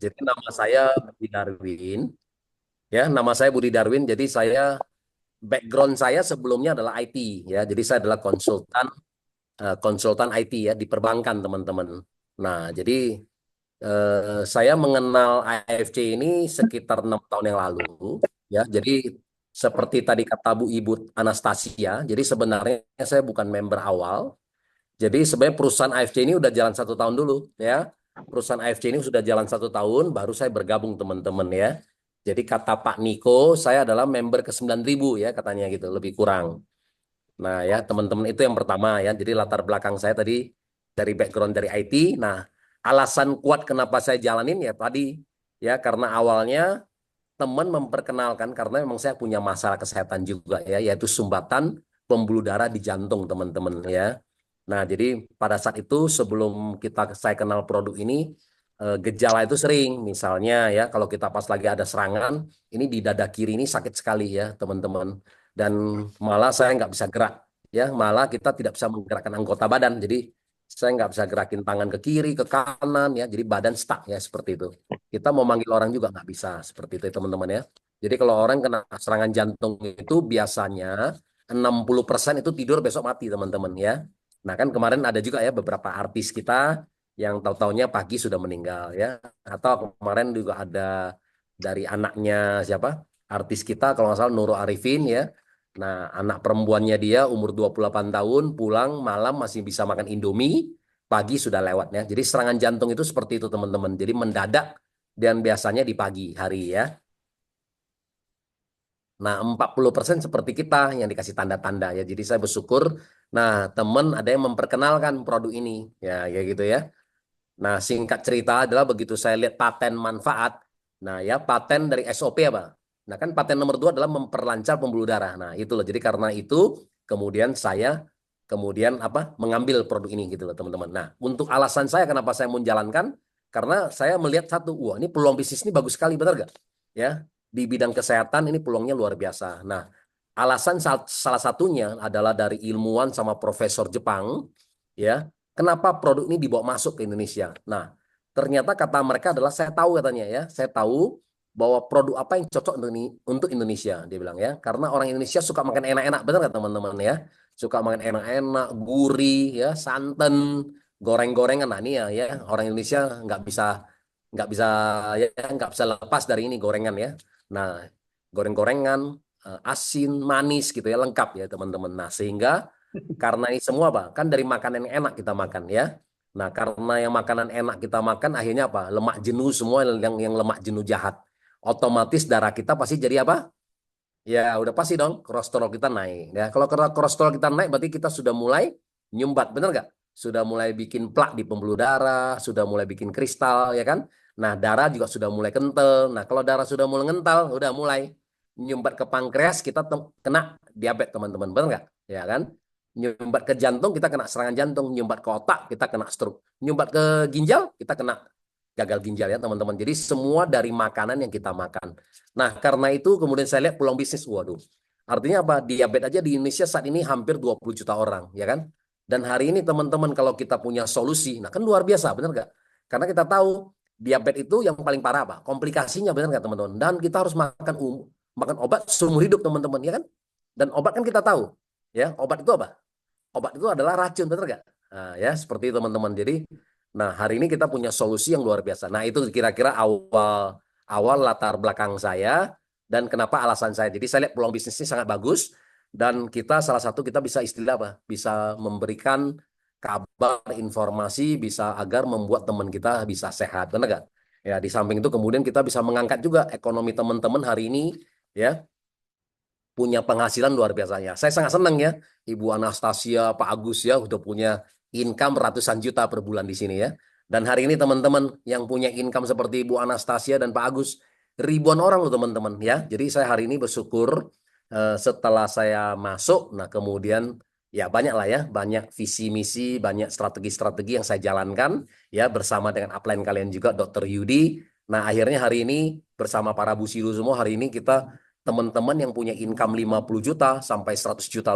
Jadi nama saya Budi Darwin, ya nama saya Budi Darwin. Jadi saya background saya sebelumnya adalah IT, ya. Jadi saya adalah konsultan IT ya di perbankan teman-teman. Nah, jadi saya mengenal AFC ini sekitar 6 tahun yang lalu, ya. Jadi seperti tadi kata Bu Ibu Anastasia, jadi sebenarnya saya bukan member awal. Jadi sebenarnya perusahaan AFC ini udah jalan 1 tahun dulu, ya. Perusahaan AFC ini sudah jalan 1 tahun, baru saya bergabung teman-teman ya. Jadi kata Pak Niko, saya adalah member ke 9.000 ya katanya gitu, lebih kurang. Nah ya teman-teman itu yang pertama ya. Jadi latar belakang saya tadi dari background dari IT. Nah alasan kuat kenapa saya jalanin ya tadi ya karena awalnya teman memperkenalkan karena memang saya punya masalah kesehatan juga ya yaitu sumbatan pembuluh darah di jantung teman-teman ya. Nah jadi pada saat itu sebelum saya kenal produk ini gejala itu sering misalnya ya kalau kita pas lagi ada serangan ini di dada kiri ini sakit sekali ya teman-teman dan malah saya nggak bisa gerak ya malah kita tidak bisa menggerakkan anggota badan jadi saya nggak bisa gerakin tangan ke kiri ke kanan ya jadi badan stuck ya seperti itu kita mau manggil orang juga nggak bisa seperti itu teman-teman ya jadi kalau orang kena serangan jantung itu biasanya 60% itu tidur besok mati teman-teman ya nah kan kemarin ada juga ya beberapa artis kita yang tahu-taunya pagi sudah meninggal ya atau kemarin juga ada dari anaknya siapa artis kita kalau nggak salah Nurul Arifin ya. Nah, anak perempuannya dia umur 28 tahun, pulang malam masih bisa makan Indomie, pagi sudah lewat ya. Jadi serangan jantung itu seperti itu teman-teman. Jadi mendadak dan biasanya di pagi hari ya. Nah, 40% seperti kita yang dikasih tanda-tanda ya. Jadi saya bersyukur. Nah, teman ada yang memperkenalkan produk ini. Ya, kayak gitu ya. Nah, singkat cerita adalah begitu saya lihat paten manfaat. Nah, ya paten dari SOP apa? Nah, kan paten nomor 2 adalah memperlancar pembuluh darah. Nah, itu loh. Jadi karena itu kemudian saya kemudian apa? Mengambil produk ini gitu loh, teman-teman. Nah, untuk alasan saya kenapa saya menjalankan karena saya melihat satu, wah, ini peluang bisnis ini bagus sekali, benar gak? Ya, di bidang kesehatan ini peluangnya luar biasa. Nah, alasan salah satunya adalah dari ilmuwan sama profesor Jepang, ya. Kenapa produk ini dibawa masuk ke Indonesia? Nah, ternyata kata mereka adalah saya tahu katanya ya, saya tahu bahwa produk apa yang cocok untuk Indonesia, dia bilang ya. Karena orang Indonesia suka makan enak-enak, benar nggak teman-teman ya? Suka makan enak-enak, gurih ya, santan, goreng-gorengan. Nah, ini ya, orang Indonesia nggak bisa ya nggak bisa lepas dari ini gorengan ya. Nah, goreng-gorengan, asin, manis gitu ya, lengkap ya teman-teman. Nah, sehingga karena ini semua apa? Kan dari makanan yang enak kita makan ya. Nah, karena yang makanan enak kita makan akhirnya apa? Lemak jenuh semua yang lemak jenuh jahat. Otomatis darah kita pasti jadi apa? Ya, udah pasti dong kolesterol kita naik. Ya, kalau kolesterol kita naik berarti kita sudah mulai nyumbat, bener nggak? Sudah mulai bikin plak di pembuluh darah, sudah mulai bikin kristal, ya kan? Nah, darah juga sudah mulai kental. Nah, kalau darah sudah mulai kental, udah mulai nyumbat ke pankreas, kita kena diabetes, teman-teman. Bener nggak? Ya kan? Nyumbat ke jantung, kita kena serangan jantung. Nyumbat ke otak, kita kena stroke. Nyumbat ke ginjal, kita kena gagal ginjal ya, teman-teman. Jadi semua dari makanan yang kita makan. Nah, karena itu kemudian saya lihat peluang bisnis, waduh. Artinya apa? Diabetes aja di Indonesia saat ini hampir 20 juta orang, ya kan? Dan hari ini teman-teman kalau kita punya solusi, nah kan luar biasa, benar nggak? Karena kita tahu diabetes itu yang paling parah apa? Komplikasinya benar nggak teman-teman? Dan kita harus makan obat seumur hidup teman-teman, ya kan? Dan obat kan kita tahu, ya obat itu apa? Obat itu adalah racun, benar nggak? Nah, ya seperti itu teman-teman. Jadi, nah hari ini kita punya solusi yang luar biasa. Nah itu kira-kira awal awal latar belakang saya dan kenapa alasan saya. Jadi saya lihat peluang bisnisnya sangat bagus dan kita salah satu kita bisa istilah apa? Bisa memberikan kabar, informasi, bisa agar membuat teman kita bisa sehat, benar nggak? Ya di samping itu kemudian kita bisa mengangkat juga ekonomi teman-teman hari ini, ya punya penghasilan luar biasa ya. Saya sangat senang ya, Ibu Anastasia, Pak Agus ya, udah punya income ratusan juta per bulan di sini ya. Dan hari ini teman-teman yang punya income seperti Ibu Anastasia dan Pak Agus, ribuan orang loh teman-teman ya. Jadi saya hari ini bersyukur setelah saya masuk, nah kemudian ya banyak lah ya, banyak visi misi, banyak strategi-strategi yang saya jalankan ya bersama dengan upline kalian juga, Dr. Yudi. Nah akhirnya hari ini bersama para busiru semua hari ini kita teman-teman yang punya income 50 juta sampai 100 juta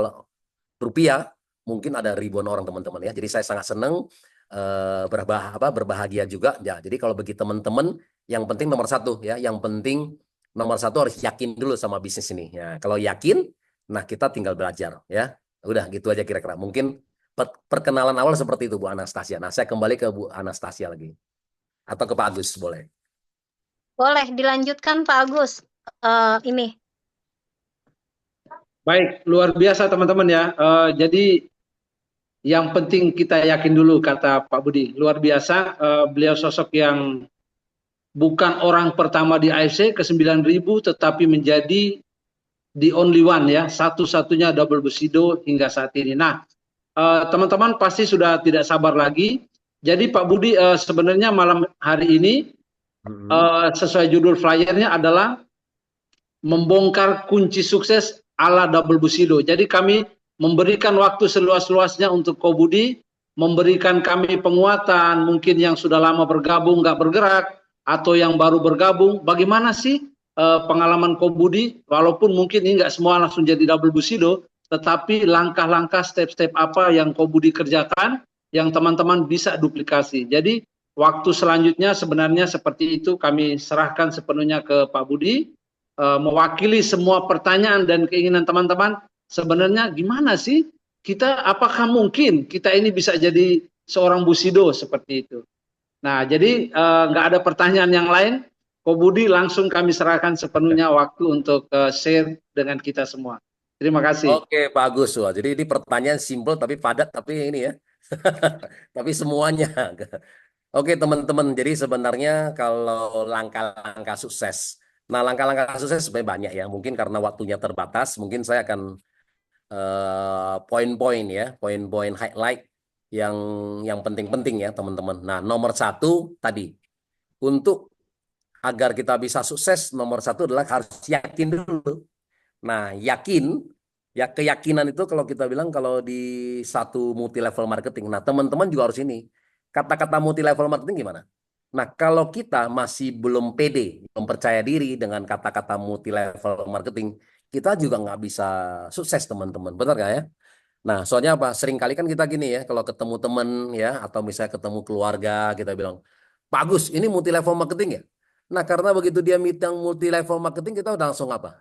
rupiah, mungkin ada ribuan orang teman-teman ya. Jadi saya sangat senang berbahagia juga ya. Jadi kalau bagi teman-teman yang penting nomor satu ya, yang penting nomor satu harus yakin dulu sama bisnis ini ya. Kalau yakin, nah kita tinggal belajar ya. Udah gitu aja kira-kira. Mungkin perkenalan awal seperti itu Bu Anastasia. Nah saya kembali ke Bu Anastasia lagi atau ke Pak Agus boleh. Boleh dilanjutkan Pak Agus. Ini. Baik, luar biasa teman-teman ya. Jadi yang penting kita yakin dulu kata Pak Budi. Luar biasa, beliau sosok yang bukan orang pertama di AFC ke 9.000 tetapi menjadi the only one ya, satu-satunya double Bushido hingga saat ini. Nah, teman-teman pasti sudah tidak sabar lagi. Jadi Pak Budi sebenarnya malam hari ini sesuai judul flyernya adalah membongkar kunci sukses ala double Bushido. Jadi kami memberikan waktu seluas-luasnya untuk Ko Budi, memberikan kami penguatan, mungkin yang sudah lama bergabung nggak bergerak, atau yang baru bergabung, bagaimana sih pengalaman Ko Budi, walaupun mungkin ini nggak semua langsung jadi double Bushido, tetapi langkah-langkah step-step apa yang Ko Budi kerjakan, yang teman-teman bisa duplikasi. Jadi waktu selanjutnya sebenarnya seperti itu kami serahkan sepenuhnya ke Pak Budi, mewakili semua pertanyaan dan keinginan teman-teman. Sebenarnya gimana sih kita, apakah mungkin kita ini bisa jadi seorang Bushido seperti itu. Nah jadi nggak ada pertanyaan yang lain, Ko Budi langsung kami serahkan sepenuhnya waktu untuk share dengan kita semua. Terima kasih. Oke, Pak Agus. Wah, jadi ini pertanyaan simpel tapi padat tapi ini ya. Tapi semuanya. Oke, teman-teman. Jadi sebenarnya kalau langkah-langkah sukses. Nah, langkah-langkah sukses sebenarnya banyak ya. Mungkin karena waktunya terbatas, mungkin saya akan poin-poin ya, poin-poin highlight yang penting-penting ya, teman-teman. Nah, nomor satu tadi untuk agar kita bisa sukses, nomor satu adalah harus yakin dulu. Nah, yakin, ya keyakinan itu kalau kita bilang kalau di satu multi level marketing. Nah, teman-teman juga harus ini. Kata-kata multi level marketing gimana? Nah, kalau kita masih belum pede, belum percaya diri dengan kata-kata multi level marketing, kita juga nggak bisa sukses, teman-teman. Benar nggak ya? Nah, soalnya apa? Sering kali kan kita gini ya, kalau ketemu teman ya, atau misalnya ketemu keluarga, kita bilang, bagus, ini multi level marketing ya? Nah, karena begitu dia meeting multi level marketing, kita udah langsung apa?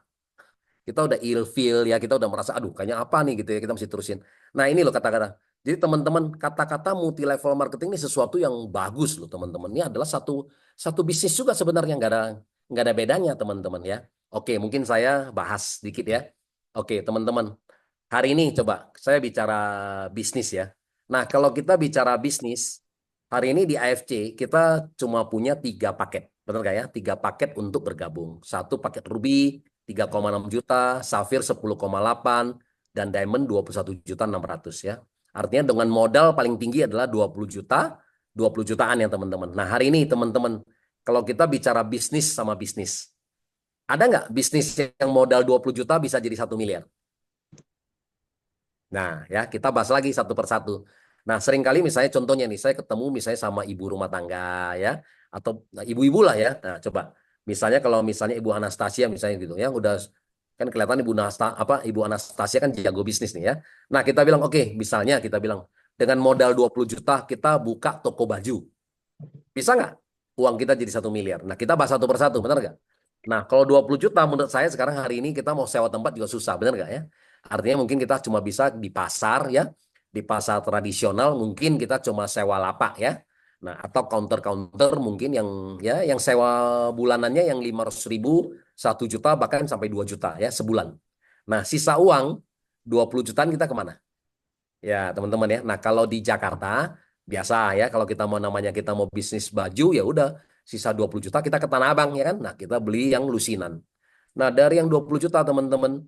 Kita udah ilfeel ya, kita udah merasa aduh kayaknya apa nih gitu ya, kita mesti terusin. Nah ini loh kata-kata. Jadi teman-teman, kata-kata multi level marketing ini sesuatu yang bagus loh teman-teman. Ini adalah satu satu bisnis juga sebenarnya, nggak ada bedanya teman-teman ya. Oke, mungkin saya bahas sedikit ya. Oke teman-teman, hari ini coba saya bicara bisnis ya. Nah kalau kita bicara bisnis hari ini di AFC kita cuma punya 3 paket, benar nggak ya? 3 paket untuk bergabung. Satu paket Ruby 3,6 juta, Safir 10,8, dan Diamond 21.600 ya. Artinya dengan modal paling tinggi adalah 20 juta, 20 jutaan ya teman-teman. Nah hari ini teman-teman, kalau kita bicara bisnis sama bisnis, ada nggak bisnis yang modal 20 juta bisa jadi 1 miliar? Nah ya kita bahas lagi satu persatu. Nah seringkali misalnya contohnya nih, saya ketemu misalnya sama ibu rumah tangga ya, atau ibu-ibu lah ya. Nah coba, misalnya kalau misalnya Ibu Anastasia misalnya gitu ya, udah kan kelihatan Ibu Anastasia kan jago bisnis nih ya. Nah kita bilang oke, misalnya kita bilang dengan modal 20 juta kita buka toko baju. Bisa nggak uang kita jadi 1 miliar? Nah kita bahas satu persatu, benar nggak? Nah kalau 20 juta menurut saya sekarang hari ini kita mau sewa tempat juga susah, benar nggak ya? Artinya mungkin kita cuma bisa di pasar ya, di pasar tradisional mungkin kita cuma sewa lapak ya. Nah, atau counter-counter mungkin yang ya yang sewa bulanannya yang 500.000, 1 juta bahkan sampai 2 juta ya sebulan. Nah, sisa uang 20 jutaan kita kemana? Ya, teman-teman ya. Nah, kalau di Jakarta biasa ya, kalau kita mau namanya kita mau bisnis baju ya udah sisa 20 juta kita ke Tanah Abang ya kan. Nah, kita beli yang lusinan. Nah, dari yang 20 juta teman-teman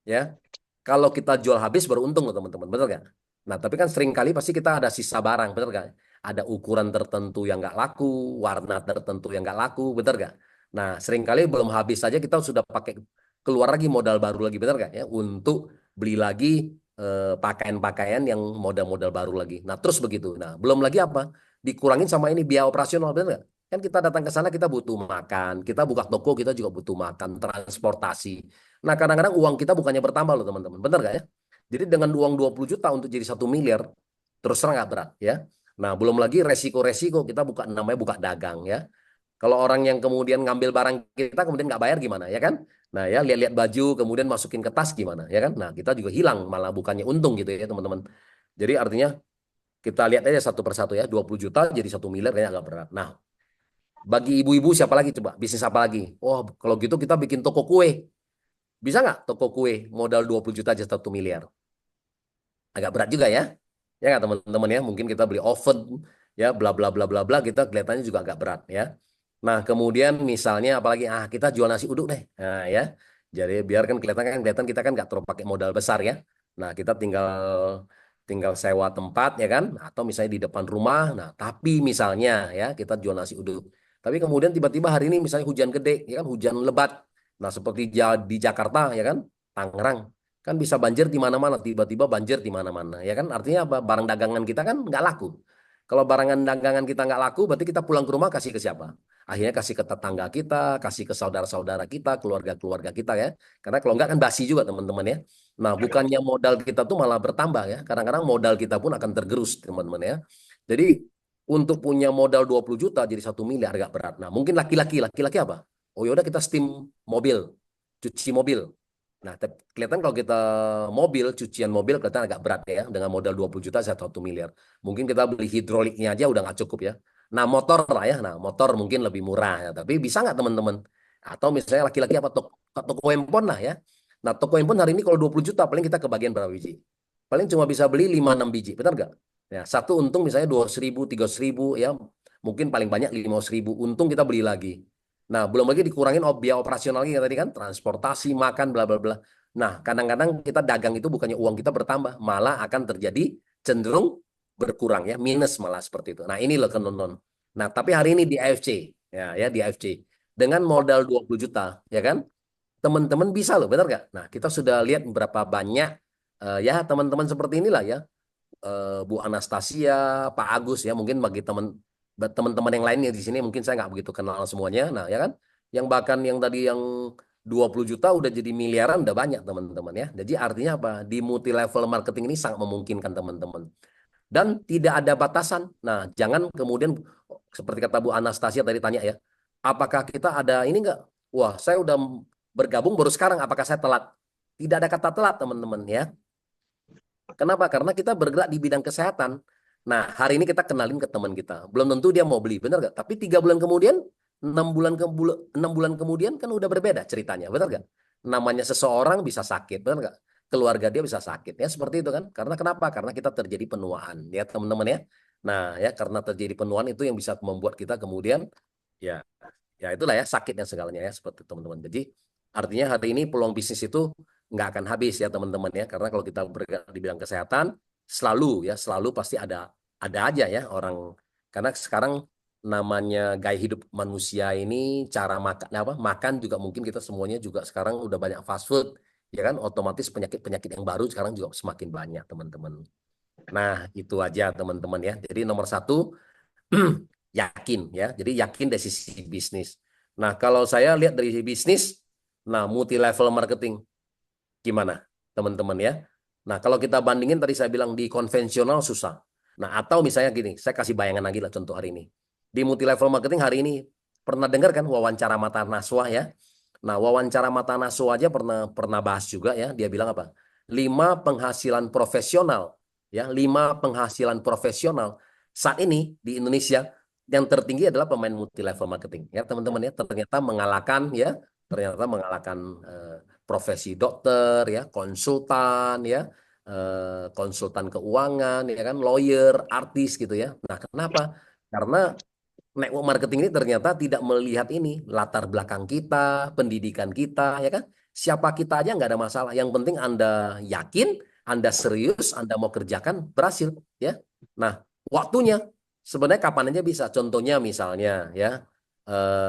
ya, kalau kita jual habis baru untung loh teman-teman, betul nggak? Nah, tapi kan sering kali pasti kita ada sisa barang, betul nggak? Ada ukuran tertentu yang nggak laku, warna tertentu yang nggak laku, betul nggak? Nah, sering kali belum habis saja kita sudah pakai keluar lagi modal baru lagi, betul nggak ya? Untuk beli lagi pakaian-pakaian yang model-model baru lagi. Nah, terus begitu. Nah, belum lagi apa? Dikurangin sama ini biaya operasional, betul nggak? Kan kita datang ke sana kita butuh makan, kita buka toko kita juga butuh makan, transportasi. Nah, kadang-kadang uang kita bukannya bertambah loh teman-teman. Benar nggak ya? Jadi dengan uang 20 juta untuk jadi 1 miliar, terus terang nggak berat ya. Nah, belum lagi resiko-resiko kita namanya buka dagang ya. Kalau orang yang kemudian ngambil barang kita kemudian nggak bayar gimana ya kan? Nah ya lihat-lihat baju kemudian masukin ke tas gimana ya kan? Nah kita juga hilang malah bukannya untung gitu ya teman-teman. Jadi artinya kita lihat aja satu persatu ya 20 juta jadi 1 miliar kayaknya agak berat. Nah bagi ibu-ibu siapa lagi coba bisnis apa lagi? Oh kalau gitu kita bikin toko kue. Bisa nggak toko kue modal 20 juta aja 1 miliar? Agak berat juga ya. Ya nggak teman-teman ya? Mungkin kita beli oven ya bla bla bla bla bla kita kelihatannya juga agak berat ya. Nah, kemudian misalnya apalagi kita jual nasi uduk deh. Nah, ya. Jadi biarkan kelihatan kita kan nggak terlalu pakai modal besar ya. Nah, kita tinggal tinggal sewa tempat ya kan atau misalnya di depan rumah. Nah, tapi misalnya ya kita jual nasi uduk. Tapi kemudian tiba-tiba hari ini misalnya hujan gede ya kan hujan lebat. Nah, seperti di Jakarta ya kan, Tangerang kan bisa banjir di mana-mana, tiba-tiba banjir di mana-mana ya kan artinya apa? Barang dagangan kita kan nggak laku. Kalau barangan dagangan kita nggak laku, berarti kita pulang ke rumah kasih ke siapa? Akhirnya kasih ke tetangga kita, kasih ke saudara-saudara kita, keluarga-keluarga kita ya. Karena kalau nggak kan basi juga teman-teman ya. Nah, bukannya modal kita tuh malah bertambah ya. Kadang-kadang modal kita pun akan tergerus teman-teman ya. Jadi untuk punya modal 20 juta jadi 1 miliar agak berat. Nah, mungkin laki-laki apa? Oh yaudah kita steam mobil, cuci mobil. Nah, kelihatan kalau kita cucian mobil kelihatan agak berat ya dengan modal 20 juta 1 miliar. Mungkin kita beli hidroliknya aja udah nggak cukup ya. Nah, motor lah ya. Nah, motor mungkin lebih murah ya. Tapi bisa nggak teman-teman? Atau misalnya laki-laki apa toko handphone lah ya. Nah, toko handphone hari ini kalau 20 juta paling kita kebagian berapa biji? Paling cuma bisa beli 5-6 biji, benar nggak? Ya, satu untung misalnya 200.000, 300.000 ya. Mungkin paling banyak 500.000 untung kita beli lagi. Nah, belum lagi dikurangin biaya operasionalnya tadi kan, transportasi, makan, bla bla bla. Nah, kadang-kadang kita dagang itu bukannya uang kita bertambah, malah akan terjadi cenderung berkurang ya, minus malah seperti itu. Nah, ini loh non. Nah, tapi hari ini di AFC, ya di AFC dengan modal 20 juta, ya kan? Teman-teman bisa loh, benar nggak? Nah, kita sudah lihat berapa banyak ya teman-teman seperti inilah ya. Bu Anastasia, Pak Agus ya mungkin bagi teman-teman yang lainnya di sini mungkin saya nggak begitu kenal semuanya. Nah, ya kan? Yang bahkan yang tadi yang 20 juta udah jadi miliaran udah banyak teman-teman ya. Jadi artinya apa? Di multi level marketing ini sangat memungkinkan teman-teman. Dan tidak ada batasan. Nah, jangan kemudian seperti kata Bu Anastasia tadi tanya ya, apakah kita ada ini nggak? Wah, saya udah bergabung baru sekarang, apakah saya telat? Tidak ada kata telat teman-teman ya. Kenapa? Karena kita bergerak di bidang kesehatan. Nah, hari ini kita kenalin ke teman kita. Belum tentu dia mau beli, benar nggak? Tapi 3 bulan kemudian, 6 bulan kemudian kan udah berbeda ceritanya, benar nggak? Namanya seseorang bisa sakit, benar nggak? Keluarga dia bisa sakit, ya seperti itu kan? Karena kenapa? Karena kita terjadi penuaan, ya teman-teman ya. Nah, ya karena terjadi penuaan itu yang bisa membuat kita kemudian, ya, ya itulah ya sakitnya segalanya ya seperti teman-teman. Jadi artinya hari ini peluang bisnis itu nggak akan habis ya teman-teman ya karena kalau kita bergerak di bidang kesehatan selalu pasti ada aja ya orang karena sekarang namanya gaya hidup manusia ini cara makan juga mungkin kita semuanya juga sekarang udah banyak fast food ya kan otomatis penyakit-penyakit yang baru sekarang juga semakin banyak teman-teman. Nah itu aja teman-teman ya jadi nomor satu yakin ya jadi yakin dari sisi bisnis. Nah kalau saya lihat dari sisi bisnis nah multi level marketing gimana teman-teman ya. Nah kalau kita bandingin tadi saya bilang di konvensional susah. Nah atau misalnya gini, saya kasih bayangan lagi lah contoh hari ini. Di multi level marketing hari ini pernah dengar kan wawancara mata Naswa ya. Nah wawancara mata Naswa aja pernah bahas juga ya. Dia bilang apa? 5 penghasilan profesional saat ini di Indonesia yang tertinggi adalah pemain multi level marketing ya teman-teman ya ternyata mengalahkan profesi dokter ya, konsultan ya, konsultan keuangan ya kan, lawyer, artis gitu ya. Nah, kenapa? Karena network marketing ini ternyata tidak melihat ini latar belakang kita, pendidikan kita ya kan. Siapa kita aja nggak ada masalah. Yang penting Anda yakin, Anda serius, Anda mau kerjakan berhasil ya. Nah, waktunya sebenarnya kapan aja bisa. Contohnya misalnya ya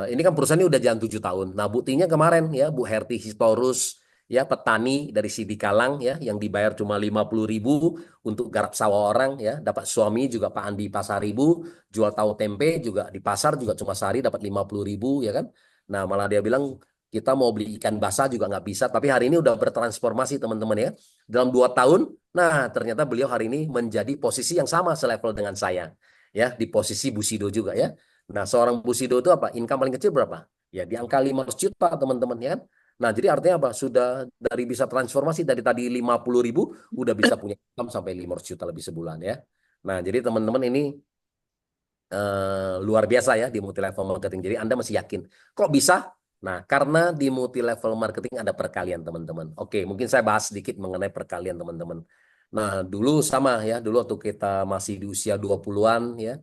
ini kan perusahaan ini udah jalan 7 tahun. Nah, buktinya kemarin ya Bu Herti Sitorus ya petani dari Sidikalang ya yang dibayar cuma 50.000 untuk garap sawah orang ya, dapat suami juga Pak Andi Pasaribu, jual tahu tempe juga di pasar juga cuma sehari dapat 50.000 ya kan. Nah, malah dia bilang kita mau beli ikan basah juga nggak bisa, tapi hari ini udah bertransformasi teman-teman ya. Dalam 2 tahun, nah ternyata beliau hari ini menjadi posisi yang sama selevel dengan saya. ya di posisi Busido juga ya. Nah, seorang Busido itu apa? Income paling kecil berapa? Ya di angka 500 juta teman-teman ya kan. Nah, jadi artinya apa? Sudah dari bisa transformasi dari tadi 50.000 udah bisa punya income sampai 500 juta lebih sebulan ya. Nah, jadi teman-teman ini luar biasa ya di multi level marketing. Jadi Anda masih yakin. Kok bisa? Nah, karena di multi level marketing ada perkalian teman-teman. Oke, mungkin saya bahas sedikit mengenai perkalian teman-teman. Nah, dulu sama ya, dulu waktu kita masih di usia 20-an ya.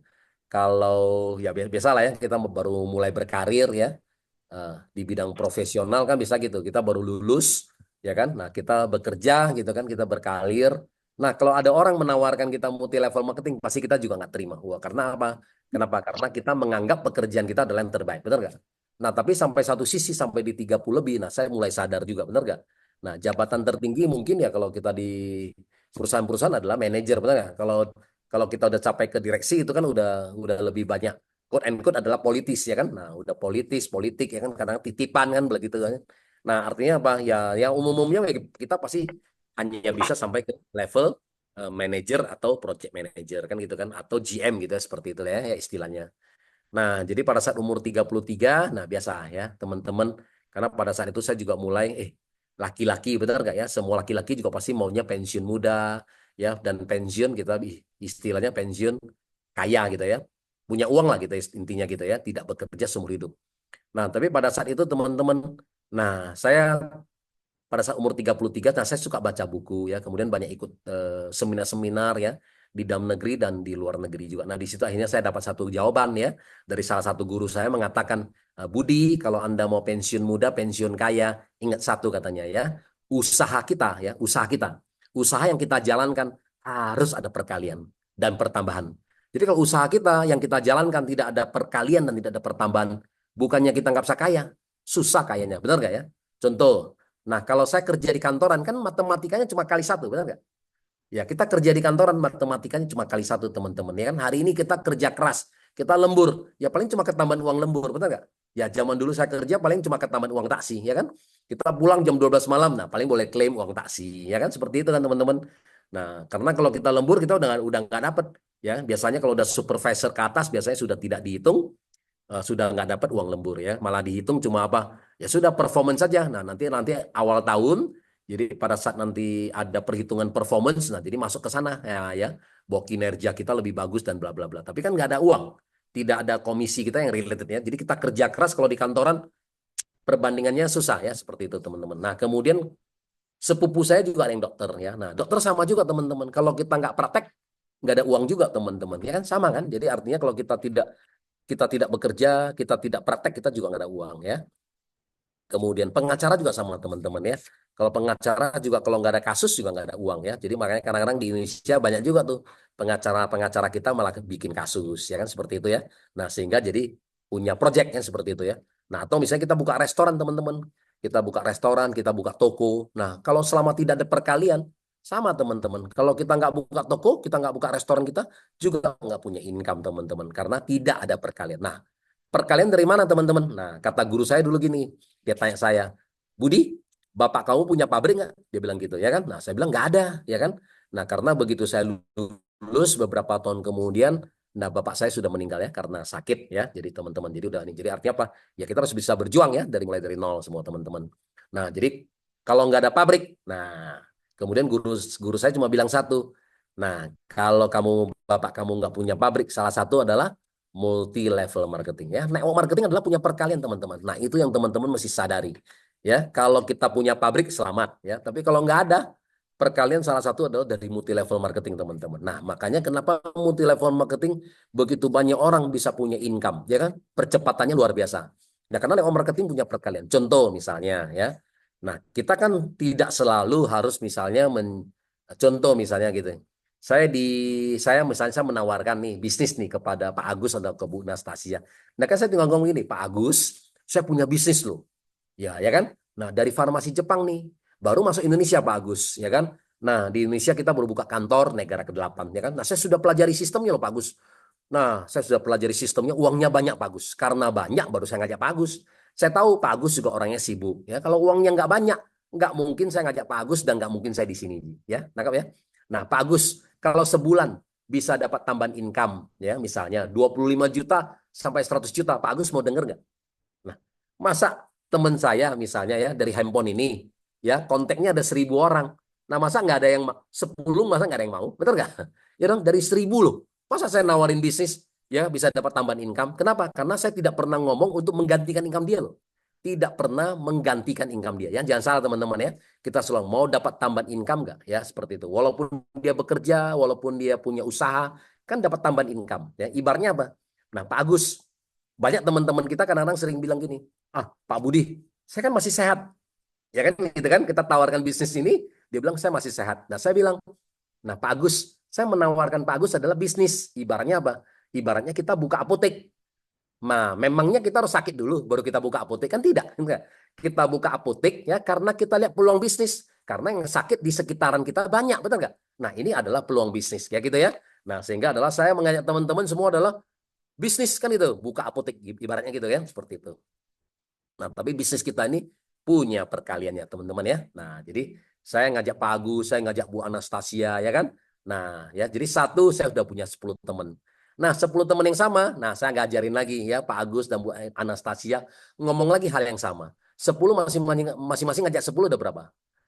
Kalau ya biasa lah ya, kita baru mulai berkarir ya. Di bidang profesional kan bisa gitu. Kita baru lulus ya kan. Nah, kita bekerja gitu kan, kita berkarir. Nah, kalau ada orang menawarkan kita multi level marketing, pasti kita juga nggak terima. Wah, karena apa? Kenapa? Karena kita menganggap pekerjaan kita adalah yang terbaik, benar nggak? Nah, tapi sampai satu sisi sampai di 30 lebih, nah saya mulai sadar juga, benar nggak? Nah, jabatan tertinggi mungkin ya kalau kita di perusahaan-perusahaan adalah manajer, benar nggak? Kalau kita udah capai ke direksi itu kan udah lebih banyak quote and quote adalah politis ya kan. Nah, udah politik ya kan kadang titipan kan begitu kan. Nah, artinya apa? Ya yang umumnya ya kita pasti hanya bisa sampai ke level manager atau project manager kan gitu kan atau GM gitu ya, seperti itu ya istilahnya. Nah, jadi pada saat umur 33, nah biasa ya teman-teman, karena pada saat itu saya juga mulai laki-laki benar nggak ya? Semua laki-laki juga pasti maunya pensiun muda ya, dan pensiun kita istilahnya pensiun kaya gitu ya. Punya uang lah gitu intinya gitu ya, tidak bekerja seumur hidup. Nah, tapi pada saat itu teman-teman, nah saya pada saat umur 33, nah saya suka baca buku ya, kemudian banyak ikut seminar-seminar ya di dalam negeri dan di luar negeri juga. Nah, di situ akhirnya saya dapat satu jawaban ya dari salah satu guru saya mengatakan, Budi, kalau Anda mau pensiun muda, pensiun kaya, ingat satu katanya ya, usaha kita ya, usaha yang kita jalankan harus ada perkalian dan pertambahan. Jadi kalau usaha kita yang kita jalankan tidak ada perkalian dan tidak ada pertambahan, bukannya kita nggak bisa kaya, susah kayaknya, benar nggak ya? Contoh, nah, kalau saya kerja di kantoran kan matematikanya cuma kali satu, benar nggak? Ya, kita kerja di kantoran matematikanya cuma kali satu, teman-teman. Ya kan, hari ini kita kerja keras, kita lembur, ya paling cuma ketambahan uang lembur, benar nggak? Ya, zaman dulu saya kerja paling cuma ketambahan uang taksi, ya kan? Kita pulang jam 12 malam, nah paling boleh klaim uang taksi, ya kan? Seperti itu kan, teman-teman. Nah, karena kalau kita lembur kita udah nggak dapet, ya. Biasanya kalau udah supervisor ke atas, biasanya sudah tidak dihitung, sudah nggak dapat uang lembur ya, malah dihitung cuma apa ya sudah performance saja. Nah, nanti awal tahun, jadi pada saat nanti ada perhitungan performance, nah jadi masuk ke sana ya bahwa kinerja kita lebih bagus dan bla bla bla, tapi kan nggak ada uang, tidak ada komisi kita yang related ya, jadi kita kerja keras kalau di kantoran perbandingannya susah ya, seperti itu teman-teman. Nah, kemudian sepupu saya juga ada yang dokter ya, nah dokter sama juga teman-teman, kalau kita nggak praktek nggak ada uang juga teman-teman ya kan, sama kan. Jadi artinya kalau kita tidak bekerja, kita tidak praktek, kita juga nggak ada uang ya. Kemudian pengacara juga sama teman-teman ya. Kalau pengacara juga kalau nggak ada kasus juga nggak ada uang ya. Jadi makanya kadang-kadang di Indonesia banyak juga tuh pengacara-pengacara kita malah bikin kasus ya kan, seperti itu ya. Nah, sehingga jadi punya project yang seperti itu ya. Nah, atau misalnya kita buka restoran teman-teman. Kita buka restoran, kita buka toko. Nah, kalau selama tidak ada perkalian, sama teman-teman. Kalau kita nggak buka toko, kita nggak buka restoran, kita juga nggak punya income teman-teman. Karena tidak ada perkalian. Nah, perkalian dari mana teman-teman? Nah, kata guru saya dulu gini. Dia tanya saya, Budi, bapak kamu punya pabrik nggak? Dia bilang gitu, ya kan? Nah, saya bilang nggak ada, ya kan? Nah, karena begitu saya lulus beberapa tahun kemudian, nah bapak saya sudah meninggal ya karena sakit ya. Jadi teman-teman, jadi udah nih. Jadi artinya apa? Ya kita harus bisa berjuang ya dari mulai dari nol semua teman-teman. Nah, jadi kalau nggak ada pabrik, nah kemudian guru saya cuma bilang satu. Nah, kalau bapak kamu nggak punya pabrik, salah satu adalah multi level marketing ya. Network marketing adalah punya perkalian teman-teman. Nah, itu yang teman-teman mesti sadari. Ya, kalau kita punya pabrik selamat ya, tapi kalau nggak ada perkalian, salah satu adalah dari multi level marketing teman-teman. Nah, makanya kenapa multi level marketing begitu banyak orang bisa punya income, ya kan? Percepatannya luar biasa. Nah, karena network marketing punya perkalian. Contoh misalnya ya. Nah, kita kan tidak selalu harus misalnya contoh misalnya gitu. Saya misalnya saya menawarkan nih bisnis nih kepada Pak Agus atau ke Bu Nastasia. Nah, kan saya tinggal ngomong gini, Pak Agus, saya punya bisnis loh. Ya kan? Nah, dari farmasi Jepang nih, baru masuk Indonesia Pak Agus, ya kan? Nah, di Indonesia kita baru buka kantor negara ke-8, ya kan? Nah, saya sudah pelajari sistemnya loh Pak Agus. Nah, saya sudah pelajari sistemnya, uangnya banyak Pak Agus. Karena banyak baru saya ngajak Pak Agus. Saya tahu Pak Agus juga orangnya sibuk, ya. Kalau uangnya nggak banyak, nggak mungkin saya ngajak Pak Agus dan nggak mungkin saya di sini, ya. Nangkap ya? Nah, Pak Agus, kalau sebulan bisa dapat tambahan income, ya misalnya 25 juta sampai 100 juta. Pak Agus mau denger nggak? Nah, masa teman saya misalnya ya dari handphone ini, ya kontaknya ada 1.000 orang. Nah, masa nggak ada yang 10, masa nggak ada yang mau? Betul nggak? Ya dong, dari 1.000 loh. Masa saya nawarin bisnis ya bisa dapat tambahan income? Kenapa? Karena saya tidak pernah ngomong untuk menggantikan income dia loh. Tidak pernah menggantikan income dia. Ya, jangan salah teman-teman ya. Kita selalu mau dapat tambahan income nggak? Ya, seperti itu. Walaupun dia bekerja, walaupun dia punya usaha, kan dapat tambahan income. Ya, ibaratnya apa? Nah, Pak Agus, banyak teman-teman kita kadang-kadang sering bilang gini, Pak Budi, saya kan masih sehat. Ya kan, gitu kan, kita tawarkan bisnis ini, dia bilang saya masih sehat. Nah, saya bilang, nah Pak Agus, saya menawarkan Pak Agus adalah bisnis. Ibaratnya apa? Ibaratnya kita buka apotek. Nah, memangnya kita harus sakit dulu baru kita buka apotek? Kan tidak. Enggak. Kita buka apotek ya karena kita lihat peluang bisnis. Karena yang sakit di sekitaran kita banyak, betul nggak? Nah, ini adalah peluang bisnis, ya gitu ya. Nah, sehingga adalah saya mengajak teman-teman semua adalah bisnis kan itu, buka apotek ibaratnya gitu ya, seperti itu. Nah, tapi bisnis kita ini punya perkalian ya teman-teman ya. Nah, jadi saya ngajak Pak Agus, saya ngajak Bu Anastasia ya kan. Nah, ya jadi satu saya sudah punya 10 teman. Nah, 10 teman yang sama, nah saya ngajarin lagi ya Pak Agus dan Bu Anastasia ngomong lagi hal yang sama. 10 masing-masing ngajak 10 udah berapa?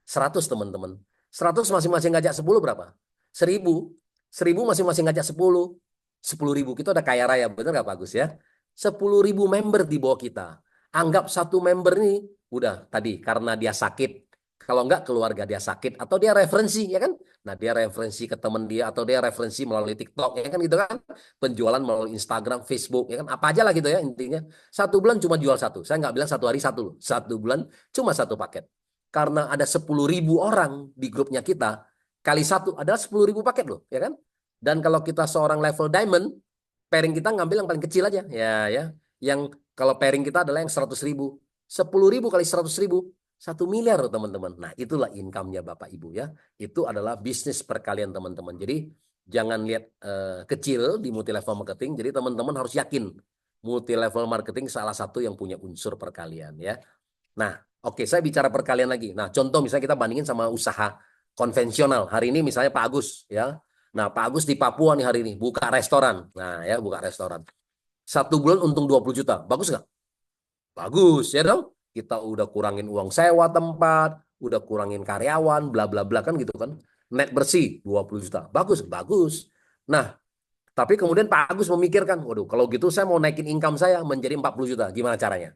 100 teman-teman. 100 masing-masing ngajak 10 berapa? 1.000. 1.000 masing-masing ngajak 10. 10.000. Kita udah kaya raya, betul nggak Pak Agus ya? 10.000 member di bawah kita. Anggap satu member ini udah tadi karena dia sakit, kalau enggak keluarga dia sakit atau dia referensi ya kan, nah dia referensi ke teman dia atau dia referensi melalui TikTok ya kan gitu kan, penjualan melalui Instagram, Facebook ya kan, apa aja lah gitu ya intinya. 1 bulan cuma jual satu, saya nggak bilang 1 hari 1 loh, 1 bulan cuma 1 paket, karena ada 10.000 orang di grupnya kita, kali 1 adalah 10.000 paket loh ya kan. Dan kalau kita seorang level diamond, pairing kita ngambil yang paling kecil aja ya, yang kalau pairing kita adalah yang 100.000, 10.000 kali 100.000, 1 miliar loh teman-teman. Nah itulah income-nya Bapak Ibu ya. Itu adalah bisnis perkalian teman-teman. Jadi jangan lihat kecil di multi level marketing. Jadi teman-teman harus yakin multi level marketing salah satu yang punya unsur perkalian ya. Nah oke, saya bicara perkalian lagi. Nah contoh misalnya kita bandingin sama usaha konvensional. Hari ini misalnya Pak Agus ya. Nah Pak Agus di Papua nih hari ini buka restoran. Nah ya buka restoran. 1 bulan untung 20 juta. Bagus nggak? Bagus ya dong. Kita udah kurangin uang sewa tempat, udah kurangin karyawan, bla bla bla kan gitu kan. Net bersih 20 juta. Bagus, bagus. Nah, tapi kemudian Pak Agus memikirkan, waduh, kalau gitu saya mau naikin income saya menjadi 40 juta. Gimana caranya?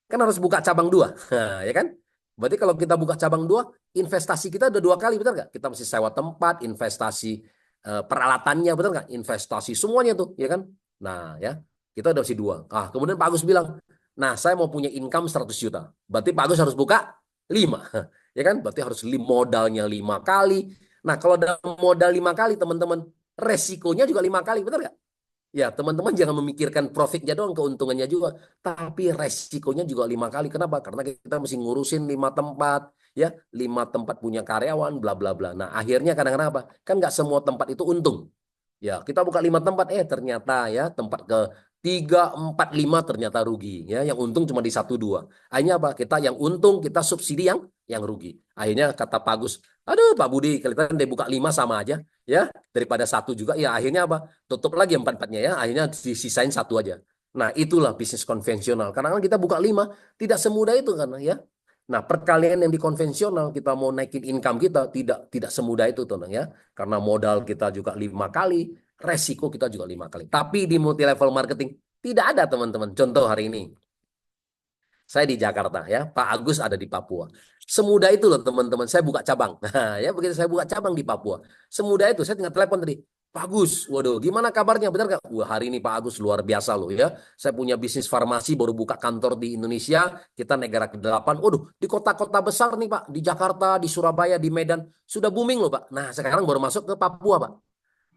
Kan harus buka cabang 2. Nah, ya kan? Berarti kalau kita buka cabang 2, investasi kita udah 2 kali, betul nggak? Kita mesti sewa tempat, investasi peralatannya, betul nggak? Investasi semuanya tuh, ya kan? Nah, ya, kita udah mesti 2. Kemudian Pak Agus bilang, nah saya mau punya income 100 juta. Berarti Pak Agus harus buka 5. Ya kan? Berarti harus modalnya 5 kali. Nah, kalau ada modal 5 kali, teman-teman, resikonya juga 5 kali, betul nggak? Ya, teman-teman jangan memikirkan profitnya doang, keuntungannya juga. Tapi resikonya juga 5 kali. Kenapa? Karena kita mesti ngurusin 5 tempat. Ya, 5 tempat punya karyawan, bla bla bla. Nah, akhirnya kadang-kadang apa? Kan nggak semua tempat itu untung. Ya, kita buka 5 tempat, ternyata ya tempat ke 3, 4, 5 ternyata rugi. Ya, yang untung cuma di 1, 2. Akhirnya apa? Kita yang untung, kita subsidi yang rugi. Akhirnya kata Pak Agus, aduh Pak Budi, kelihatan dia buka 5 sama aja. Ya, daripada 1 juga. Ya, akhirnya apa? Tutup lagi 4-4-nya ya. Akhirnya disisain 1 aja. Nah, itulah bisnis konvensional. Karena kan kita buka 5, tidak semudah itu karena ya. Nah, perkalian yang di konvensional kita mau naikin income kita tidak semudah itu teman ya. Karena modal kita juga 5 kali, resiko kita juga 5 kali. Tapi di multi level marketing tidak ada teman-teman. Contoh hari ini. Saya di Jakarta ya, Pak Agus ada di Papua. Semudah itu loh teman-teman, saya buka cabang. Nah, ya begitu saya buka cabang di Papua. Semudah itu, saya tinggal telepon tadi. Pak Agus, waduh, gimana kabarnya? Benar nggak? Wah, hari ini Pak Agus luar biasa loh ya. Saya punya bisnis farmasi, baru buka kantor di Indonesia. Kita negara ke-8. Waduh, di kota-kota besar nih Pak. Di Jakarta, di Surabaya, di Medan. Sudah booming loh Pak. Nah, sekarang baru masuk ke Papua Pak.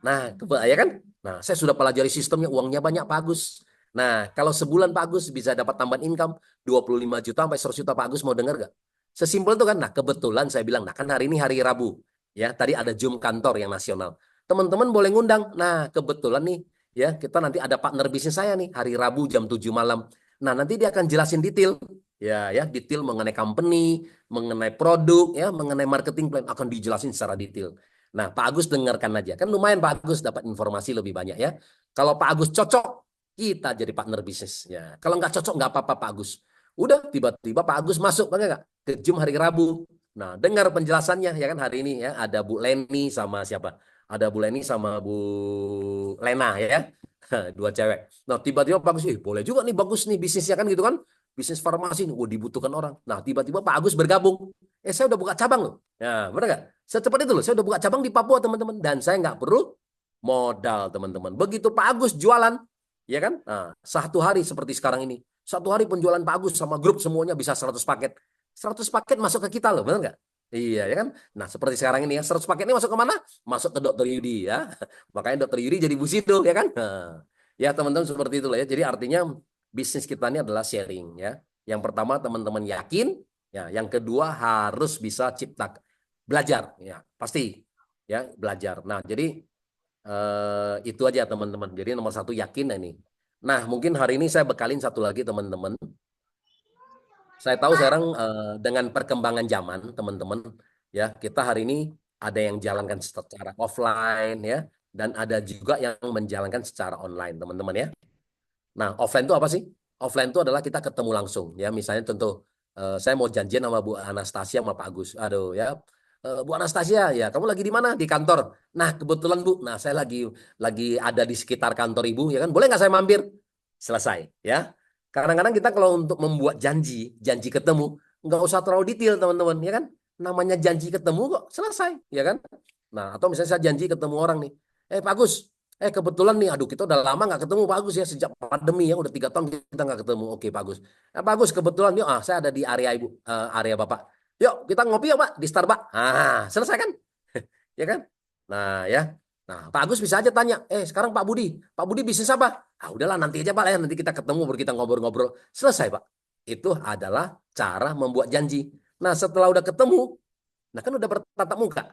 Nah, ya kan? Nah, saya sudah pelajari sistemnya, uangnya banyak Pak Agus. Nah, kalau sebulan Pak Agus bisa dapat tambahan income 25 juta sampai 100 juta, Pak Agus mau dengar gak? Sesimpel itu kan. Nah, kebetulan saya bilang, nah kan hari ini hari Rabu. Ya, tadi ada Zoom kantor yang nasional. Teman-teman boleh ngundang. Nah, kebetulan nih, ya kita nanti ada partner bisnis saya nih, hari Rabu jam 7 malam. Nah, nanti dia akan jelasin detail. Ya, detail mengenai company, mengenai produk, ya, mengenai marketing plan akan dijelasin secara detail. Nah, Pak Agus dengarkan aja. Kan lumayan Pak Agus dapat informasi lebih banyak ya. Kalau Pak Agus cocok, kita jadi partner bisnis. Ya. Kalau nggak cocok, nggak apa-apa Pak Agus. Udah tiba-tiba Pak Agus masuk, bagaimana nggak? Ke Zoom hari Rabu. Nah, dengar penjelasannya ya kan hari ini ya. Ada Bu Leni sama siapa? Ada Bu Leni sama Bu Lena ya. Dua cewek. Nah, tiba-tiba Pak Agus, boleh juga nih bagus nih bisnisnya kan gitu kan. Bisnis farmasi, dibutuhkan orang. Nah, tiba-tiba Pak Agus bergabung. Saya udah buka cabang loh. Ya, benar nggak? Secepat itu loh. Saya udah buka cabang di Papua, teman-teman. Dan saya nggak perlu modal, teman-teman. Begitu Pak Agus jualan, ya kan? Nah, satu hari seperti sekarang ini. Satu hari penjualan Pak Agus sama grup semuanya bisa 100 paket. 100 paket masuk ke kita loh, benar nggak? Iya, ya kan? Nah, seperti sekarang ini ya, 100 paket ini masuk ke mana? Masuk ke Dokter Yudi ya. Makanya Dokter Yudi jadi Bu Sido, ya kan? Nah, ya teman-teman seperti itulah ya. Jadi artinya bisnis kita ini adalah sharing ya. Yang pertama teman-teman yakin, ya. Yang kedua harus bisa cipta belajar, ya pasti ya belajar. Nah jadi itu aja teman-teman. Jadi nomor satu yakin ini. Nah mungkin hari ini saya bekalin satu lagi teman-teman. Saya tahu sekarang dengan perkembangan zaman teman-teman, ya kita hari ini ada yang jalankan secara offline ya, dan ada juga yang menjalankan secara online teman-teman ya. Nah, offline itu apa sih? Offline itu adalah kita ketemu langsung ya. Misalnya contoh saya mau janjian sama Bu Anastasia sama Pak Agus. Aduh ya. Bu Anastasia, ya kamu lagi di mana? Di kantor. Nah, kebetulan Bu, nah saya lagi ada di sekitar kantor Ibu ya kan. Boleh nggak saya mampir? Selesai ya. Kadang-kadang kita kalau untuk membuat janji ketemu, nggak usah terlalu detail teman-teman ya kan. Namanya janji ketemu kok selesai ya kan. Nah, atau misalnya saya janji ketemu orang nih. Pak Agus, kebetulan nih, aduh kita udah lama nggak ketemu Pak Agus ya sejak pandemi ya udah 3 tahun kita nggak ketemu. Oke Pak Agus. Pak Agus kebetulan yuk, saya ada di area Ibu, area Bapak. Yuk kita ngopi ya Pak di Starbucks. Selesai kan? Ya kan? Nah ya. Nah Pak Agus bisa aja tanya, sekarang Pak Budi bisnis apa? Udahlah nanti aja Pak ya, nanti kita ketemu baru kita ngobrol-ngobrol. Selesai Pak. Itu adalah cara membuat janji. Nah setelah udah ketemu, nah kan udah bertatap muka.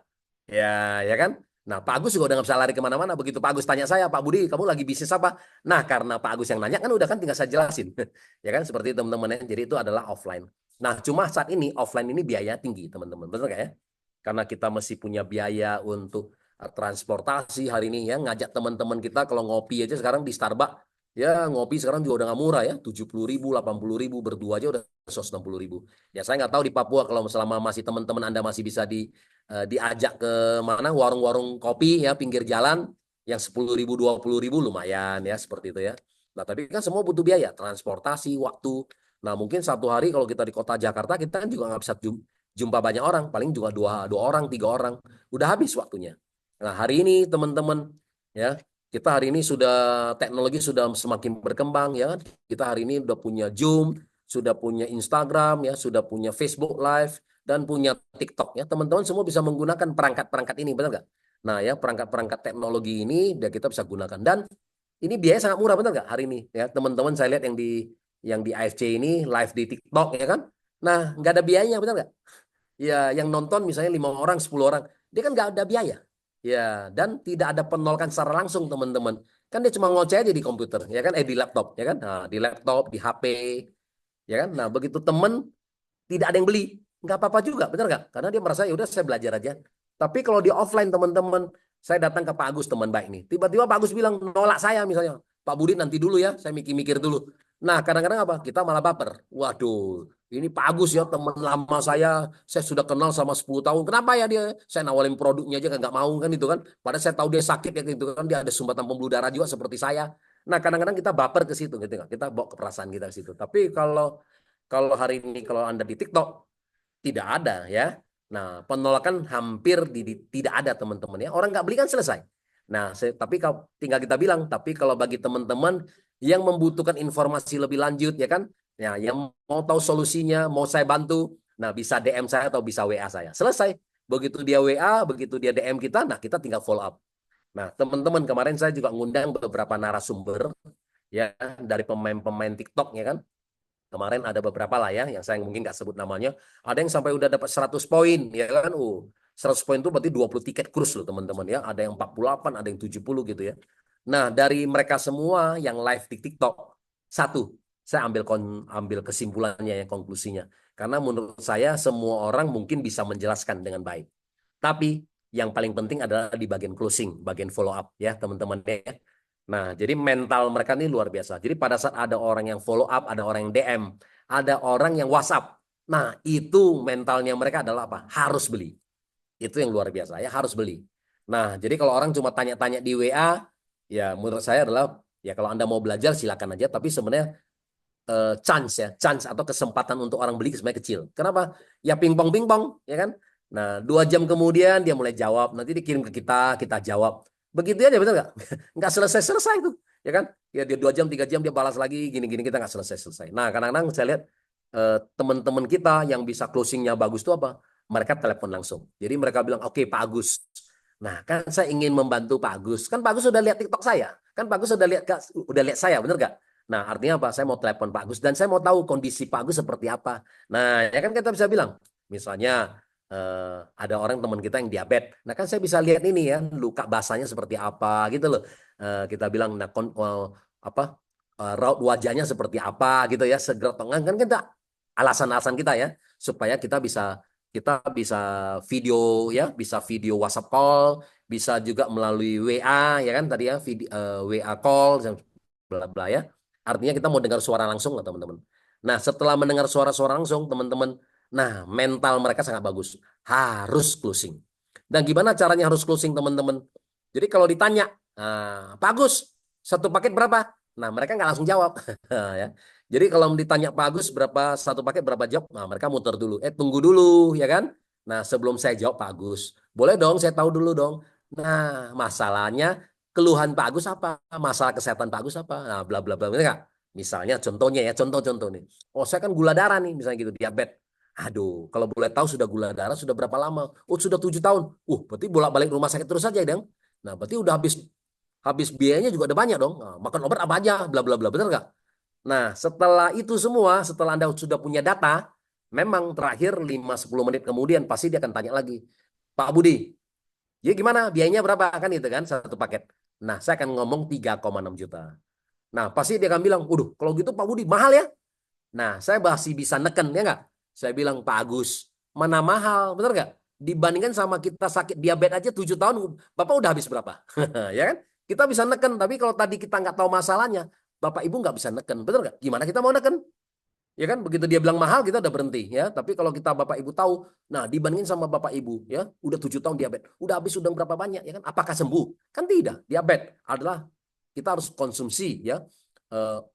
Ya kan? Nah, Pak Agus juga udah nggak bisa lari kemana-mana. Begitu Pak Agus tanya saya, Pak Budi, kamu lagi bisnis apa? Nah, karena Pak Agus yang nanya kan udah kan tinggal saya jelasin. Ya kan? Seperti itu teman-teman. Jadi itu adalah offline. Nah, cuma saat ini offline ini biaya tinggi, teman-teman. Betul nggak ya? Karena kita masih punya biaya untuk transportasi hari ini ya. Ngajak teman-teman kita kalau ngopi aja sekarang di Starbucks. Ya, ngopi sekarang juga udah nggak murah ya. 70.000, 80.000, berdua aja udah 160.000. Ya, saya nggak tahu di Papua kalau selama masih teman-teman Anda masih bisa diajak ke mana warung-warung kopi ya pinggir jalan yang 10.000 20.000 lumayan ya seperti itu ya. Nah tapi kan semua butuh biaya transportasi waktu. Nah mungkin satu hari kalau kita di kota Jakarta kita kan juga nggak bisa jumpa banyak orang, paling juga dua orang 3 orang udah habis waktunya. Nah hari ini teman-teman ya kita hari ini sudah teknologi sudah semakin berkembang ya. Kita hari ini udah punya Zoom, sudah punya Instagram ya, sudah punya Facebook Live dan punya TikTok ya. Teman-teman semua bisa menggunakan perangkat-perangkat ini, benar nggak? Nah ya perangkat-perangkat teknologi ini biar kita bisa gunakan dan ini biaya sangat murah, benar nggak hari ini ya teman-teman saya lihat yang di AFC ini live di TikTok ya kan? Nah nggak ada biayanya, benar nggak? Ya yang nonton misalnya 5 orang, 10 orang, dia kan nggak ada biaya. Ya dan tidak ada penolakan secara langsung teman-teman. Kan dia cuma ngoceh aja di komputer ya kan? Di laptop ya kan? Nah, di laptop, di HP ya kan? Nah begitu teman tidak ada yang beli, nggak apa-apa juga, benar nggak? Karena dia merasa ya udah saya belajar aja. Tapi kalau di offline teman-teman, saya datang ke Pak Agus teman baik nih. Tiba-tiba Pak Agus bilang nolak saya misalnya, Pak Budi nanti dulu ya, saya mikir-mikir dulu. Nah kadang-kadang apa? Kita malah baper. Waduh, ini Pak Agus ya teman lama saya sudah kenal sama 10 tahun. Kenapa ya dia? Saya nawarin produknya aja kan nggak mau kan itu kan. Padahal saya tahu dia sakit ya gitu kan, dia ada sumbatan pembuluh darah juga seperti saya. Nah kadang-kadang kita baper ke situ gitu kan. Kita bawa keperasaan kita ke situ. Tapi kalau kalau hari ini kalau Anda di TikTok tidak ada ya. Nah, penolakan hampir tidak ada teman-teman ya. Orang nggak beli kan selesai. Nah, tapi kalau tinggal kita bilang, tapi kalau bagi teman-teman yang membutuhkan informasi lebih lanjut ya kan, ya yang mau tahu solusinya, mau saya bantu, nah bisa DM saya atau bisa WA saya. Selesai. Begitu dia WA, begitu dia DM kita, nah kita tinggal follow up. Nah, teman-teman kemarin saya juga ngundang beberapa narasumber ya dari pemain-pemain TikTok ya kan. Kemarin ada beberapa lah ya, yang saya mungkin nggak sebut namanya. Ada yang sampai udah dapat 100 poin, ya kan? 100 poin itu berarti 20 tiket cruise loh teman-teman ya. Ada yang 48, ada yang 70 gitu ya. Nah, dari mereka semua yang live di TikTok, satu, saya ambil kesimpulannya ya, konklusinya. Karena menurut saya semua orang mungkin bisa menjelaskan dengan baik. Tapi Yang paling penting adalah di bagian closing, bagian follow up ya teman-teman ya. Nah, jadi mental mereka ini luar biasa. Jadi pada saat ada orang yang follow up, ada orang yang DM, ada orang yang WhatsApp. Nah, itu mentalnya mereka adalah apa? Harus beli. Itu yang luar biasa ya, harus beli. Nah, jadi kalau orang cuma tanya-tanya di WA, ya menurut saya adalah ya kalau Anda mau belajar silakan aja, tapi sebenarnya chance atau kesempatan untuk orang beli sebenarnya kecil. Kenapa? Ya pingpong ya kan. Nah 2 jam kemudian dia mulai jawab, nanti dikirim ke kita jawab. Begitu aja betul nggak? Nggak selesai itu, ya kan? Ya dia 2 jam 3 jam dia balas lagi gini-gini kita nggak selesai. Nah kadang-kadang saya lihat teman-teman kita yang bisa closingnya bagus itu apa? Mereka telepon langsung. Jadi mereka bilang oke Pak Agus. Nah kan saya ingin membantu Pak Agus. Kan Pak Agus sudah lihat TikTok saya. Kan Pak Agus udah lihat saya, bener nggak? Nah, artinya apa? Saya mau telepon Pak Agus dan saya mau tahu kondisi Pak Agus seperti apa. Nah, ya kan kita bisa bilang, misalnya ada orang teman kita yang diabetes. Nah, kan saya bisa lihat ini ya, luka basahnya seperti apa gitu loh. Kita bilang, nah, raut wajahnya seperti apa gitu ya, segera tengah kan kita alasan-alasan kita ya, supaya kita bisa video ya, bisa video WhatsApp call, bisa juga melalui WA ya kan tadi ya, WA call, bla bla ya. Artinya kita mau dengar suara langsung lah teman-teman. Nah setelah mendengar suara-suara langsung teman-teman, nah mental mereka sangat bagus. Harus closing. Dan gimana caranya harus closing teman-teman? Jadi kalau ditanya, Pak Agus, satu paket berapa? Nah mereka nggak langsung jawab. ya. Jadi kalau ditanya Pak Agus berapa satu paket berapa jawab? Nah mereka muter dulu. Tunggu dulu ya kan? Nah sebelum saya jawab Pak Agus, boleh dong saya tahu dulu dong. Nah masalahnya keluhan Pak Agus apa? Masalah kesehatan Pak Agus apa? Nah, bla bla bla, bener nggak? Misalnya contohnya ya, contoh nih. Oh, saya kan gula darah nih, misalnya gitu, diabetes. Aduh, kalau boleh tahu sudah gula darah sudah berapa lama? Oh, sudah 7 tahun. Berarti bolak-balik rumah sakit terus saja, Dang. Nah, berarti udah habis habis biayanya juga udah banyak dong. Nah, makan obat apa aja, bla bla bla, bener nggak? Nah, setelah itu semua, setelah Anda sudah punya data, memang terakhir 5-10 menit kemudian pasti dia akan tanya lagi, Pak Budi, ya gimana? Biayanya berapa? Kan itu kan satu paket. Nah, saya akan ngomong 3,6 juta. Nah, pasti dia akan bilang, waduh, kalau gitu Pak Budi mahal ya? Nah, saya masih bisa neken, ya nggak? Saya bilang, Pak Agus, mana mahal, bener nggak? Dibandingkan sama kita sakit diabetes aja 7 tahun, Bapak udah habis berapa? Ya kan? Kita bisa neken, tapi kalau tadi kita nggak tahu masalahnya, Bapak Ibu nggak bisa neken, bener nggak? Gimana kita mau neken? Ya kan begitu dia bilang mahal kita udah berhenti ya. Tapi kalau kita Bapak Ibu tahu, nah dibandingin sama Bapak Ibu ya, udah 7 tahun diabetes, udah habis sudah berapa banyak ya kan? Apakah sembuh? Kan tidak. Diabetes adalah kita harus konsumsi ya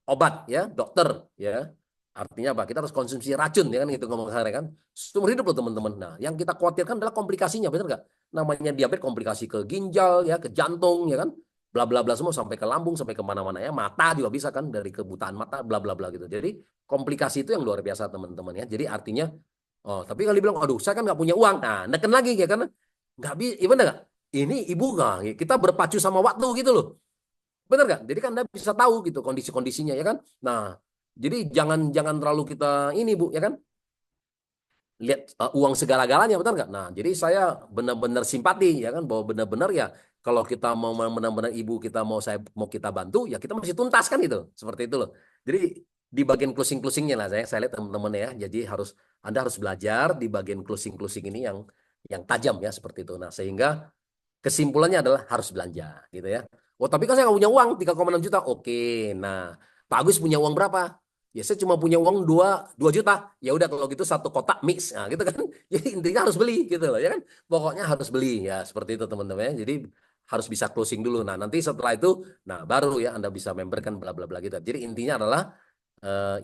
obat ya, dokter ya. Artinya apa? Kita harus konsumsi racun ya kan gitu ngomong saya kan. Seumur hidup loh teman-teman. Nah, yang kita khawatirkan adalah komplikasinya, benar nggak? Namanya diabetes komplikasi ke ginjal ya, ke jantung ya kan? Bla bla bla semua sampai ke lambung, sampai ke mana-mana ya. Mata juga bisa kan dari kebutaan mata bla bla bla gitu. Jadi komplikasi itu yang luar biasa teman-teman ya. Jadi artinya, tapi kalau dibilang, aduh saya kan nggak punya uang, nah neken lagi ya karena nggak bisa, gimana nggak? Ini ibu nggak, kita berpacu sama waktu gitu loh, benar nggak? Jadi kan Anda bisa tahu gitu kondisi-kondisinya ya kan. Nah, jadi jangan jangan terlalu kita ini bu ya kan, lihat uang segala-galanya benar nggak? Nah, jadi saya benar-benar simpati ya kan bahwa benar-benar ya kalau kita mau benar-benar ibu kita mau kita bantu ya kita mesti tuntas kan itu seperti itu loh. Jadi di bagian closing-closingnya lah saya lihat teman-teman ya. Jadi Anda harus belajar di bagian closing-closing ini yang tajam ya seperti itu. Nah, sehingga kesimpulannya adalah harus belanja gitu ya. Oh, tapi kan saya nggak punya uang 3,6 juta. Oke. Nah, Pak Agus punya uang berapa? Ya saya cuma punya uang 2 juta. Ya udah kalau gitu satu kotak mix. Nah, gitu kan. Jadi intinya harus beli gitu loh ya kan. Pokoknya harus beli ya seperti itu teman-teman ya. Jadi harus bisa closing dulu. Nah, nanti setelah itu nah baru ya Anda bisa memberkan bla bla bla gitu. Jadi intinya adalah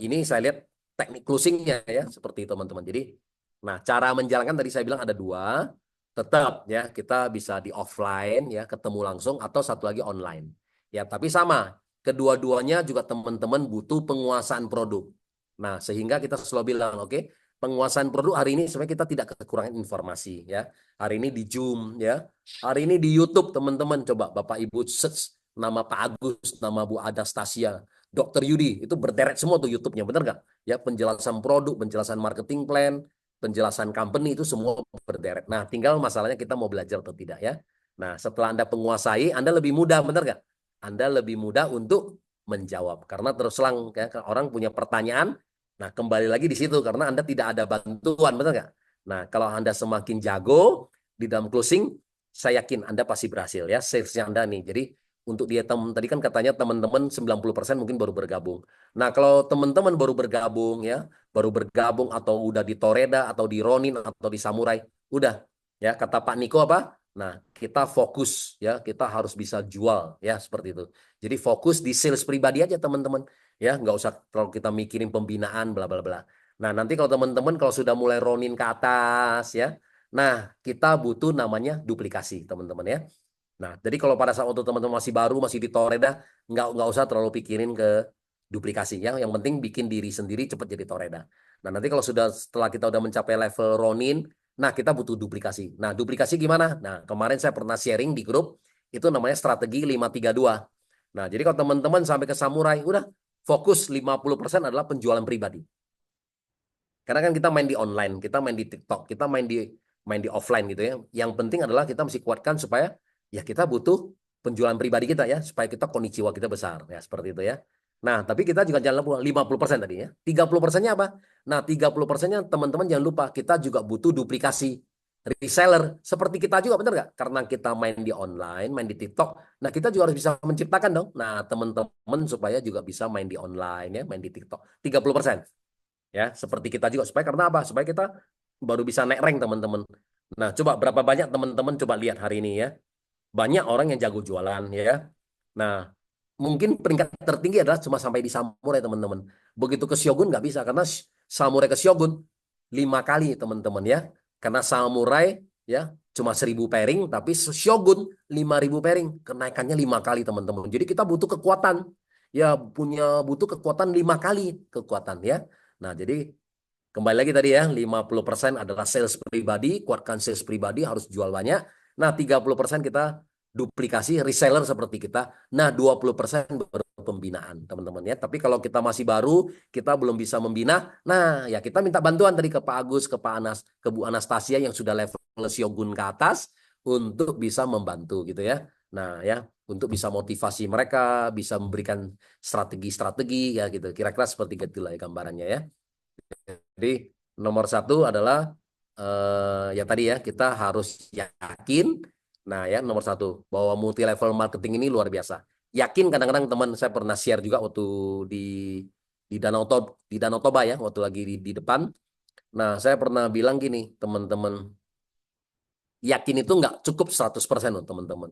ini saya lihat teknik closingnya ya seperti itu teman-teman. Jadi nah cara menjalankan tadi saya bilang ada 2. Tetap ya kita bisa di offline ya ketemu langsung atau satu lagi online. Ya, tapi sama kedua-duanya juga teman-teman butuh penguasaan produk. Nah, sehingga kita selalu bilang, oke, penguasaan produk hari ini sebenarnya kita tidak kekurangan informasi ya. Hari ini di Zoom ya. Hari ini di YouTube teman-teman coba Bapak Ibu search nama Pak Agus, nama Bu Adastasia, Dokter Yudi, itu berderet semua tuh YouTube-nya, benar nggak? Ya, penjelasan produk, penjelasan marketing plan, penjelasan company itu semua berderet. Nah, tinggal masalahnya kita mau belajar atau tidak ya. Nah, setelah Anda penguasai, Anda lebih mudah, benar nggak? Anda lebih mudah untuk menjawab. Karena terus terang ya, orang punya pertanyaan, nah kembali lagi di situ karena Anda tidak ada bantuan, benar nggak? Nah, kalau Anda semakin jago di dalam closing, saya yakin Anda pasti berhasil ya, salesnya Anda nih. Jadi untuk dia tadi kan katanya teman-teman 90% mungkin baru bergabung. Nah, kalau teman-teman baru bergabung ya, baru bergabung atau udah di Toreda atau di Ronin atau di Samurai, udah ya kata Pak Niko apa? Nah, kita fokus ya, kita harus bisa jual ya seperti itu. Jadi fokus di sales pribadi aja teman-teman ya, nggak usah kalau kita mikirin pembinaan bla bla bla. Nah, nanti kalau teman-teman kalau sudah mulai Ronin ke atas ya, nah kita butuh namanya duplikasi teman-teman ya. Nah, jadi kalau pada saat waktu teman-teman masih baru, masih di Toreda, nggak usah terlalu pikirin ke duplikasi ya. Yang penting bikin diri sendiri cepat jadi Toreda. Nah, nanti kalau setelah kita udah mencapai level Ronin, nah kita butuh duplikasi. Nah, duplikasi gimana? Nah, kemarin saya pernah sharing di grup, itu namanya strategi 532. Nah, jadi kalau teman-teman sampai ke Samurai, udah fokus 50% adalah penjualan pribadi. Karena kan kita main di online, kita main di TikTok, kita main di offline gitu ya. Yang penting adalah kita mesti kuatkan supaya ya kita butuh penjualan pribadi kita ya, supaya kita konnichiwa kita besar ya, seperti itu ya. Nah, tapi kita juga jangan lupa 50% tadi ya. 30%-nya apa? Nah, 30%-nya teman-teman jangan lupa kita juga butuh duplikasi reseller seperti kita juga, benar nggak? Karena kita main di online, main di TikTok, nah kita juga harus bisa menciptakan dong. Nah, teman-teman supaya juga bisa main di online ya, main di TikTok. 30%. Ya, seperti kita juga supaya karena apa? Supaya kita baru bisa naik rank teman-teman. Nah, coba berapa banyak teman-teman coba lihat hari ini ya. Banyak orang yang jago jualan ya. Nah, mungkin peringkat tertinggi adalah cuma sampai di samurai teman-teman. Begitu ke shogun nggak bisa karena samurai ke shogun 5 kali teman-teman ya. Karena samurai ya cuma 1000 pairing tapi shogun 5000 pairing. Kenaikannya 5 kali teman-teman. Jadi kita butuh kekuatan ya butuh kekuatan 5 kali kekuatan ya. Nah, jadi kembali lagi tadi ya, 50% adalah sales pribadi, kuatkan sales pribadi, harus jual banyak. Nah, 30% kita duplikasi reseller seperti kita. Nah, 20% baru pembinaan, teman-teman ya. Tapi kalau kita masih baru, kita belum bisa membina, nah ya kita minta bantuan tadi ke Pak Agus, ke Pak Anas, ke Bu Anastasia yang sudah level Shogun ke atas untuk bisa membantu gitu ya. Nah, ya, untuk bisa motivasi mereka, bisa memberikan strategi-strategi ya gitu. Kira-kira seperti itulah ya gambarannya ya. Jadi nomor satu adalah ya tadi ya kita harus yakin. Nah ya nomor satu bahwa multi level marketing ini luar biasa. Yakin kadang-kadang teman saya pernah share juga waktu di di Danau Toba ya waktu lagi di depan. Nah saya pernah bilang gini teman-teman, yakin itu nggak cukup 100% loh teman-teman.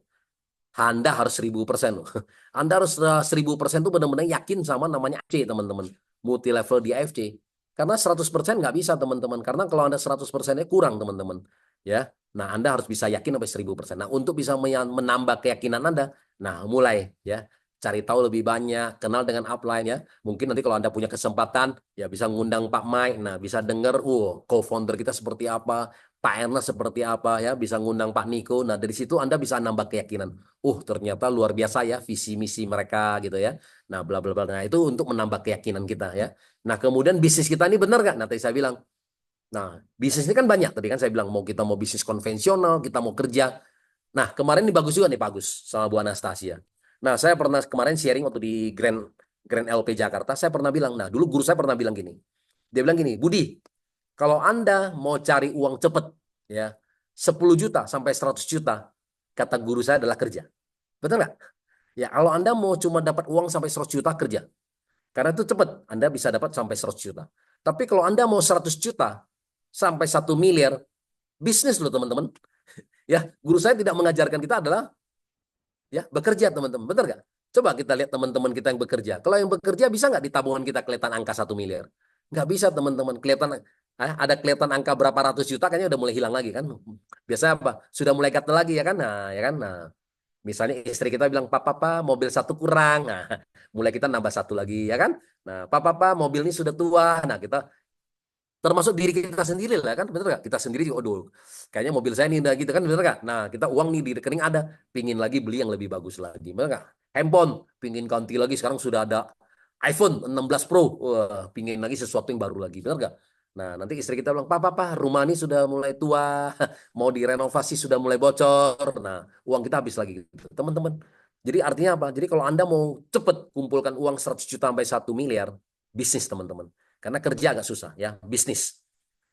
Anda harus 1000% loh. Anda harus 1000% tuh benar-benar yakin sama namanya AFC teman-teman. Multi level di AFC. Karena 100% nggak bisa teman-teman. Karena kalau Anda 100%-nya kurang teman-teman. Ya. Nah, Anda harus bisa yakin sampai 1000%. Nah, untuk bisa menambah keyakinan Anda, nah mulai ya. Cari tahu lebih banyak, kenal dengan upline ya. Mungkin nanti kalau Anda punya kesempatan, ya bisa ngundang Pak Mike. Nah, bisa dengar, co-founder kita seperti apa, Pak Ernest seperti apa ya, bisa ngundang Pak Niko. Nah, dari situ Anda bisa nambah keyakinan. Ternyata luar biasa ya visi misi mereka gitu ya. Nah, bla bla bla. Nah, itu untuk menambah keyakinan kita ya. Nah, kemudian bisnis kita ini benar nggak? Nah, tadi saya bilang. Nah, bisnis ini kan banyak. Tadi kan saya bilang kita mau bisnis konvensional, kita mau kerja. Nah, kemarin ini bagus juga nih Pak Agus sama Bu Anastasia. Nah, saya pernah kemarin sharing waktu di Grand LP Jakarta, saya pernah bilang, nah dulu guru saya pernah bilang gini. Dia bilang gini, Budi, kalau Anda mau cari uang cepat ya, 10 juta sampai 100 juta, kata guru saya adalah kerja. Betul nggak? Ya, kalau Anda mau cuma dapat uang sampai 100 juta kerja. Karena itu cepat, Anda bisa dapat sampai 100 juta. Tapi kalau Anda mau 100 juta sampai 1 miliar, bisnis loh teman-teman. Ya, guru saya tidak mengajarkan kita adalah ya bekerja teman-teman. Benar nggak? Coba kita lihat teman-teman kita yang bekerja. Kalau yang bekerja bisa nggak di tabungan kita kelihatan angka 1 miliar? Nggak bisa teman-teman. Ada kelihatan angka berapa ratus juta kayaknya udah mulai hilang lagi kan. Biasanya apa? Sudah mulai gatel lagi ya kan. Nah, ya kan. Nah, misalnya istri kita bilang, Papa, mobil satu kurang. Nah, mulai kita nambah satu lagi ya kan. Nah, Papa, mobil ini sudah tua. Nah, kita termasuk diri kita sendiri lah kan, bener nggak? Kita sendiri juga, kayaknya mobil saya ini udah gitu kan, bener nggak? Nah, kita uang nih di rekening ada, pingin lagi beli yang lebih bagus lagi, bener nggak? Handphone, pingin ganti lagi, sekarang sudah ada iPhone 16 Pro, wah, pingin lagi sesuatu yang baru lagi, bener nggak? Nah, nanti istri kita bilang, Papa, rumah ini sudah mulai tua, mau direnovasi sudah mulai bocor, nah, uang kita habis lagi, gitu. Teman-teman. Jadi artinya apa? Jadi kalau Anda mau cepet kumpulkan uang 100 juta sampai 1 miliar, bisnis teman-teman. Karena kerja agak susah ya, bisnis.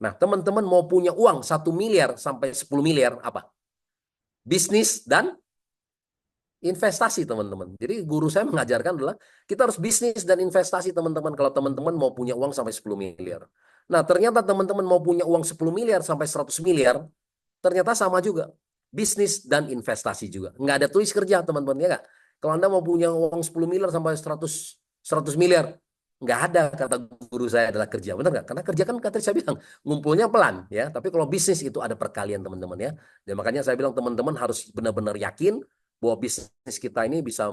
Nah, teman-teman mau punya uang 1 miliar sampai 10 miliar apa? bisnis dan investasi teman-teman. Jadi guru saya mengajarkan adalah kita harus bisnis dan investasi teman-teman. Kalau teman-teman mau punya uang sampai 10 miliar. Nah ternyata teman-teman mau punya uang 10 miliar sampai 100 miliar, ternyata sama juga. Bisnis dan investasi juga. Nggak ada tulis kerja teman-teman, ya nggak? Kalau Anda mau punya uang 10 miliar sampai 100 miliar, nggak ada kata guru saya adalah kerja. Benar nggak? Karena kerja kan kata saya bilang, ngumpulnya pelan. Ya. Tapi kalau bisnis itu ada perkalian teman-teman ya. Dan makanya saya bilang teman-teman harus benar-benar yakin bahwa bisnis kita ini bisa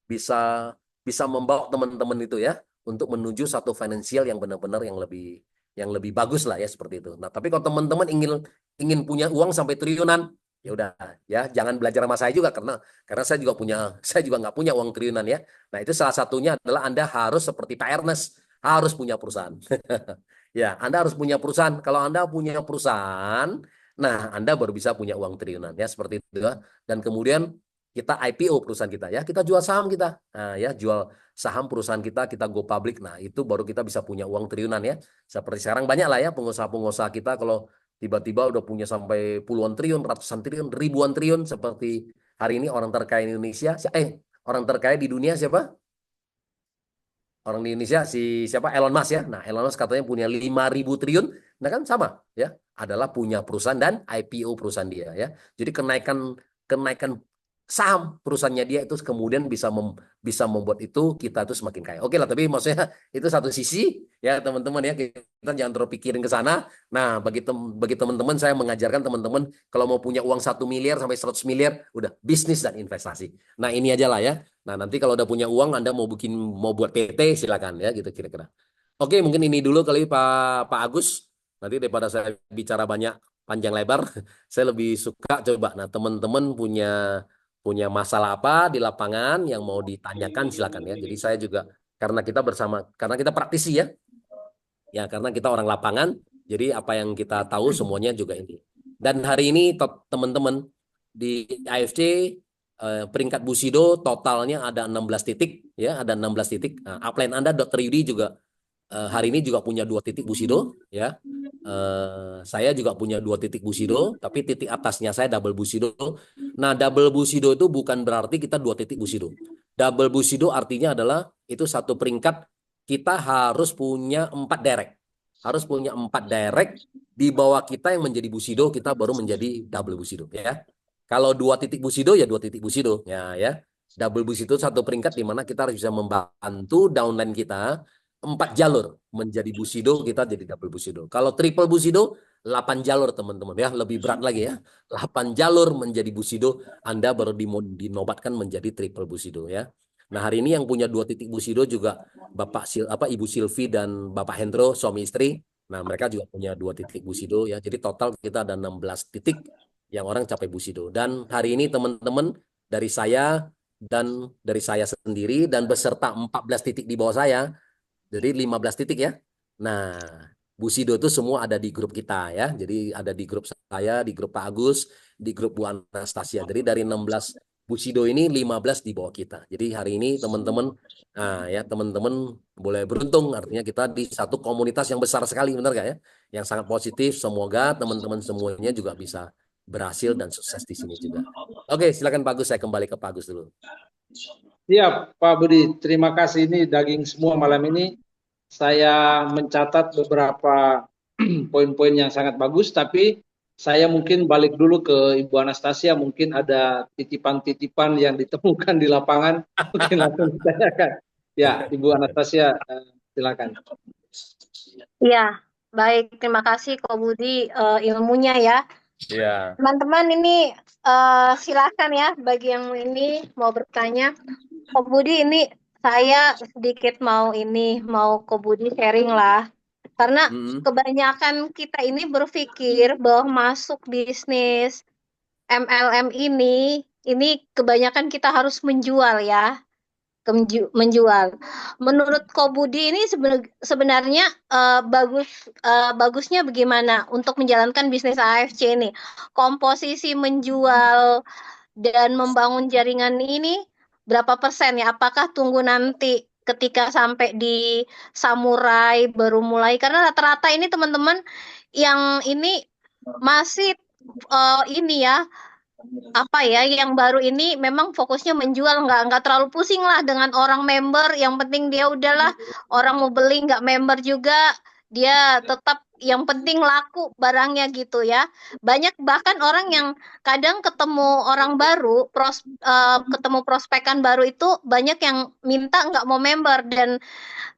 bisa bisa membawa teman-teman itu ya untuk menuju satu finansial yang benar-benar yang lebih bagus lah ya seperti itu. Nah, tapi kalau teman-teman ingin ingin punya uang sampai triliunan, ya udah ya jangan belajar sama saya juga karena saya juga saya juga nggak punya uang triliunan ya. Nah, itu salah satunya adalah Anda harus seperti Pak Ernest harus punya perusahaan. Ya, Anda harus punya perusahaan. Kalau Anda punya perusahaan, nah Anda baru bisa punya uang triliunan ya seperti itu ya. Dan kemudian kita IPO perusahaan kita ya, kita jual saham kita, nah, ya jual saham perusahaan kita go public, nah itu baru kita bisa punya uang triliunan ya. Seperti sekarang banyak lah ya pengusaha-pengusaha kita kalau tiba-tiba udah punya sampai puluhan triliun, ratusan triliun, ribuan triliun seperti hari ini orang terkaya di Indonesia, orang terkaya di dunia siapa? Orang di Indonesia siapa? Elon Musk ya. Nah, Elon Musk katanya punya 5.000 triliun. Nah, kan sama ya. Adalah punya perusahaan dan IPO perusahaan dia ya. Jadi kenaikan kenaikan saham perusahaannya dia itu kemudian bisa membuat itu kita tuh semakin kaya. Oke lah, tapi maksudnya itu satu sisi ya teman-teman ya. Kita jangan terlalu pikirin ke sana. Nah, bagi teman-teman saya mengajarkan teman-teman kalau mau punya uang 1 miliar sampai 100 miliar udah bisnis dan investasi. Nah, ini aja lah ya. Nah, nanti kalau udah punya uang, Anda mau buat PT, silakan ya, gitu kira-kira. Oke, mungkin ini dulu kali Pak Agus. Nanti daripada saya bicara banyak panjang lebar, saya lebih suka coba. Nah, teman-teman punya masalah apa di lapangan yang mau ditanyakan, silakan ya. Jadi saya juga karena kita praktisi ya, ya karena kita orang lapangan, jadi apa yang kita tahu semuanya juga ini. Dan hari ini teman-teman di AFC peringkat Bushido totalnya ada 16 titik ya, ada 16 titik. Nah, upline Anda Dr. Yudi juga hari ini juga punya 2 titik Bushido ya. Saya juga punya 2 titik Bushido, tapi titik atasnya saya double Bushido. Nah, double Bushido itu bukan berarti kita 2 titik Bushido. Double Bushido artinya adalah itu satu peringkat kita harus punya 4 direct. Harus punya 4 direct di bawah kita yang menjadi Bushido, kita baru menjadi double Bushido ya. Kalau 2 titik Bushido ya 2 titik Bushido ya. Double Bushido satu peringkat di mana kita harus bisa membantu downline kita 4 jalur menjadi Bushido, kita jadi double Bushido. Kalau triple Bushido 8 jalur teman-teman ya, lebih berat lagi ya. 8 jalur menjadi Bushido, Anda baru dinobatkan menjadi triple Bushido ya. Nah, hari ini yang punya 2 titik Bushido juga Ibu Silvi dan Bapak Hendro, suami istri. Nah, mereka juga punya 2 titik Bushido ya. Jadi total kita ada 16 titik yang orang capai Bushido. Dan hari ini teman-teman dari saya sendiri dan beserta 14 titik di bawah saya, jadi 15 titik ya. Nah, Bushido itu semua ada di grup kita ya. Jadi ada di grup saya, di grup Pak Agus, di grup Bu Anastasia. Jadi dari 16 Bushido ini 15 di bawah kita. Jadi hari ini teman-teman, nah ya teman-teman boleh beruntung. Artinya kita di satu komunitas yang besar sekali, benar gak ya? Yang sangat positif. Semoga teman-teman semuanya juga bisa berhasil dan sukses di sini juga. Oke, silakan Pak Agus. Saya kembali ke Pak Agus dulu. Siap, Pak Budi. Terima kasih, ini daging semua malam ini. Saya mencatat beberapa poin-poin yang sangat bagus, tapi saya mungkin balik dulu ke Ibu Anastasia. Mungkin ada titipan-titipan yang ditemukan di lapangan. Mungkin langsung ditanyakan. Ya, Ibu Anastasia, silakan. Ya, baik. Terima kasih Ko Budi ilmunya ya. Iya. Teman-teman ini silakan ya bagi yang ini mau bertanya. Ko Budi ini saya sedikit mau Ko Budi sharing lah. Karena kebanyakan kita ini berpikir bahwa masuk bisnis MLM ini kebanyakan kita harus menjual ya. Menjual. Menurut Ko Budi ini sebenarnya bagusnya bagaimana untuk menjalankan bisnis AFC ini? Komposisi menjual dan membangun jaringan ini berapa persen ya? Apakah tunggu nanti ketika sampai di Samurai baru mulai? Karena rata-rata ini teman-teman yang ini masih ini ya apa ya, yang baru ini memang fokusnya menjual, nggak terlalu pusing lah dengan orang member. Yang penting dia udahlah, orang mau beli nggak member juga, dia tetap yang penting laku barangnya gitu ya. Banyak bahkan orang yang kadang ketemu orang baru, ketemu prospekan baru itu banyak yang minta nggak mau member, dan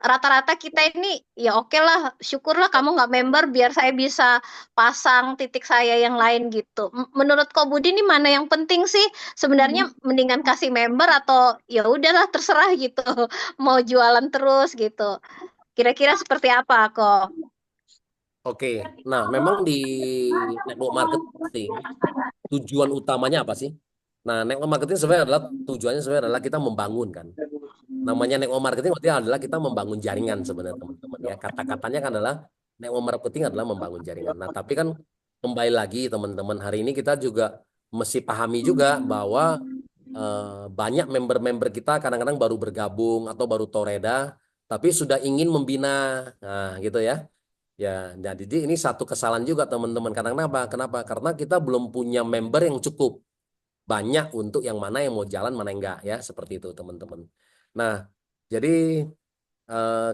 rata-rata kita ini ya oke lah, syukurlah kamu nggak member biar saya bisa pasang titik saya yang lain gitu. Menurut Ko Budi ini mana yang penting sih? Sebenarnya mendingan kasih member atau ya udahlah terserah gitu. Mau jualan terus gitu. Kira-kira seperti apa kok? Oke, nah memang di network marketing tujuan utamanya apa sih? Nah, network marketing sebenarnya adalah tujuannya sebenarnya adalah kita membangun kan. Namanya network marketing berarti adalah kita membangun jaringan sebenarnya teman-teman ya. Kata-katanya kan adalah network marketing adalah membangun jaringan. Nah, tapi kan kembali lagi teman-teman, hari ini kita juga mesti pahami juga bahwa banyak member-member kita kadang-kadang baru bergabung atau baru toreda tapi sudah ingin membina. Nah, gitu ya. Ya, jadi ini satu kesalahan juga teman-teman. Karena kenapa? Kenapa? Karena kita belum punya member yang cukup banyak untuk yang mana yang mau jalan, mana yang enggak ya, seperti itu teman-teman. Nah, jadi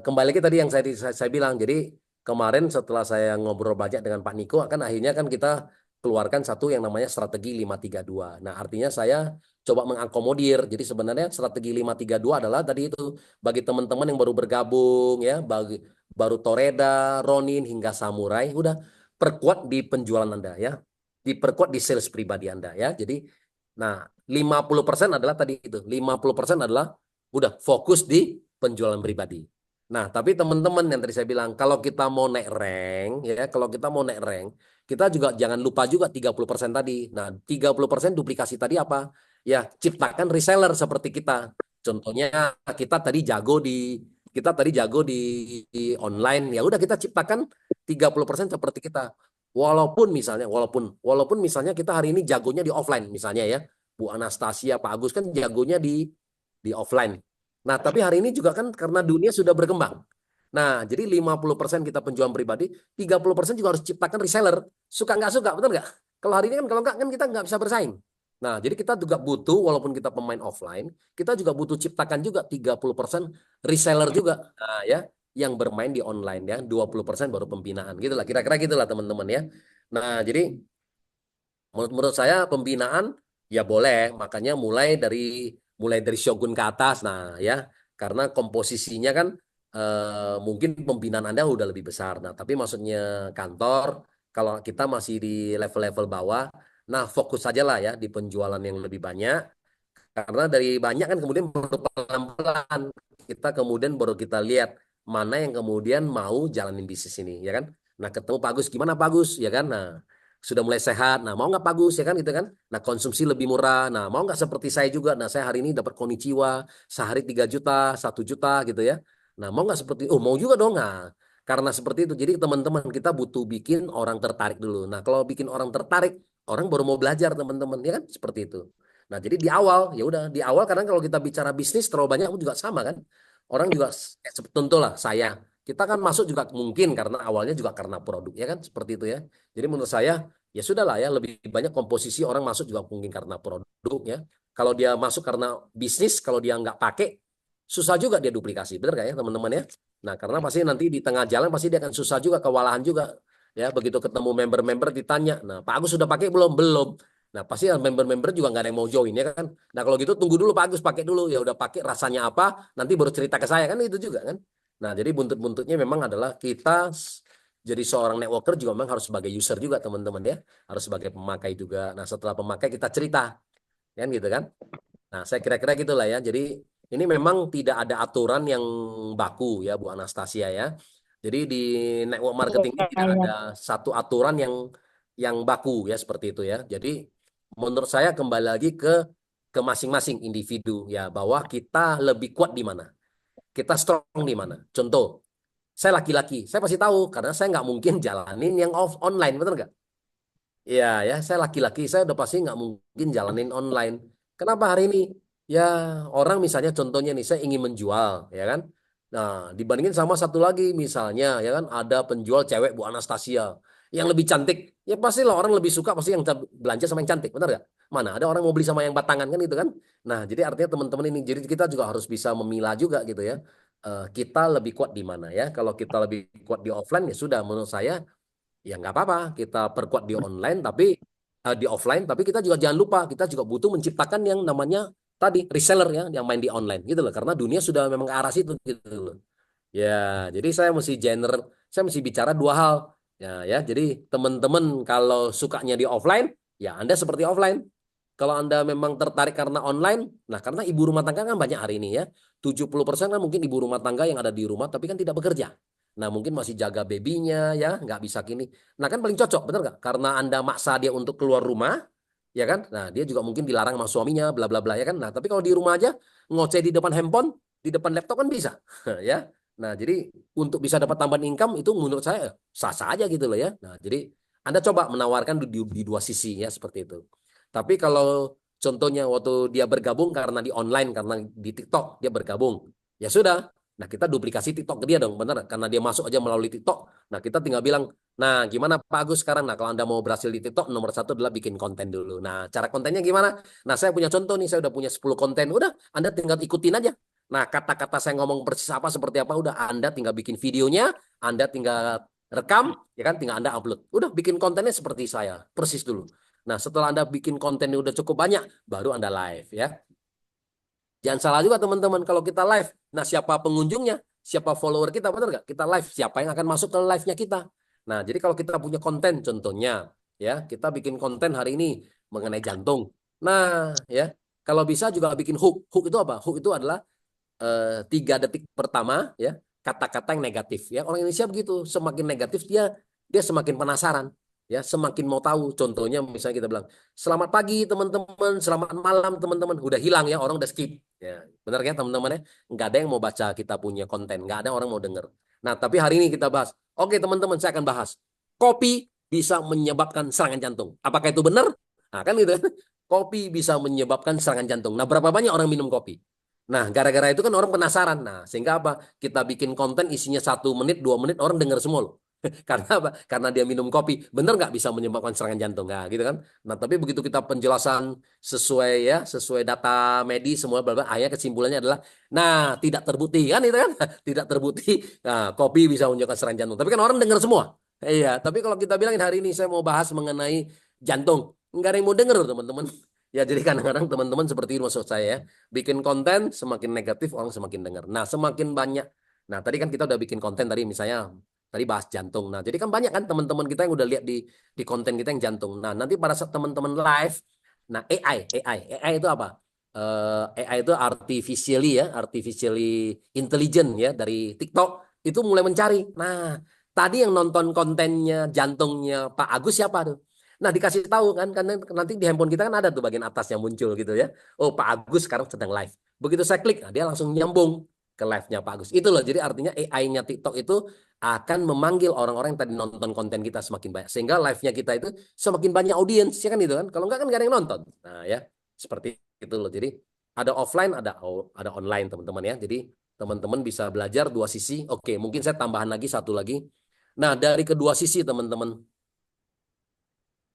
kembali lagi tadi yang saya bilang. Jadi kemarin setelah saya ngobrol banyak dengan Pak Niko, kan akhirnya kan kita keluarkan satu yang namanya strategi 532. Nah, artinya saya coba mengakomodir. Jadi sebenarnya strategi 532 adalah tadi itu bagi teman-teman yang baru bergabung ya, bagi baru Toreda, Ronin hingga Samurai, udah perkuat di penjualan Anda ya. Diperkuat di sales pribadi Anda ya. Jadi nah, 50% adalah tadi itu. 50% adalah udah fokus di penjualan pribadi. Nah, tapi teman-teman yang tadi saya bilang, kalau kita mau naik rank, ya, kalau kita mau naik rank, kita juga jangan lupa juga 30% tadi. Nah, 30% duplikasi tadi apa? Ya, ciptakan reseller seperti kita. Contohnya kita tadi jago di kita tadi jago di online, ya udah kita ciptakan 30% seperti kita. Walaupun misalnya kita hari ini jagonya di offline misalnya ya. Bu Anastasia, Pak Agus kan jagonya di offline. Nah, tapi hari ini juga kan karena dunia sudah berkembang. Nah, jadi 50% kita penjualan pribadi, 30% juga harus ciptakan reseller. Suka nggak suka, betul nggak? Kalau hari ini kan kalau nggak kan kita nggak bisa bersaing. Nah, jadi kita juga butuh, walaupun kita pemain offline, kita juga butuh ciptakan juga 30% reseller juga. Nah, ya, yang bermain di online ya, 20% baru pembinaan. Gitulah, kira-kira gitulah teman-teman ya. Nah, jadi menurut saya pembinaan ya boleh, makanya mulai dari shogun ke atas. Nah, ya, karena komposisinya kan mungkin pembinaan Anda udah lebih besar. Nah, tapi maksudnya kantor kalau kita masih di level-level bawah, nah fokus saja lah ya di penjualan yang lebih banyak. Karena dari banyak kan kemudian baru pelan-pelan kita kemudian baru kita lihat mana yang kemudian mau jalanin bisnis ini, ya kan? Nah, ketemu Pak Agus, gimana Pak Agus, ya kan? Nah, sudah mulai sehat. Nah, mau nggak Pak Agus, ya kan gitu kan? Nah, konsumsi lebih murah. Nah, mau nggak seperti saya juga? Nah, saya hari ini dapat konnichiwa sehari 3 juta, 1 juta gitu ya. Nah, mau nggak seperti, oh mau juga dong. Nah, karena seperti itu. Jadi teman-teman kita butuh bikin orang tertarik dulu. Nah, kalau bikin orang tertarik, orang baru mau belajar teman-teman, ya kan? Seperti itu. Nah, jadi di awal, ya udah di awal karena kalau kita bicara bisnis terlalu banyak juga sama kan. Orang juga tentu lah saya. Kita kan masuk juga mungkin karena awalnya juga karena produk ya kan seperti itu ya. Jadi menurut saya ya sudah lah ya lebih banyak komposisi orang masuk juga mungkin karena produk ya. Kalau dia masuk karena bisnis, kalau dia nggak pakai susah juga dia duplikasi, benar nggak ya teman-teman ya? Nah, karena pasti nanti di tengah jalan pasti dia akan susah juga, kewalahan juga ya. Begitu ketemu member-member ditanya, nah Pak Agus sudah pakai belum? Belum. Nah, pasti member-member juga nggak ada yang mau join ya kan. Nah, kalau gitu tunggu dulu Pak Agus pakai dulu. Ya udah pakai rasanya apa, nanti baru cerita ke saya kan itu juga kan. Nah, jadi buntut-buntutnya memang adalah kita jadi seorang networker juga memang harus sebagai user juga teman-teman ya. Harus sebagai pemakai juga. Nah, setelah pemakai kita cerita. Kan gitu kan. Nah, saya kira-kira gitulah ya. Jadi ini memang tidak ada aturan yang baku ya Bu Anastasia ya. Jadi di network marketing ini tidak Iya. ada satu aturan yang baku ya seperti itu ya. Jadi menurut saya kembali lagi ke masing-masing individu ya bahwa kita lebih kuat di mana, kita strong di mana. Contoh, saya laki-laki, saya pasti tahu karena saya nggak mungkin jalanin yang online, betul nggak? Iya ya, saya laki-laki, saya udah pasti nggak mungkin jalanin online. Kenapa hari ini? Ya orang misalnya contohnya nih, saya ingin menjual, ya kan? Nah, dibandingin sama satu lagi misalnya, ya kan ada penjual cewek Bu Anastasia yang lebih cantik, ya pastilah orang lebih suka pasti yang belanja sama yang cantik, benar nggak? Mana ada orang mau beli sama yang batangan kan gitu kan. Nah, jadi artinya teman-teman ini, jadi kita juga harus bisa memilah juga gitu ya. Kita lebih kuat di mana ya. Kalau kita lebih kuat di offline ya sudah, menurut saya ya nggak apa-apa kita perkuat di online, tapi di offline, tapi kita juga jangan lupa kita juga butuh menciptakan yang namanya tadi reseller ya, yang main di online gitu loh, karena dunia sudah memang ke arah situ gitu loh. Ya, jadi saya mesti bicara dua hal. Ya, jadi teman-teman kalau sukanya di offline, ya Anda seperti offline. Kalau Anda memang tertarik karena online, nah karena ibu rumah tangga kan banyak hari ini ya. 70% kan mungkin ibu rumah tangga yang ada di rumah tapi kan tidak bekerja. Nah, mungkin masih jaga babynya ya, nggak bisa gini. Nah, kan paling cocok, benar nggak? Karena Anda maksa dia untuk keluar rumah, ya kan? Nah, dia juga mungkin dilarang sama suaminya, bla bla bla ya kan? Nah, tapi kalau di rumah aja ngoceh di depan handphone, di depan laptop kan bisa, ya. Nah, jadi untuk bisa dapat tambahan income itu menurut saya sah-sah aja gitu loh ya. Nah, jadi Anda coba menawarkan di dua sisi ya seperti itu. Tapi kalau contohnya waktu dia bergabung karena di online, karena di TikTok dia bergabung, ya sudah. Nah, kita duplikasi TikTok ke dia dong, benar? Karena dia masuk aja melalui TikTok. Nah, kita tinggal bilang, nah gimana Pak Agus sekarang? Nah, kalau Anda mau berhasil di TikTok, nomor satu adalah bikin konten dulu. Nah, cara kontennya gimana? Nah, saya punya contoh nih, saya udah punya 10 konten. Udah, Anda tinggal ikutin aja. Nah, kata-kata saya ngomong persis apa, seperti apa, udah Anda tinggal bikin videonya, Anda tinggal rekam, ya kan, tinggal Anda upload. Udah, bikin kontennya seperti saya, persis dulu. Nah, setelah Anda bikin kontennya udah cukup banyak, baru Anda live ya. Jangan salah juga teman-teman, kalau kita live, nah siapa pengunjungnya, siapa follower kita, benar nggak? Kita live, siapa yang akan masuk ke live-nya kita. Nah, jadi kalau kita punya konten, contohnya, ya kita bikin konten hari ini mengenai jantung. Nah, ya kalau bisa juga bikin hook. Hook itu apa? Hook itu adalah 3 detik pertama, ya kata-kata yang negatif. Ya orang Indonesia begitu, semakin negatif dia semakin penasaran. Ya, semakin mau tahu. Contohnya misalnya kita bilang, "Selamat pagi teman-teman, selamat malam teman-teman." Udah hilang ya, orang udah skip. Ya, benar ya teman-teman ya? Nggak ada yang mau baca kita punya konten, nggak ada orang mau denger. Nah, tapi hari ini kita bahas. Oke teman-teman, saya akan bahas. Kopi bisa menyebabkan serangan jantung. Apakah itu benar? Nah, kan gitu. Kopi bisa menyebabkan serangan jantung. Nah, berapa banyak orang minum kopi? Nah, gara-gara itu kan orang penasaran. Nah, sehingga apa? Kita bikin konten isinya 1 menit, 2 menit, orang dengar semua loh. Karena apa? Karena dia minum kopi. Bener nggak bisa menyebabkan serangan jantung? Nah, gitu kan. Nah, tapi begitu kita penjelasan sesuai ya, sesuai data medis semua, akhirnya kesimpulannya adalah, nah, tidak terbukti kan itu kan? Tidak terbukti. Nah, kopi bisa menyebabkan serangan jantung. Tapi kan orang dengar semua. Iya, tapi kalau kita bilangin hari ini saya mau bahas mengenai jantung, nggak ada yang mau denger teman-teman. Ya, jadi kadang-kadang teman-teman seperti itu maksud saya ya. Bikin konten semakin negatif orang semakin dengar. Nah, semakin banyak. Nah, tadi kan kita udah bikin konten tadi misalnya tadi bahas jantung. Nah, jadi kan banyak kan teman-teman kita yang udah lihat di konten kita yang jantung. Nah, nanti pada saat teman-teman live, nah AI itu apa? AI itu artificially intelligent ya dari TikTok itu mulai mencari. Nah, tadi yang nonton kontennya jantungnya Pak Agus siapa tuh? Nah, dikasih tahu kan, karena nanti di handphone kita kan ada tuh bagian atas yang muncul gitu ya. Oh, Pak Agus sekarang sedang live. Begitu saya klik, nah, dia langsung nyambung ke live-nya Pak Agus. Itu loh, jadi artinya AI-nya TikTok itu akan memanggil orang-orang yang tadi nonton konten kita semakin banyak. Sehingga live-nya kita itu semakin banyak audiens, ya kan itu kan. Kalau enggak kan nggak ada yang nonton. Nah ya, seperti itu loh. Jadi ada offline, ada online teman-teman ya. Jadi teman-teman bisa belajar dua sisi. Oke, mungkin saya tambahan lagi satu lagi. Nah, dari kedua sisi teman-teman,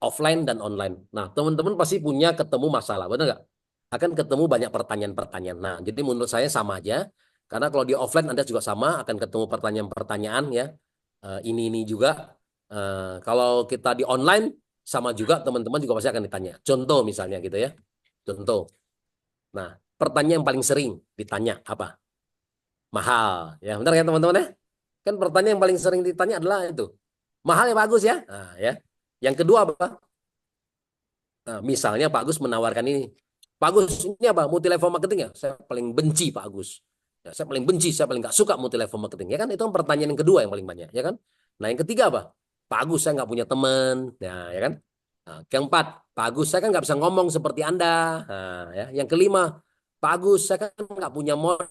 offline dan online. Nah, teman-teman pasti punya ketemu masalah, benar nggak? Akan ketemu banyak pertanyaan-pertanyaan. Nah, jadi menurut saya sama aja. Karena kalau di offline Anda juga sama, akan ketemu pertanyaan-pertanyaan ya. Ini juga. Kalau kita di online, sama juga teman-teman juga pasti akan ditanya. Contoh misalnya gitu ya. Contoh. Nah, pertanyaan yang paling sering ditanya apa? Mahal. Ya, benar ya teman-teman ya? Kan pertanyaan yang paling sering ditanya adalah itu. Mahal ya bagus ya? Nah, ya. Yang kedua apa? Nah, misalnya Pak Agus menawarkan ini. Pak Agus, ini apa? Multi level marketing ya? Saya paling benci Pak Agus. Ya, saya paling benci, saya paling nggak suka multi level marketing. Ya kan? Itu kan pertanyaan yang kedua yang paling banyak. Ya kan? Nah, yang ketiga apa? Pak Agus, saya nggak punya teman. Nah, ya kan? Nah, keempat, Pak Agus, saya kan nggak bisa ngomong seperti Anda. Nah, ya. Yang kelima, Pak Agus, saya kan nggak punya modal.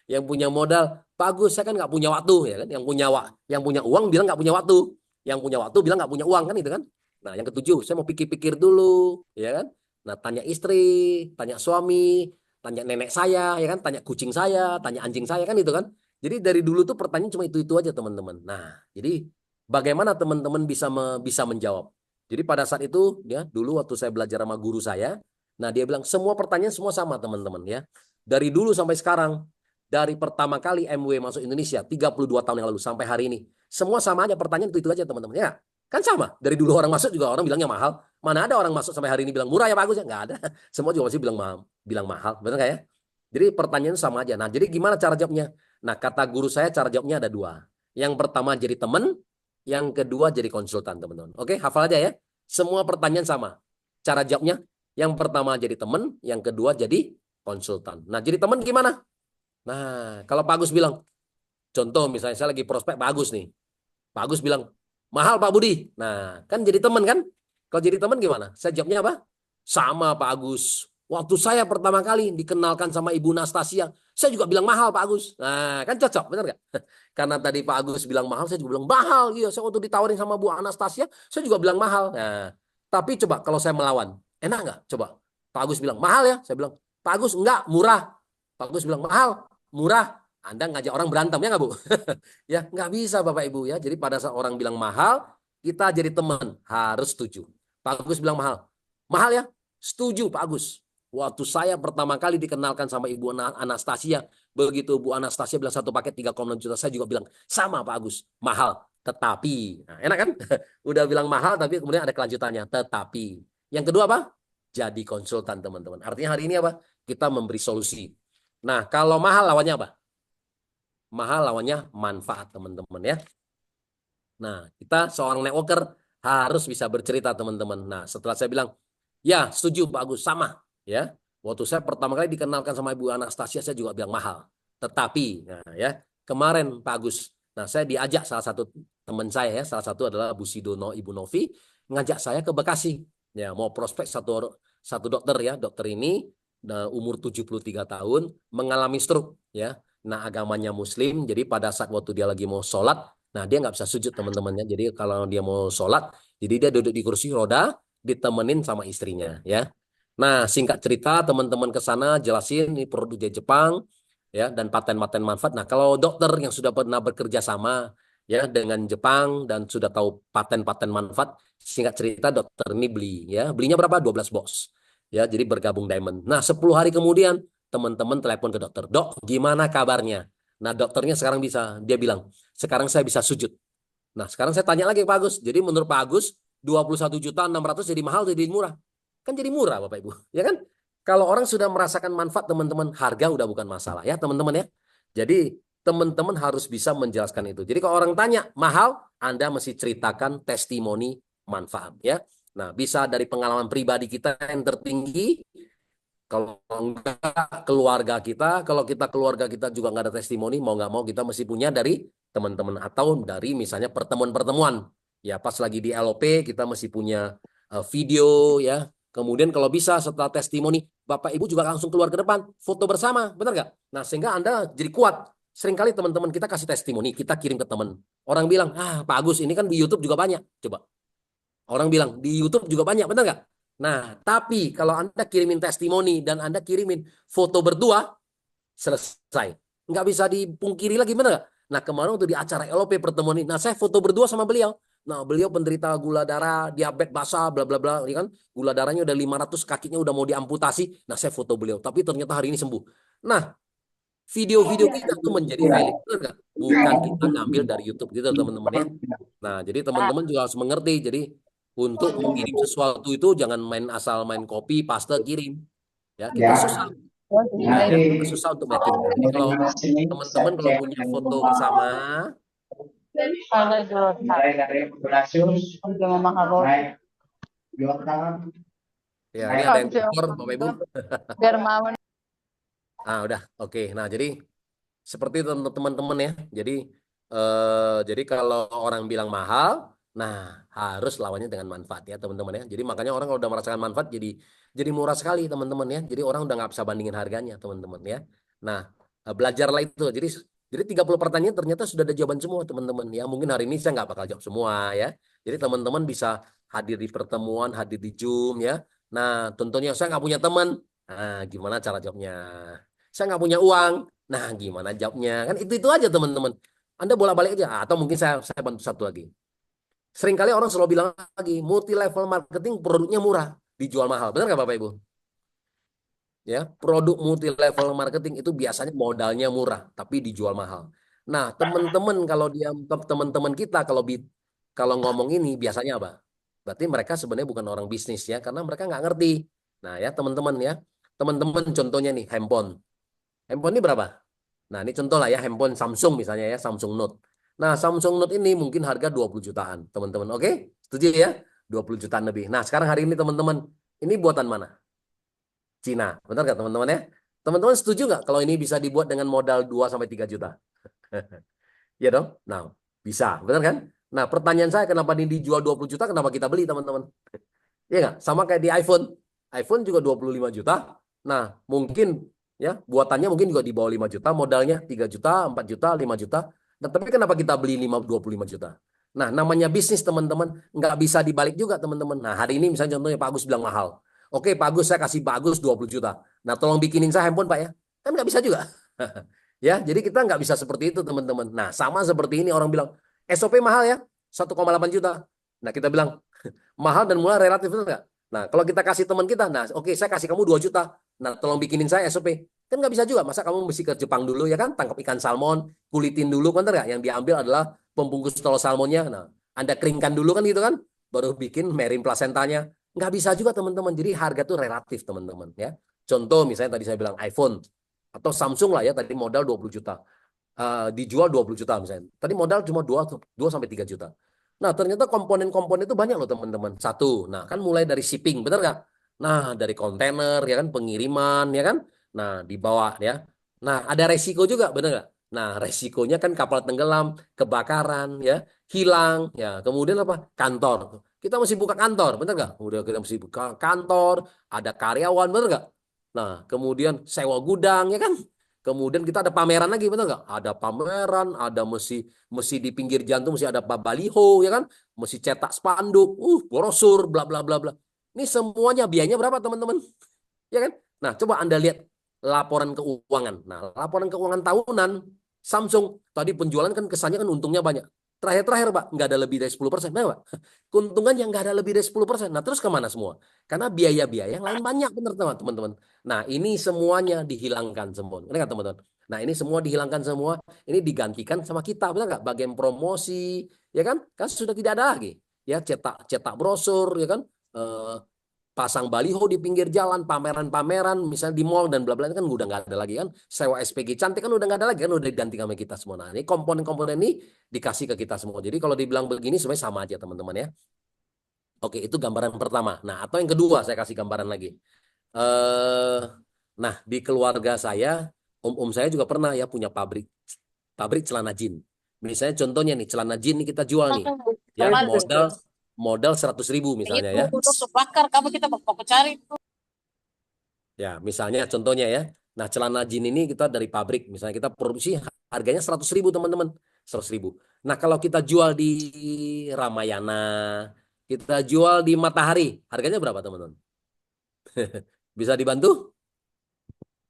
Yang punya modal, Pak Agus, saya kan nggak punya waktu. Ya kan? Yang punya uang bilang nggak punya waktu. Yang punya waktu bilang nggak punya uang kan itu kan. Nah, yang ketujuh, saya mau pikir-pikir dulu, ya kan. Nah, tanya istri, tanya suami, tanya nenek saya, ya kan, tanya kucing saya, tanya anjing saya kan itu kan. Jadi dari dulu tuh pertanyaan cuma itu aja teman-teman. Nah, jadi bagaimana teman-teman bisa menjawab? Jadi pada saat itu ya dulu waktu saya belajar sama guru saya, nah dia bilang semua pertanyaan semua sama teman-teman ya. Dari dulu sampai sekarang, dari pertama kali MW masuk Indonesia 32 tahun yang lalu sampai hari ini, semua sama aja pertanyaan itu aja teman-teman ya. Kan sama. Dari dulu orang masuk juga orang bilangnya mahal. Mana ada orang masuk sampai hari ini bilang murah ya bagus ya? Nggak ada. Semua juga masih bilang mahal. Benar nggak ya? Jadi pertanyaan sama aja. Nah, jadi gimana cara jawabnya? Nah, kata guru saya cara jawabnya ada dua. Yang pertama jadi teman, yang kedua jadi konsultan, teman-teman. Oke, hafal aja ya. Semua pertanyaan sama. Cara jawabnya, yang pertama jadi teman, yang kedua jadi konsultan. Nah, jadi teman gimana? Nah, kalau Pak Agus bilang, contoh misalnya saya lagi prospek Pak Agus nih. Pak Agus bilang, mahal Pak Budi. Nah, kan jadi teman kan? Kalau jadi teman gimana? Saya jawabnya apa? Sama Pak Agus. Waktu saya pertama kali dikenalkan sama Ibu Nastasia, saya juga bilang mahal Pak Agus. Nah, kan cocok, benar nggak? Karena tadi Pak Agus bilang mahal, saya juga bilang mahal. Iya, saya waktu ditawarin sama Bu Anastasia, saya juga bilang mahal. Nah, tapi coba kalau saya melawan, enak nggak? Coba. Pak Agus bilang mahal ya, saya bilang Pak Agus enggak, murah. Pak Agus bilang mahal, murah. Anda ngajak orang berantem ya nggak Bu? Ya nggak bisa Bapak Ibu ya. Jadi pada saat orang bilang mahal, kita jadi teman harus setuju. Pak Agus bilang mahal, mahal ya, setuju Pak Agus. Waktu saya pertama kali dikenalkan sama Ibu Anastasia, begitu Bu Anastasia bilang satu paket 3,6 juta, saya juga bilang sama Pak Agus, mahal. Tetapi, nah, enak kan? Udah bilang mahal, tapi kemudian ada kelanjutannya. Tetapi, yang kedua apa? Jadi konsultan teman-teman. Artinya hari ini apa? Kita memberi solusi. Nah, kalau mahal lawannya apa? Mahal lawannya manfaat teman-teman ya. Nah, kita seorang networker harus bisa bercerita teman-teman. Nah, setelah saya bilang, ya setuju Pak Agus, sama. Ya, waktu saya pertama kali dikenalkan sama Ibu Anastasia, saya juga bilang mahal. Tetapi, nah ya, kemarin Pak Agus, nah saya diajak salah satu teman saya ya, salah satu adalah Bu Sidono, Ibu Novi, ngajak saya ke Bekasi. Ya, mau prospek satu dokter ya, dokter ini umur 73 tahun, mengalami stroke ya. Nah, agamanya Muslim, jadi pada saat waktu dia lagi mau sholat, nah dia nggak bisa sujud teman-temannya. Jadi kalau dia mau sholat, jadi dia duduk di kursi roda, ditemenin sama istrinya ya. Nah, singkat cerita teman-teman ke sana jelasin ini produk dari Jepang ya dan paten-paten manfaat. Nah, kalau dokter yang sudah pernah bekerja sama ya dengan Jepang dan sudah tahu paten-paten manfaat, singkat cerita dokter ini beli ya. Belinya berapa? 12 box. Ya, jadi bergabung Diamond. Nah, 10 hari kemudian teman-teman telepon ke dokter. Dok, gimana kabarnya? Nah, dokternya sekarang bisa, dia bilang, sekarang saya bisa sujud. Nah, sekarang saya tanya lagi ke Pak Agus. Jadi menurut Pak Agus, 21.600.000 jadi mahal, jadi murah. Kan jadi murah Bapak Ibu, ya kan? Kalau orang sudah merasakan manfaat teman-teman, harga udah bukan masalah ya teman-teman ya. Jadi teman-teman harus bisa menjelaskan itu. Jadi kalau orang tanya mahal, Anda mesti ceritakan testimoni manfaat ya. Nah, bisa dari pengalaman pribadi kita yang tertinggi, kalau enggak keluarga kita, kalau kita keluarga kita juga nggak ada testimoni, mau nggak mau kita mesti punya dari teman-teman atau dari misalnya pertemuan-pertemuan. Ya pas lagi di LOP kita mesti punya video ya. Kemudian kalau bisa setelah testimoni, Bapak Ibu juga langsung keluar ke depan, foto bersama, benar nggak? Nah sehingga Anda jadi kuat. Seringkali teman-teman kita kasih testimoni, kita kirim ke teman. Orang bilang, ah Pak Agus ini kan di YouTube juga banyak. Coba. Orang bilang, di YouTube juga banyak, benar nggak? Nah, tapi kalau Anda kirimin testimoni dan Anda kirimin foto berdua, selesai. Nggak bisa dipungkiri lagi, benar nggak? Nah, kemarin waktu di acara LOP pertemuan ini, nah saya foto berdua sama beliau. Nah, beliau penderita gula darah, diabetes basal, bla bla bla, kan? Gula darahnya udah 500, kakinya udah mau diamputasi. Nah, saya foto beliau, tapi ternyata hari ini sembuh. Nah, video-video kita tuh menjadi highlight, benar nggak? Bukan kita ngambil dari YouTube gitu, teman-teman ya. Nah, jadi teman-teman juga harus mengerti. Jadi untuk mengirim sesuatu itu jangan main asal main copy, paste, kirim. Ya, kita susah. Nah, ya, kita susah untuk bikin. Jadi kalau teman-teman kalau punya foto bersama, ya ini ada yang kotor, Bapak Ibu. Ah, udah, oke. Nah, jadi seperti itu teman-teman ya. Jadi kalau orang bilang mahal, nah harus lawannya dengan manfaat ya teman-teman ya. Jadi makanya orang kalau udah merasakan manfaat jadi murah sekali teman-teman ya. Jadi orang udah nggak bisa bandingin harganya teman-teman ya. Nah belajarlah itu. Jadi 30 pertanyaan ternyata sudah ada jawaban semua teman-teman ya. Mungkin hari ini saya nggak bakal jawab semua ya. Jadi teman-teman bisa hadir di pertemuan, hadir di Zoom ya. Nah tentunya saya nggak punya teman. Nah gimana cara jawabnya? Saya nggak punya uang. Nah, gimana jawabnya? Kan itu aja teman-teman. Anda bolak-balik aja. Atau mungkin saya bantu satu lagi. Seringkali orang selalu bilang lagi, multi level marketing produknya murah, dijual mahal. Benar nggak Bapak Ibu? Ya, produk multi level marketing itu biasanya modalnya murah, tapi dijual mahal. Nah, teman-teman kalau dia teman-teman kita kalau ngomong ini biasanya apa? Berarti mereka sebenarnya bukan orang bisnis ya, karena mereka nggak ngerti. Nah, ya teman-teman ya, teman-teman contohnya nih handphone. Handphone ini berapa? Nah, ini contoh lah ya handphone Samsung misalnya ya, Samsung Note. Nah, Samsung Note ini mungkin harga 20 jutaan, teman-teman. Oke? Setuju ya? 20 jutaan lebih. Nah, sekarang hari ini teman-teman, ini buatan mana? Cina. Benar nggak teman-teman ya? Teman-teman setuju nggak kalau ini bisa dibuat dengan modal 2 sampai 3 juta? Iya dong? Nah, bisa. Benar kan? Nah, pertanyaan saya kenapa ini dijual 20 juta, kenapa kita beli teman-teman? Iya nggak? Sama kayak di iPhone. iPhone juga 25 juta. Nah, mungkin ya buatannya mungkin juga di bawah 5 juta, modalnya 3 juta, 4 juta, 5 juta. Nah, tapi kenapa kita beli 25 juta? Nah, namanya bisnis teman-teman, nggak bisa dibalik juga teman-teman. Nah, hari ini misalnya contohnya Pak Agus bilang mahal. Oke, Pak Agus, saya kasih Pak Agus 20 juta. Nah, tolong bikinin saya handphone Pak ya. Kan nggak bisa juga. Ya, jadi kita nggak bisa seperti itu teman-teman. Nah, sama seperti ini orang bilang, SOP mahal ya, 1,8 juta. Nah, kita bilang, mahal dan murah relatif, betul nggak? Nah, kalau kita kasih teman kita, nah oke saya kasih kamu 2 juta. Nah, tolong bikinin saya SOP. Kan nggak bisa juga. Masa kamu mesti ke Jepang dulu ya kan? Tangkap ikan salmon, kulitin dulu, kan nggak? Yang diambil adalah pembungkus telur salmonnya. Nah, Anda keringkan dulu kan gitu kan? Baru bikin merin plasentanya. Nggak bisa juga teman-teman. Jadi harga tuh relatif teman-teman ya. Contoh misalnya tadi saya bilang iPhone atau Samsung lah ya, tadi modal 20 juta. Dijual 20 juta misalnya. Tadi modal cuma 2 sampai 3 juta. Nah, ternyata komponen-komponen itu banyak loh teman-teman. Satu, nah kan mulai dari shipping, benar nggak? Nah, dari kontainer, ya kan, pengiriman, ya kan? Nah, dibawa ya. Nah, ada resiko juga, benar nggak? Nah, resikonya kan kapal tenggelam, kebakaran, ya, hilang, ya. Kemudian apa? Kantor. Kita mesti buka kantor, benar nggak? Udah kita mesti buka kantor, ada karyawan, benar nggak? Nah, kemudian sewa gudang, ya kan? Kemudian kita ada pameran lagi, benar nggak? Ada pameran, ada mesti di pinggir jantung mesti ada baliho ya kan, mesti cetak spanduk, brosur, bla bla bla bla. Ini semuanya biayanya berapa teman-teman? Ya kan? Nah, coba Anda lihat laporan keuangan. Nah, laporan keuangan tahunan Samsung tadi penjualan kan kesannya kan untungnya banyak. Terakhir-terakhir Pak, nggak ada lebih dari 10%. Nah, Pak, keuntungannya nggak ada lebih dari 10%. Nah, terus kemana semua? Karena biaya-biaya yang lain banyak, benar teman-teman. Nah, ini semuanya dihilangkan semua. Ini kan teman-teman. Nah, ini semua dihilangkan semua. Ini digantikan sama kita, benar nggak? Bagian promosi, ya kan? Kan sudah tidak ada lagi. Ya, cetak brosur, ya kan? Eh, Pasang baliho di pinggir jalan, pameran-pameran, misalnya di mall dan bla bla kan udah nggak ada lagi kan. Sewa SPG cantik kan udah nggak ada lagi kan, udah diganti sama kita semua. Nah, ini komponen-komponen ini dikasih ke kita semua. Jadi kalau dibilang begini sebenarnya sama aja teman-teman ya. Oke, itu gambaran pertama. Nah, atau yang kedua saya kasih gambaran lagi. Eh, nah di keluarga saya, om-om saya juga pernah ya punya pabrik pabrik celana jin. Misalnya contohnya nih celana jin nih kita jual nih, ya modal modal 100.000 misalnya ya. Bakar kamu kita bapak cari. Ya, misalnya contohnya ya. Nah, celana jin ini kita dari pabrik, misalnya kita produksi harganya 100.000 teman-teman. 100.000. Nah, kalau kita jual di Ramayana, kita jual di Matahari, harganya berapa teman-teman? Bisa dibantu?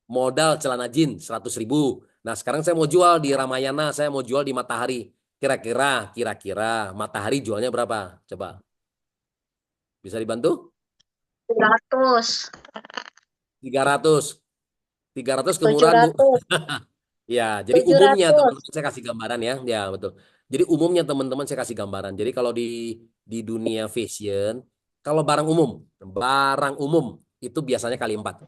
Modal celana jin 100.000. Nah, sekarang saya mau jual di Ramayana, saya mau jual di Matahari. Kira-kira Matahari jualnya berapa? Coba. Bisa dibantu? 300, 300. 300 kemurahan, Bu. 700, Ya, jadi umumnya 700. teman-teman saya kasih gambaran ya. Ya, betul. Jadi umumnya teman-teman saya kasih gambaran. Jadi kalau di dunia fashion, kalau barang umum itu biasanya kali 4.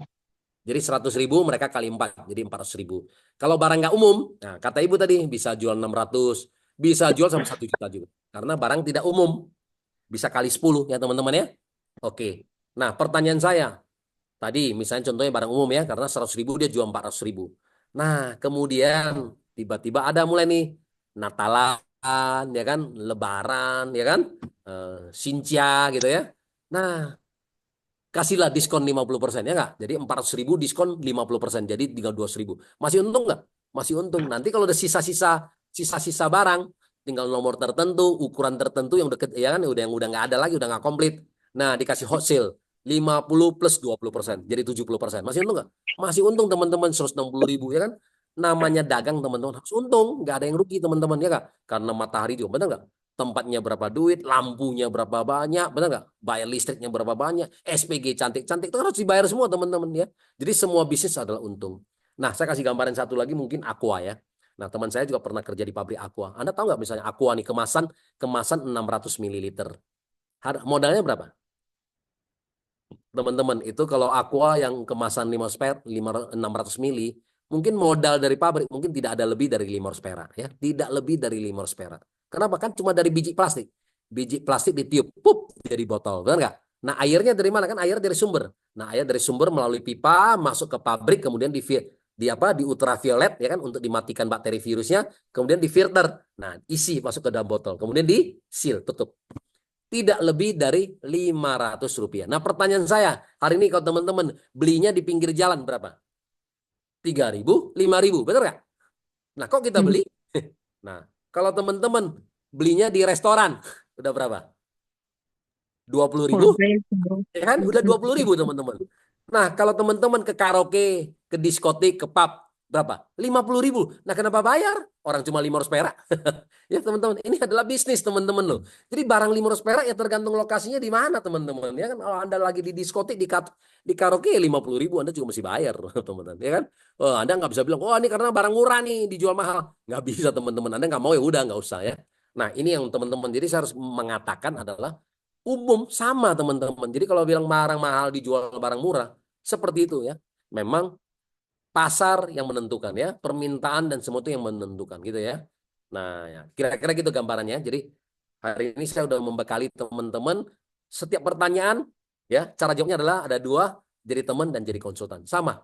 Jadi 100.000 mereka kali 4, jadi 400.000. Kalau barang nggak umum, nah kata ibu tadi bisa jual 600, bisa jual sampai 1 juta juga. Karena barang tidak umum, bisa kali 10 ya teman-teman ya. Oke. Nah pertanyaan saya, tadi misalnya contohnya barang umum ya, karena 100.000 dia jual 400.000. Nah kemudian tiba-tiba ada mulai nih Natalan, ya kan, Lebaran, ya kan, Sincia gitu ya. Nah kasihlah diskon 50% ya nggak? Jadi 400.000 diskon 50%, jadi tinggal 200.000. Masih untung nggak? Masih untung. Nanti kalau ada sisa-sisa barang, tinggal nomor tertentu, ukuran tertentu yang deket ya kan, udah nggak ada lagi, udah nggak komplit. Nah dikasih hot sale 50 plus 20%, jadi 70%. Masih untung nggak? Masih untung teman-teman 160.000 ya kan? Namanya dagang teman-teman harus untung, nggak ada yang rugi teman-teman ya nggak? Karena Matahari juga benar nggak? tempatnya berapa duit, lampunya berapa banyak, benar nggak? Bayar listriknya berapa banyak, SPG cantik-cantik itu harus dibayar semua teman-teman ya. Jadi semua bisnis adalah untung. Nah, saya kasih gambaran satu lagi mungkin Aqua ya. Nah, teman saya juga pernah kerja di pabrik Aqua. Anda tahu nggak misalnya Aqua nih kemasan 600 ml. Modalnya berapa? Teman-teman, itu kalau Aqua yang kemasan 600 mili, mungkin modal dari pabrik mungkin tidak ada lebih dari 500 perak ya, tidak lebih dari 500 perak. Kenapa? Kan cuma dari biji plastik. Biji plastik ditiup, pup, jadi botol, benar nggak? Nah, airnya dari mana? Kan air dari sumber. Nah, air dari sumber melalui pipa masuk ke pabrik, kemudian di ultraviolet ya kan untuk dimatikan bakteri virusnya, kemudian di filter. Nah, isi masuk ke dalam botol, kemudian di seal, tutup. Tidak lebih dari Rp500. Nah, pertanyaan saya, hari ini kalau teman-teman belinya di pinggir jalan berapa? 3.000, 5.000, benar nggak? Nah, kok kita beli? Nah, kalau teman-teman belinya di restoran, udah berapa? 20.000, ya kan? Udah 20.000 teman-teman. Nah, kalau teman-teman ke karaoke, ke diskotik, ke pub, berapa? 50.000. Nah, kenapa bayar? Orang cuma 500 perak. Ya teman-teman, ini adalah bisnis teman-teman loh. Jadi barang 500 perak ya tergantung lokasinya di mana teman-teman. Ya kan, kalau Anda lagi di diskotik, di karaoke 50.000 Anda juga mesti bayar teman-teman. Ya kan? Oh, Anda nggak bisa bilang, oh ini karena barang murah nih dijual mahal. Nggak bisa teman-teman. Anda nggak mau ya udah nggak usah ya. Nah ini yang teman-teman. Jadi saya harus mengatakan adalah umum sama teman-teman. Jadi kalau bilang barang mahal dijual barang murah, seperti itu ya. Memang pasar yang menentukan ya, permintaan dan semua itu yang menentukan gitu ya. Nah, ya, kira-kira gitu gambarannya. Jadi hari ini saya udah membekali teman-teman setiap pertanyaan ya, cara jawabnya adalah ada dua, jadi teman dan jadi konsultan. Sama.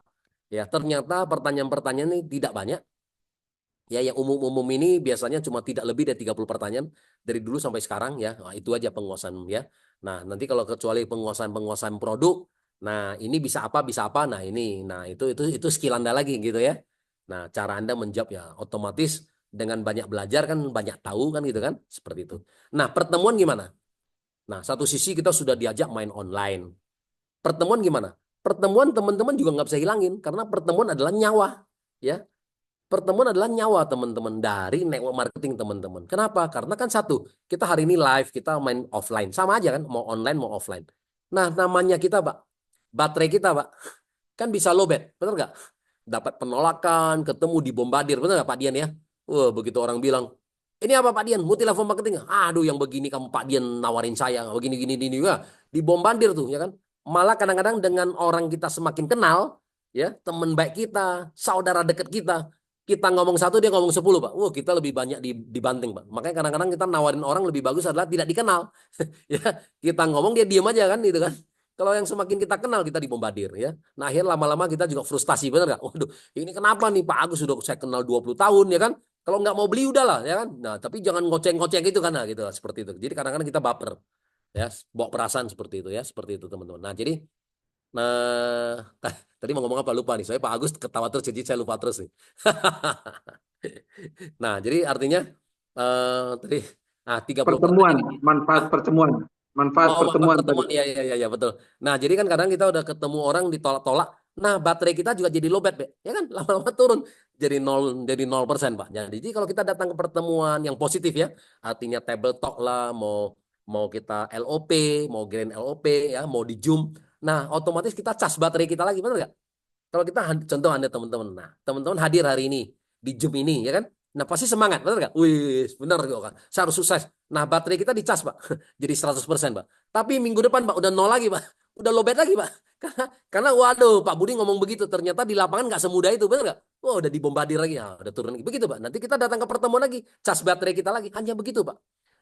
Ya, ternyata pertanyaan-pertanyaan ini tidak banyak. Ya, yang umum-umum ini biasanya cuma tidak lebih dari 30 pertanyaan dari dulu sampai sekarang ya. Nah, itu aja penguasaan ya. Nah, nanti kalau kecuali penguasaan produk, nah ini bisa apa, bisa apa. Nah, ini. Nah, itu skill Anda lagi gitu ya. Nah, cara Anda menjawab ya otomatis dengan banyak belajar kan banyak tahu kan gitu kan, seperti itu. Nah, pertemuan gimana? Nah, satu sisi kita sudah diajak main online. Pertemuan gimana? Pertemuan teman-teman juga nggak bisa hilangin karena pertemuan adalah nyawa ya. Pertemuan adalah nyawa teman-teman dari network marketing teman-teman. Kenapa? Karena kan satu, kita hari ini live, kita main offline. Sama aja kan, mau online mau offline. Nah, namanya kita, Pak, baterai kita, Pak, kan bisa lowbat, benar nggak? Dapat penolakan, ketemu dibombardir, benar nggak Pak Dian ya? Wah, begitu orang bilang, ini apa Pak Dian? Multi level marketing. Aduh, yang begini kamu Pak Dian nawarin saya, begini gini gini juga. Dibombardir tuh, ya kan? Malah kadang-kadang dengan orang kita semakin kenal, ya teman baik kita, saudara dekat kita ngomong satu dia ngomong 10 Pak. Wah kita lebih banyak dibanting Pak. Makanya kadang-kadang kita nawarin orang lebih bagus adalah tidak dikenal. Ya kita ngomong dia diam aja kan gitu kan. Kalau yang semakin kita kenal kita dibombardir ya. Nah akhirnya lama-lama kita juga frustasi benar nggak? Waduh ini kenapa nih Pak Agus sudah saya kenal 20 tahun ya kan. Kalau nggak mau beli udahlah ya kan. Nah tapi jangan ngoceng-ngoceng itu kan nah, gitu seperti itu. Jadi kadang-kadang kita baper ya bawa perasaan seperti itu ya seperti itu teman-teman. Nah jadi tadi mau ngomong apa lupa nih. Soalnya Pak Agus ketawa terus jadi saya lupa terus nih. Nah, jadi artinya tadi 30 Pertemuan, pertanyaan. manfaat Ah, pertemuan, manfaat oh, pertemuan tadi. pertemuan iya iya iya iya, betul. Nah, jadi kan kadang kita udah ketemu orang ditolak-tolak. Nah, baterai kita juga jadi lowbat, Be. Ya kan? Lama-lama turun jadi 0%, Pak. Jadi kalau kita datang ke pertemuan yang positif ya, artinya table talk lah, mau mau kita LOP, mau grand LOP ya, mau di Zoom. Nah, otomatis kita cas baterai kita lagi, benar nggak? Kalau kita contoh Anda teman-teman. Nah, teman-teman hadir hari ini di Zoom ini ya kan? Nah, pasti semangat, benar nggak? Wih, benar kok kan. Saya harus sukses. Nah, baterai kita dicas, Pak. Jadi 100%, Pak. Tapi minggu depan, Pak, udah nol lagi, Pak. Udah lowbat lagi, Pak. Karena waduh, Pak Budi ngomong begitu. Ternyata di lapangan nggak semudah itu, benar nggak? Wah, udah dibombardir lagi. Ya, udah turun lagi. Begitu, Pak. Nanti kita datang ke pertemuan lagi. Cas baterai kita lagi. Hanya begitu, Pak.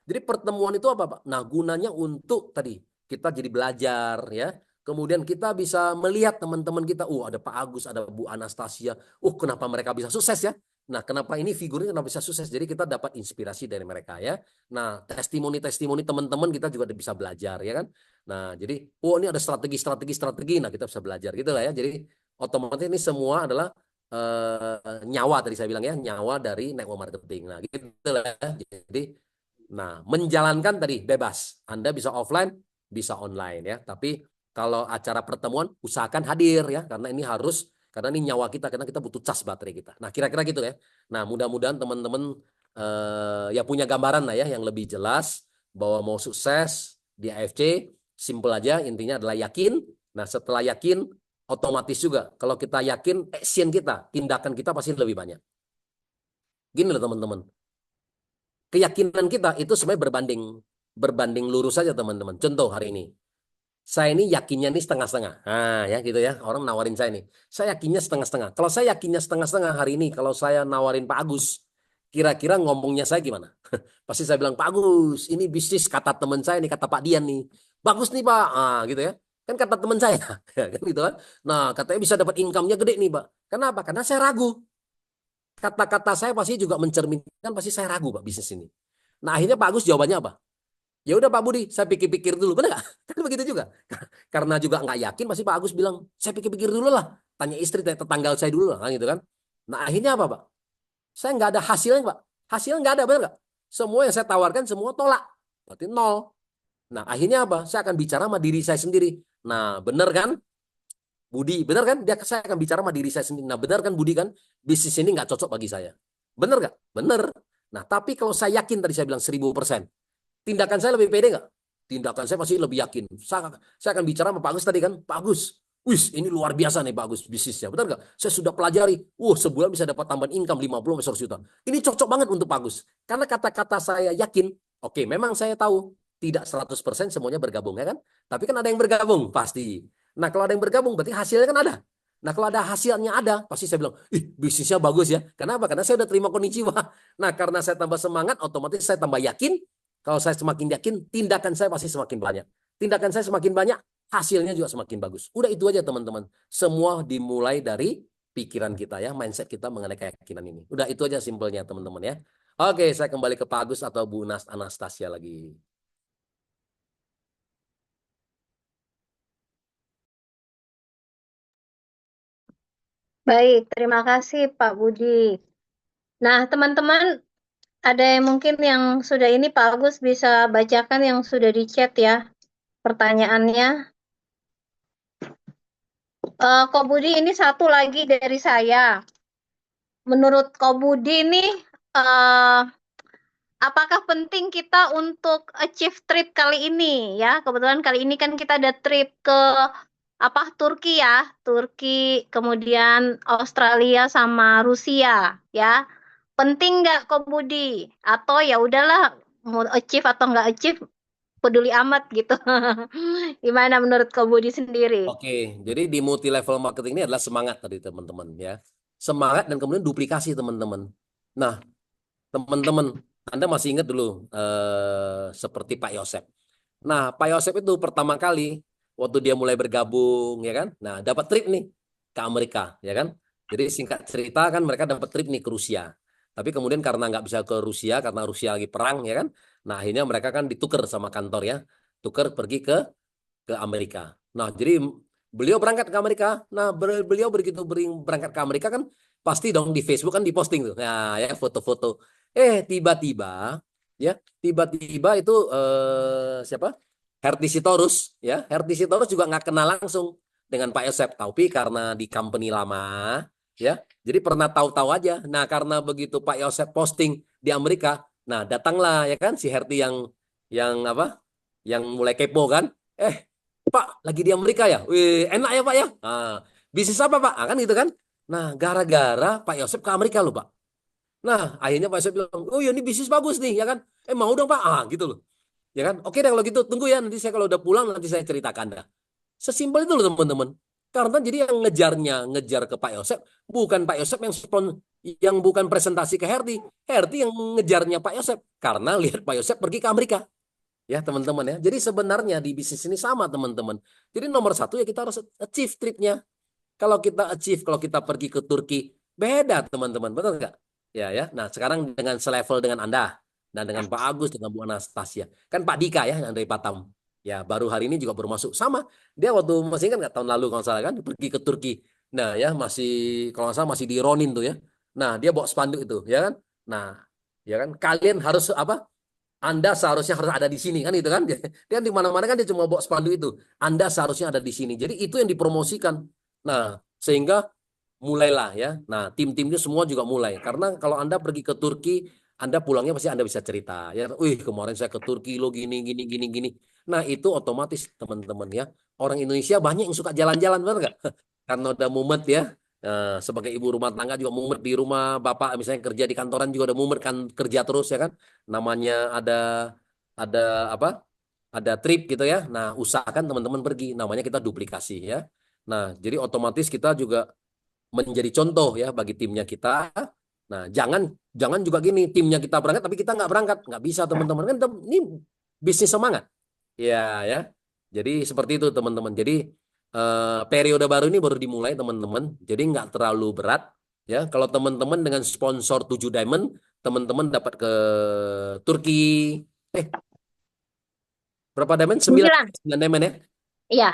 Jadi pertemuan itu apa, Pak? Nah, gunanya untuk tadi kita jadi belajar ya. Kemudian kita bisa melihat teman-teman kita, ada Pak Agus, ada Bu Anastasia. Kenapa mereka bisa sukses ya? Nah, kenapa ini figurnya kenapa bisa sukses? Jadi kita dapat inspirasi dari mereka ya. Nah, testimoni-testimoni teman-teman kita juga bisa belajar ya kan. Nah, jadi ini ada strategi. Nah, kita bisa belajar gitu lah ya. Jadi otomatis ini semua adalah nyawa tadi saya bilang ya, nyawa dari network marketing. Nah, gitu lah ya. Jadi menjalankan tadi bebas. Anda bisa offline, bisa online ya. Tapi kalau acara pertemuan usahakan hadir ya karena ini harus karena ini nyawa kita karena kita butuh cas baterai kita. Nah, kira-kira gitu ya. Nah, mudah-mudahan teman-teman ya punya gambaran lah ya yang lebih jelas bahwa mau sukses di AFC, simple aja intinya adalah yakin. Nah, setelah yakin otomatis juga kalau kita yakin action kita, tindakan kita pasti lebih banyak. Gini loh teman-teman. Keyakinan kita itu sebenarnya berbanding lurus saja teman-teman. Contoh hari ini. Saya ini yakinnya nih setengah-setengah. Nah, ya gitu ya. Orang nawarin saya nih. Saya yakinnya setengah-setengah. Kalau saya yakinnya setengah-setengah hari ini, kalau saya nawarin Pak Agus, kira-kira ngomongnya saya gimana? Pasti saya bilang, Pak Agus, ini bisnis kata teman saya nih, kata Pak Dian nih. Bagus nih Pak. Ah, gitu ya. Kan kata teman saya. Kan gitu kan. Nah, katanya bisa dapat income-nya gede nih Pak. Kenapa? Karena saya ragu. Kata-kata saya pasti juga mencerminkan, pasti saya ragu Pak bisnis ini. Nah, akhirnya Pak Agus jawabannya apa? Ya udah Pak Budi, saya pikir-pikir dulu, benar nggak? Kan begitu juga. Karena juga nggak yakin, pasti Pak Agus bilang, saya pikir-pikir dulu lah. Tanya istri, tanya tetangga saya dulu lah, gitu kan. Nah akhirnya apa Pak? Saya nggak ada hasilnya Pak. Hasilnya nggak ada, benar nggak? Semua yang saya tawarkan, semua tolak. Berarti nol. Nah akhirnya apa? Saya akan bicara sama diri saya sendiri. Nah benar kan? Budi, benar kan? Saya akan bicara sama diri saya sendiri. Nah benar kan Budi kan? Bisnis ini nggak cocok bagi saya. Benar nggak? Benar. Nah tapi kalau saya yakin, tadi saya bilang 1000%. Tindakan saya lebih pede nggak? Tindakan saya pasti lebih yakin. Saya akan bicara sama Pak Agus tadi kan. Pak Agus, wis ini luar biasa nih Pak Agus bisnisnya. Betul nggak? Saya sudah pelajari. Sebulan bisa dapat tambahan income 50-100 juta. Ini cocok banget untuk Pak Agus. Karena kata-kata saya yakin. Oke, memang saya tahu tidak 100% semuanya bergabung ya kan. Tapi kan ada yang bergabung pasti. Nah kalau ada yang bergabung berarti hasilnya kan ada. Nah kalau ada hasilnya ada, pasti saya bilang, bisnisnya bagus ya. Kenapa? Karena saya udah terima konnichiwa. Nah karena saya tambah semangat, otomatis saya tambah yakin. Kalau saya semakin yakin, tindakan saya pasti semakin banyak. Tindakan saya semakin banyak, hasilnya juga semakin bagus. Udah itu aja teman-teman. Semua dimulai dari pikiran kita ya, mindset kita mengenai keyakinan ini. Udah itu aja simpelnya teman-teman ya. Oke, saya kembali ke Pak Agus atau Bu Anastasia lagi. Baik, terima kasih Pak Budi. Nah, teman-teman, ada yang mungkin yang sudah ini Pak Agus bisa bacakan yang sudah di chat ya pertanyaannya. Ko Budi, ini satu lagi dari saya. Menurut Ko Budi ini apakah penting kita untuk achieve trip kali ini ya? Kebetulan kali ini kan kita ada trip ke Turki ya, Turki, kemudian Australia sama Rusia ya. Penting nggak Ko Budi? Atau ya udahlah mau achieve atau nggak achieve peduli amat gitu. Gimana menurut Ko Budi sendiri? Oke, jadi di multi level marketing ini adalah semangat tadi teman-teman ya. Semangat dan kemudian duplikasi teman-teman. Nah, teman-teman, Anda masih ingat dulu seperti Pak Yosep. Nah, Pak Yosep itu pertama kali waktu dia mulai bergabung ya kan. Nah, dapat trip nih ke Amerika ya kan. Jadi singkat cerita kan mereka dapat trip nih ke Rusia. Tapi kemudian karena nggak bisa ke Rusia karena Rusia lagi perang ya kan. Nah, akhirnya mereka kan ditukar sama kantor ya. Tukar pergi ke Amerika. Nah, jadi beliau berangkat ke Amerika. Nah, beliau begitu berangkat ke Amerika kan pasti dong di Facebook kan diposting tuh. Nah, ya foto-foto. Tiba-tiba ya, tiba-tiba itu siapa? Herti Sitorus ya. Herti Sitorus juga nggak kenal langsung dengan Pak Yosep, tapi karena di company lama ya. Jadi pernah tahu-tahu aja. Nah, karena begitu Pak Yosep posting di Amerika, nah datanglah ya kan si Herti yang apa? Yang mulai kepo kan. Pak, lagi di Amerika ya? Wih, enak ya Pak ya? Nah, bisnis apa Pak? Kan gitu kan? Nah, gara-gara Pak Yosep ke Amerika loh Pak. Nah, akhirnya Pak Yosep bilang, oh ya ini bisnis bagus nih, ya kan? Mau dong Pak? Gitu loh. Ya kan? Oke deh kalau gitu, tunggu ya. Nanti saya kalau udah pulang, nanti saya ceritakan dah. Sesimpel itu loh teman-teman. Karena jadi yang ngejar ke Pak Yosep, bukan Pak Yosep yang bukan presentasi ke Herti. Herti yang ngejarnya Pak Yosep. Karena lihat Pak Yosep pergi ke Amerika. Ya teman-teman ya. Jadi sebenarnya di bisnis ini sama teman-teman. Jadi nomor satu ya kita harus achieve tripnya. Kalau kita achieve, kalau kita pergi ke Turki, beda teman-teman. Betul nggak? Ya. Nah sekarang dengan selevel dengan Anda. Dan dengan Pak Agus, dengan Bu Anastasia. Kan Pak Dika ya yang dari Batam. Ya baru hari ini juga baru masuk. Sama. Dia waktu masih kan nggak tahun lalu kalau salah kan. Pergi ke Turki. Nah ya masih, kalau nggak salah masih di Ronin tuh ya. Nah dia bawa spanduk itu ya kan. Nah ya kan kalian harus apa? Anda seharusnya harus ada di sini kan itu kan. Dia di mana-mana kan dia cuma bawa spanduk itu. Anda seharusnya ada di sini. Jadi itu yang dipromosikan. Nah, sehingga mulailah ya. Nah, tim-timnya semua juga mulai. Karena kalau Anda pergi ke Turki, Anda pulangnya pasti Anda bisa cerita ya. Wih, kemarin saya ke Turki lo gini gini gini gini. Nah, itu otomatis teman-teman ya. Orang Indonesia banyak yang suka jalan-jalan, benar nggak? Karena udah mumet ya. Sebagai ibu rumah tangga juga mumet di rumah, bapak misalnya kerja di kantoran juga udah mumet kan, kerja terus ya kan. Namanya ada apa? Ada trip gitu ya. Nah, usahakan teman-teman pergi. Namanya kita duplikasi ya. Nah, jadi otomatis kita juga menjadi contoh ya bagi timnya kita. Nah, jangan jangan juga gini, timnya kita berangkat tapi kita nggak berangkat, nggak bisa teman-teman kan ini bisnis semangat, ya ya. Jadi seperti itu teman-teman. Jadi periode baru ini baru dimulai teman-teman. Jadi nggak terlalu berat ya. Kalau teman-teman dengan sponsor 7 diamond, teman-teman dapat ke Turki. Eh, berapa diamond? 9, 9. 9 diamond ya. Iya,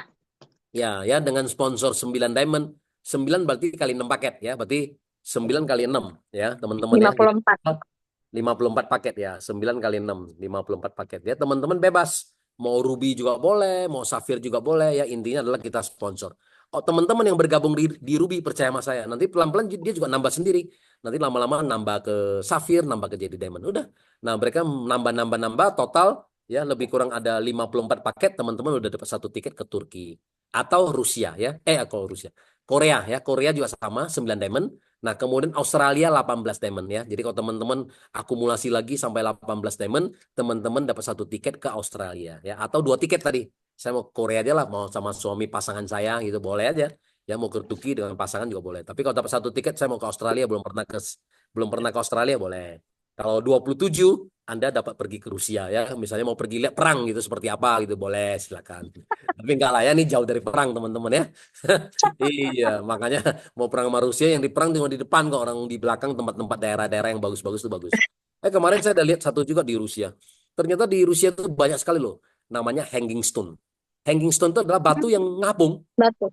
Ya, ya dengan sponsor 9 diamond, 9 berarti kali 6 paket ya. Berarti 9 kali 6 ya, teman-teman ya. Jadi 54. 54 paket ya, 9 kali 6, 54 paket ya. Teman-teman bebas. Mau Ruby juga boleh, mau Safir juga boleh ya. Intinya adalah kita sponsor. Oh, teman-teman yang bergabung di Ruby percaya sama saya. Nanti pelan-pelan dia juga nambah sendiri. Nanti lama-lama nambah ke Safir, nambah ke jadi Diamond. Udah. Nah, mereka nambah total ya lebih kurang ada 54 paket, teman-teman udah dapat satu tiket ke Turki atau Rusia ya. Kalau Rusia. Korea ya. Korea juga sama 9 diamond. Nah, kemudian Australia 18 diamond ya. Jadi kalau teman-teman akumulasi lagi sampai 18 diamond, teman-teman dapat satu tiket ke Australia ya atau 2 tiket tadi. Saya mau ke Korea aja lah, mau sama suami pasangan saya gitu boleh aja. Ya mau ke Turki dengan pasangan juga boleh. Tapi kalau dapat satu tiket saya mau ke Australia, belum pernah ke Australia boleh. Kalau 27 Anda dapat pergi ke Rusia ya. Misalnya mau pergi lihat perang gitu seperti apa gitu boleh silakan. Tapi enggak lah ya, ini jauh dari perang teman-teman ya. Iya, makanya mau perang sama Rusia yang diperang cuma di depan kok, orang di belakang tempat-tempat daerah-daerah yang bagus-bagus tuh bagus. Kemarin saya ada lihat satu juga di Rusia. Ternyata di Rusia itu banyak sekali loh. Namanya hanging stone. Hanging stone itu adalah batu yang ngapung. betul.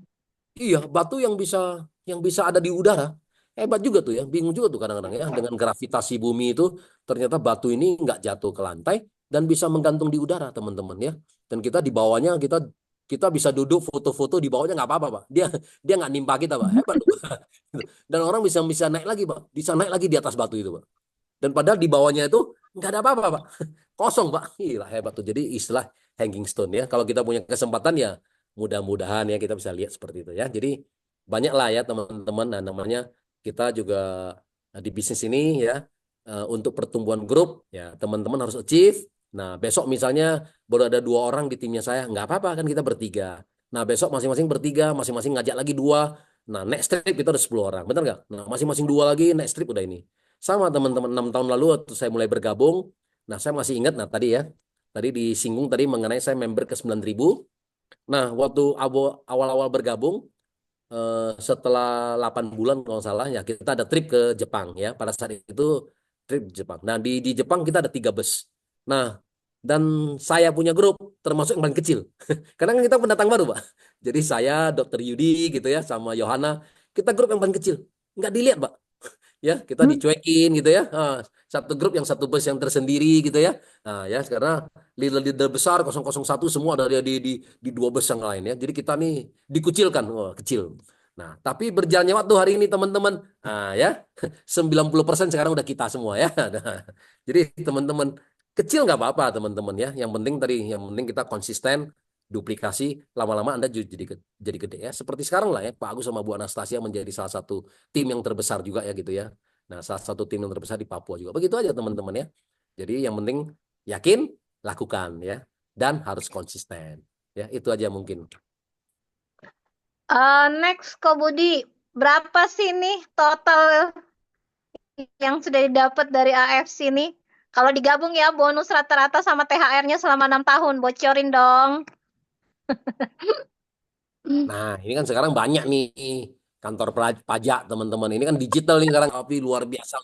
Iya, batu yang bisa ada di udara. Hebat juga tuh ya. Bingung juga tuh kadang-kadang ya. Dengan gravitasi bumi itu ternyata batu ini nggak jatuh ke lantai dan bisa menggantung di udara, teman-teman ya. Dan kita di bawahnya kita kita bisa duduk foto-foto di bawahnya nggak apa-apa, Pak. Dia nggak nimpa kita, Pak. Hebat loh. Dan orang bisa bisa naik lagi, Pak. Bisa naik lagi di atas batu itu, Pak. Dan padahal di bawahnya itu nggak ada apa-apa, Pak. Kosong, Pak. Gila, hebat tuh. Jadi istilah hanging stone ya. Kalau kita punya kesempatan ya mudah-mudahan ya kita bisa lihat seperti itu ya. Jadi banyak lah ya teman-teman. Nah, namanya kita juga di bisnis ini ya untuk pertumbuhan grup ya teman-teman harus achieve. Nah, besok misalnya baru ada 2 orang di timnya saya, nggak apa-apa kan kita bertiga. Nah, besok masing-masing bertiga, masing-masing ngajak lagi 2. Nah, next trip kita udah 10 orang, benar nggak? Nah, masing-masing 2 lagi, next trip udah ini. Sama teman-teman 6 tahun lalu waktu saya mulai bergabung. Nah, saya masih ingat, nah tadi ya, tadi disinggung tadi mengenai saya member ke 9.000. Nah, waktu awal-awal bergabung, setelah 8 bulan kalau nggak salah, ya kita ada trip ke Jepang ya. Pada saat itu trip Jepang. Nah, di Jepang kita ada 3 bus. Nah, dan saya punya grup termasuk yang paling kecil. Karena kan kita pendatang baru, Pak. Jadi saya, Dokter Yudi gitu ya, sama Yohana, kita grup yang paling kecil. Nggak dilihat, Pak. Ya kita dicuekin gitu ya. Satu grup yang satu bus yang tersendiri gitu ya. Nah ya karena leader-leader besar 001 semua dari di 2 bus yang lain ya. Jadi kita nih dikucilkan, wah kecil. Nah tapi berjalannya waktu hari ini teman-teman, nah ya 90% sekarang udah kita semua ya. Nah, jadi teman-teman kecil nggak apa-apa teman-teman ya. Yang penting kita konsisten, duplikasi, lama-lama Anda jadi gede ya. Seperti sekarang lah ya, Pak Agus sama Bu Anastasia menjadi salah satu tim yang terbesar juga ya gitu ya. Nah, salah satu tim yang terbesar di Papua juga. Begitu aja teman-teman ya. Jadi yang penting yakin, lakukan ya. Dan harus konsisten. Ya, itu aja mungkin. Next, Ko Budi, berapa sih nih total yang sudah didapat dari AFC nih? Kalau digabung ya bonus rata-rata sama THR-nya selama 6 tahun, bocorin dong. Nah, ini kan sekarang banyak nih kantor pajak teman-teman. Ini kan digital nih sekarang tapi luar biasa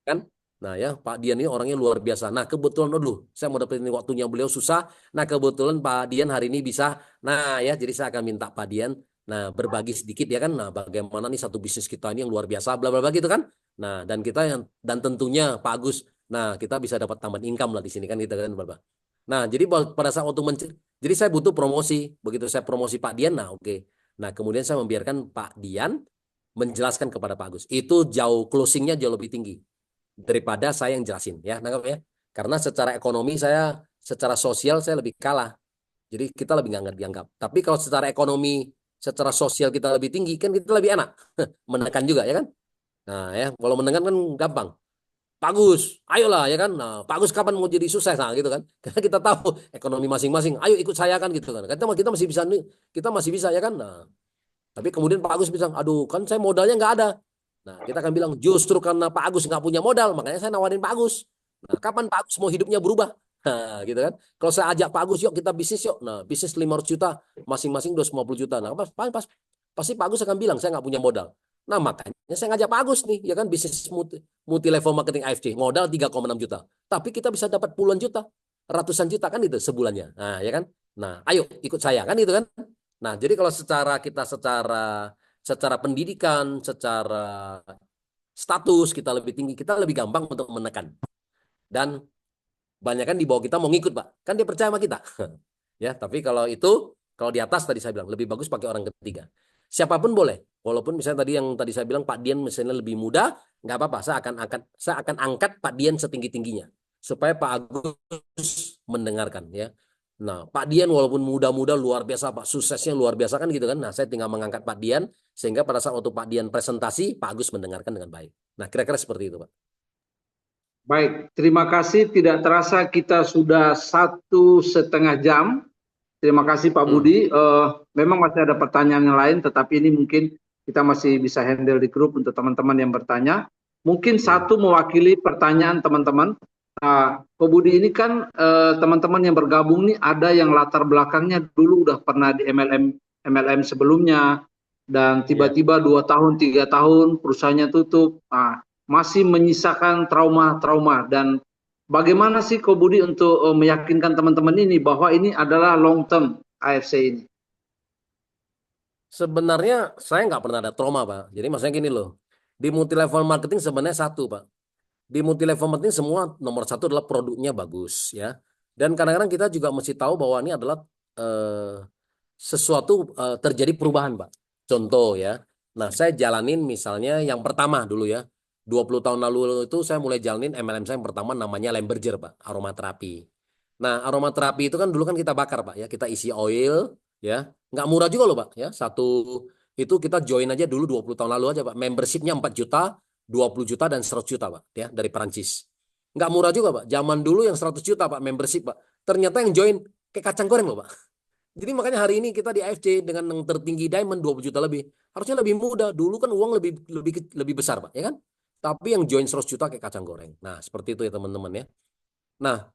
kan. Nah ya Pak Dian ini orangnya luar biasa. Nah kebetulan dulu saya mau dapetin waktunya beliau susah. Nah kebetulan Pak Dian hari ini bisa. Nah ya jadi saya akan minta Pak Dian. Nah berbagi sedikit ya kan. Nah bagaimana nih satu bisnis kita ini yang luar biasa. Bla bla bla gitu kan. Nah dan kita yang dan tentunya Pak Agus. Nah kita bisa dapat tambahan income lah di sini kan kita kan Bapak. Nah jadi pada saat waktu jadi saya butuh promosi. Begitu saya promosi Pak Dian. Nah oke. Nah kemudian saya membiarkan Pak Dian menjelaskan kepada Pak Agus. Itu jauh closingnya jauh lebih tinggi. daripada saya yang jelasin ya, nangkep ya. Karena secara ekonomi saya, secara sosial saya lebih kalah. Jadi kita lebih nggak dianggap. Tapi kalau secara ekonomi, secara sosial kita lebih tinggi, kan kita lebih enak menekan juga ya kan. Nah ya, kalau menekan kan gampang. Pak Gus, ayolah ya kan. Nah, Pak Gus kapan mau jadi sukses? Nah, gitu kan. Karena kita tahu ekonomi masing-masing. Ayo ikut saya kan gitu kan. Kita masih bisa nih, kita masih bisa ya kan. Nah, tapi kemudian Pak Agus bilang, aduh kan saya modalnya nggak ada. Nah, kita akan bilang justru karena Pak Agus nggak punya modal, makanya saya nawarin Pak Agus. Nah, kapan Pak Agus mau hidupnya berubah? Nah, gitu kan. Kalau saya ajak Pak Agus, yuk kita bisnis yuk. Nah, bisnis 500 juta, masing-masing 250 juta. Nah, pasti Pak Agus akan bilang, saya nggak punya modal. Nah, makanya saya ngajak Pak Agus nih, ya kan, bisnis multi level marketing AFC, modal 3,6 juta. Tapi kita bisa dapat puluhan juta, ratusan juta kan itu sebulannya. Nah, ya kan. Nah, ayo ikut saya kan itu kan. Nah, jadi kalau secara pendidikan, secara status kita lebih tinggi, kita lebih gampang untuk menekan. Dan banyak kan di bawah kita mau ngikut, Pak. Kan dia percaya sama kita. Ya, tapi kalau di atas tadi saya bilang lebih bagus pakai orang ketiga. Siapapun boleh. Walaupun misalnya tadi yang tadi saya bilang Pak Dian misalnya lebih muda, nggak apa-apa. Saya akan angkat Pak Dian setinggi-tingginya supaya Pak Agus mendengarkan ya. Nah, Pak Dian walaupun muda-muda luar biasa, Pak, suksesnya luar biasa kan gitu kan. Nah, saya tinggal mengangkat Pak Dian sehingga pada saat waktu Pak Dian presentasi, Pak Agus mendengarkan dengan baik. Nah, kira-kira seperti itu, Pak. Baik, terima kasih. Tidak terasa kita sudah 1,5 jam. Terima kasih Pak Budi. Memang masih ada pertanyaan yang lain, tetapi ini mungkin kita masih bisa handle di grup untuk teman-teman yang bertanya. Mungkin satu mewakili pertanyaan teman-teman. Nah, Pak Budi ini kan teman-teman yang bergabung nih ada yang latar belakangnya dulu udah pernah di MLM sebelumnya dan tiba-tiba 2 tahun 3 tahun perusahaannya tutup. Nah, masih menyisakan trauma-trauma. Dan bagaimana sih Ko Budi untuk meyakinkan teman-teman ini bahwa ini adalah long term AFC ini? Sebenarnya saya nggak pernah ada trauma, Pak. Jadi maksudnya gini loh. Di multi level marketing sebenarnya satu, Pak. Di multi level marketing semua nomor satu adalah produknya bagus ya. Dan kadang-kadang kita juga mesti tahu bahwa ini adalah sesuatu terjadi perubahan, Pak. Contoh ya. Nah, saya jalanin misalnya yang pertama dulu ya. 20 tahun lalu itu saya mulai jalanin MLM saya yang pertama namanya Lemberger, Pak, aromaterapi. Nah, aromaterapi itu kan dulu kan kita bakar, Pak ya. Kita isi oil ya. Nggak murah juga loh, Pak ya. Satu itu kita join aja dulu 20 tahun lalu aja, Pak. Membershipnya 4 juta, 20 juta dan 100 juta, Pak ya, dari Perancis. Nggak murah juga, Pak. Zaman dulu yang 100 juta, Pak, membership, Pak. Ternyata yang join kayak kacang goreng loh, Pak. Jadi makanya hari ini kita di AFC dengan yang tertinggi diamond 20 juta lebih. Harusnya lebih mudah. Dulu kan uang lebih besar, Pak, ya kan? Tapi yang join 100 juta kayak kacang goreng. Nah, seperti itu ya teman-teman ya. Nah,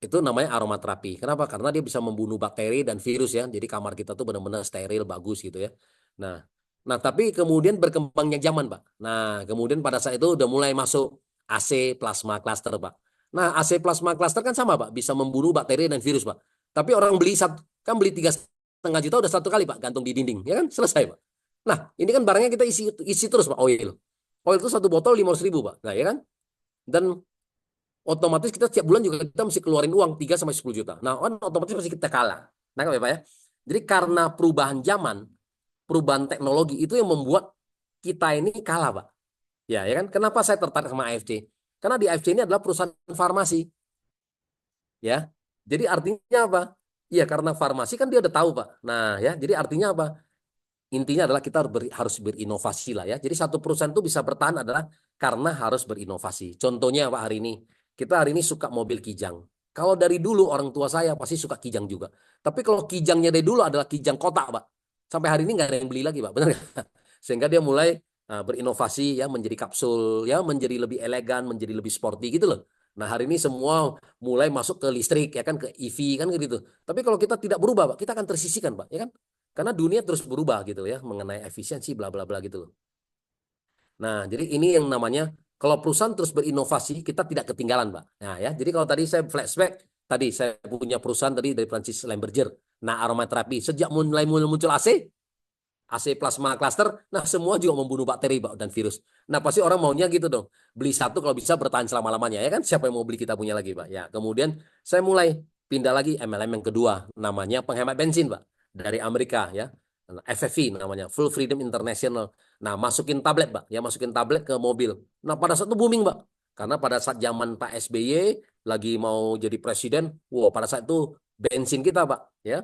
itu namanya aromaterapi. Kenapa? Karena dia bisa membunuh bakteri dan virus ya. Jadi kamar kita tuh benar-benar steril, bagus gitu ya. Nah, tapi kemudian berkembangnya zaman, Pak. Nah, kemudian pada saat itu udah mulai masuk AC plasma cluster, Pak. Nah, AC plasma cluster kan sama, Pak, bisa membunuh bakteri dan virus, Pak. Tapi orang beli 3,5 juta udah 1 kali, Pak, gantung di dinding, ya kan? Selesai, Pak. Nah, ini kan barangnya kita isi terus, Pak, oil. Oil itu 1 botol 500.000, Pak. Nah, ya kan? Dan otomatis kita setiap bulan juga kita mesti keluarin uang 3 sampai 10 juta. Nah, otomatis pasti kita kalah. Nah, ya, Pak ya. Jadi karena perubahan zaman, perubahan teknologi itu yang membuat kita ini kalah, Pak. Ya kan? Kenapa saya tertarik sama AFC? Karena di AFC ini adalah perusahaan farmasi. Ya. Jadi artinya apa? Ya karena farmasi kan dia udah tahu, Pak. Nah, ya, jadi artinya apa? Intinya adalah kita harus berinovasi lah ya. Jadi satu perusahaan itu bisa bertahan adalah karena harus berinovasi. Contohnya Pak hari ini, kita hari ini suka mobil Kijang. Kalau dari dulu orang tua saya pasti suka Kijang juga. Tapi kalau Kijangnya dari dulu adalah Kijang kotak, Pak. Sampai hari ini nggak ada yang beli lagi, Pak. Benar nggak? Sehingga dia mulai berinovasi ya menjadi kapsul ya, menjadi lebih elegan, menjadi lebih sporty gitu loh. Nah, hari ini semua mulai masuk ke listrik ya kan, ke EV kan gitu. Tapi kalau kita tidak berubah, Pak, kita akan tersisihkan, Pak, ya kan? Karena dunia terus berubah gitu ya mengenai efisiensi bla bla bla gitu loh. Nah, jadi ini yang namanya kalau perusahaan terus berinovasi, kita tidak ketinggalan, Pak. Nah, ya. Jadi kalau tadi saya flashback, tadi saya punya perusahaan tadi dari Prancis Lemberger. Nah, aromaterapi sejak mulai muncul AC plasma cluster, nah semua juga membunuh bakteri, Pak, dan virus. Nah, pasti orang maunya gitu dong. Beli satu kalau bisa bertahan selama-lamanya, ya kan? Siapa yang mau beli kita punya lagi, Pak? Ya, kemudian saya mulai pindah lagi MLM yang kedua, namanya penghemat bensin, Pak, dari Amerika, ya. FFI namanya, Full Freedom International. Nah, masukin tablet, Pak. Ya, masukin tablet ke mobil. Nah, pada saat itu booming, Pak. Karena pada saat zaman Pak SBY lagi mau jadi presiden, wow, pada saat itu bensin kita, Pak, ya.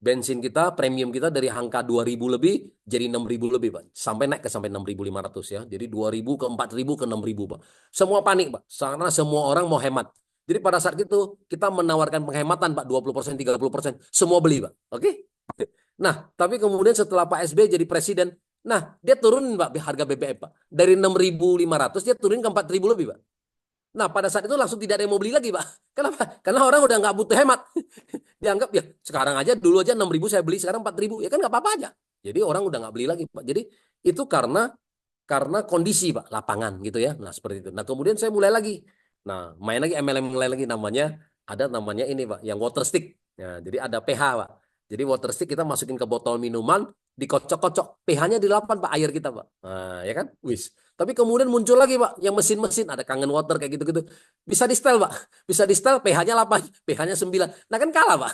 Bensin kita, premium kita dari angka 2.000 lebih jadi 6.000 lebih, Pak. Sampai naik ke sampai 6.500 ya. Jadi 2.000 ke 4.000 ke 6.000, Pak. Semua panik, Pak. Karena semua orang mau hemat. Jadi pada saat itu kita menawarkan penghematan, Pak, 20%, 30%. Semua beli, Pak. Oke? Nah, tapi kemudian setelah Pak SBY jadi presiden, nah, dia turunin, Pak, harga BBM, Pak. Dari 6.500 dia turunin ke 4.000 lebih, Pak. Nah, pada saat itu langsung tidak ada yang mau beli lagi, Pak. Kenapa? Karena orang udah nggak butuh hemat. Dianggap, ya sekarang aja, dulu aja 6.000 saya beli, sekarang 4.000. Ya kan nggak apa-apa aja. Jadi orang udah nggak beli lagi, Pak. Jadi itu karena kondisi, Pak, lapangan gitu ya. Nah, seperti itu. Nah, kemudian saya mulai lagi. Nah, main lagi MLM, mulai lagi namanya ini, Pak, yang water stick. Ya, jadi ada pH, Pak. Jadi water stick kita masukin ke botol minuman, dikocok-kocok. pH-nya di 8, Pak, air kita, Pak. Nah, ya kan? Wis. Tapi kemudian muncul lagi, Pak, yang mesin-mesin, ada Kangen Water kayak gitu-gitu. Bisa di setel, Pak. Bisa di setel, pH-nya 8, pH-nya 9. Nah, kan kalah, Pak.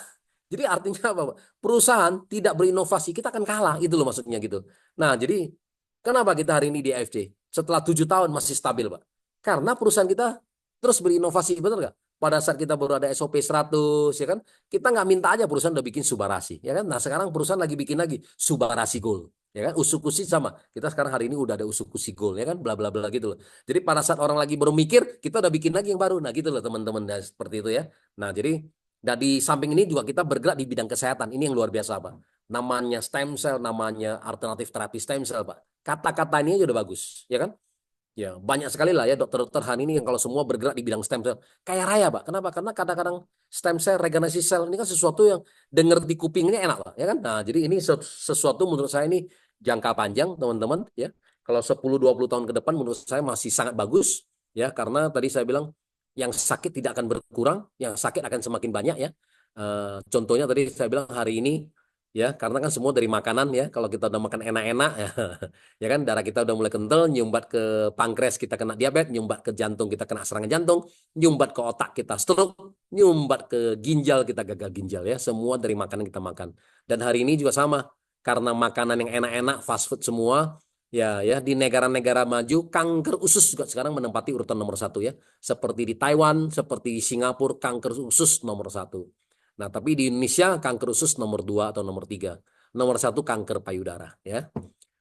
Jadi artinya apa, Pak? Perusahaan tidak berinovasi, kita akan kalah. Itu loh maksudnya gitu. Nah, jadi kenapa kita hari ini di AFC? Setelah 7 tahun masih stabil, Pak. Karena perusahaan kita terus berinovasi, benar nggak? Pada saat kita baru ada SOP 100, ya kan? Kita nggak minta aja perusahaan udah bikin Subarasi, ya kan? Nah, sekarang perusahaan lagi bikin lagi Subarasi Gold, ya kan? Usukushi sama. Kita sekarang hari ini udah ada Usukushi Gold, ya kan? Bla bla bla gitu loh. Jadi pada saat orang lagi baru mikir, kita udah bikin lagi yang baru. Nah, gitu loh teman-teman. Nah, seperti itu ya. Nah, jadi di samping ini juga kita bergerak di bidang kesehatan. Ini yang luar biasa, Pak. Namanya stem cell, namanya alternatif terapi stem cell, Pak. Kata-kata ini aja udah bagus, ya kan? Ya, banyak sekali lah ya dokter-dokter Han ini yang kalau semua bergerak di bidang stem cell. Kayak raya, Pak. Kenapa? Karena kadang-kadang stem cell, regenerasi sel ini kan sesuatu yang denger di kuping ini enak, Pak. Ya kan? Nah, jadi ini sesuatu menurut saya ini jangka panjang, teman-teman. Ya, kalau 10-20 tahun ke depan menurut saya masih sangat bagus. Ya, karena tadi saya bilang yang sakit tidak akan berkurang, yang sakit akan semakin banyak ya. Contohnya tadi saya bilang hari ini ya, karena kan semua dari makanan ya. Kalau kita udah makan enak-enak ya, ya kan darah kita udah mulai kental, nyumbat ke pankreas kita kena diabetes, nyumbat ke jantung kita kena serangan jantung, nyumbat ke otak kita stroke, nyumbat ke ginjal kita gagal ginjal ya. Semua dari makanan kita makan. Dan hari ini juga sama, karena makanan yang enak-enak, fast food semua, ya di negara-negara maju kanker usus juga sekarang menempati urutan nomor 1 ya. Seperti di Taiwan, seperti di Singapura, kanker usus nomor 1. Nah, tapi di Indonesia kanker usus nomor 2 atau nomor 3. Nomor 1 kanker payudara ya.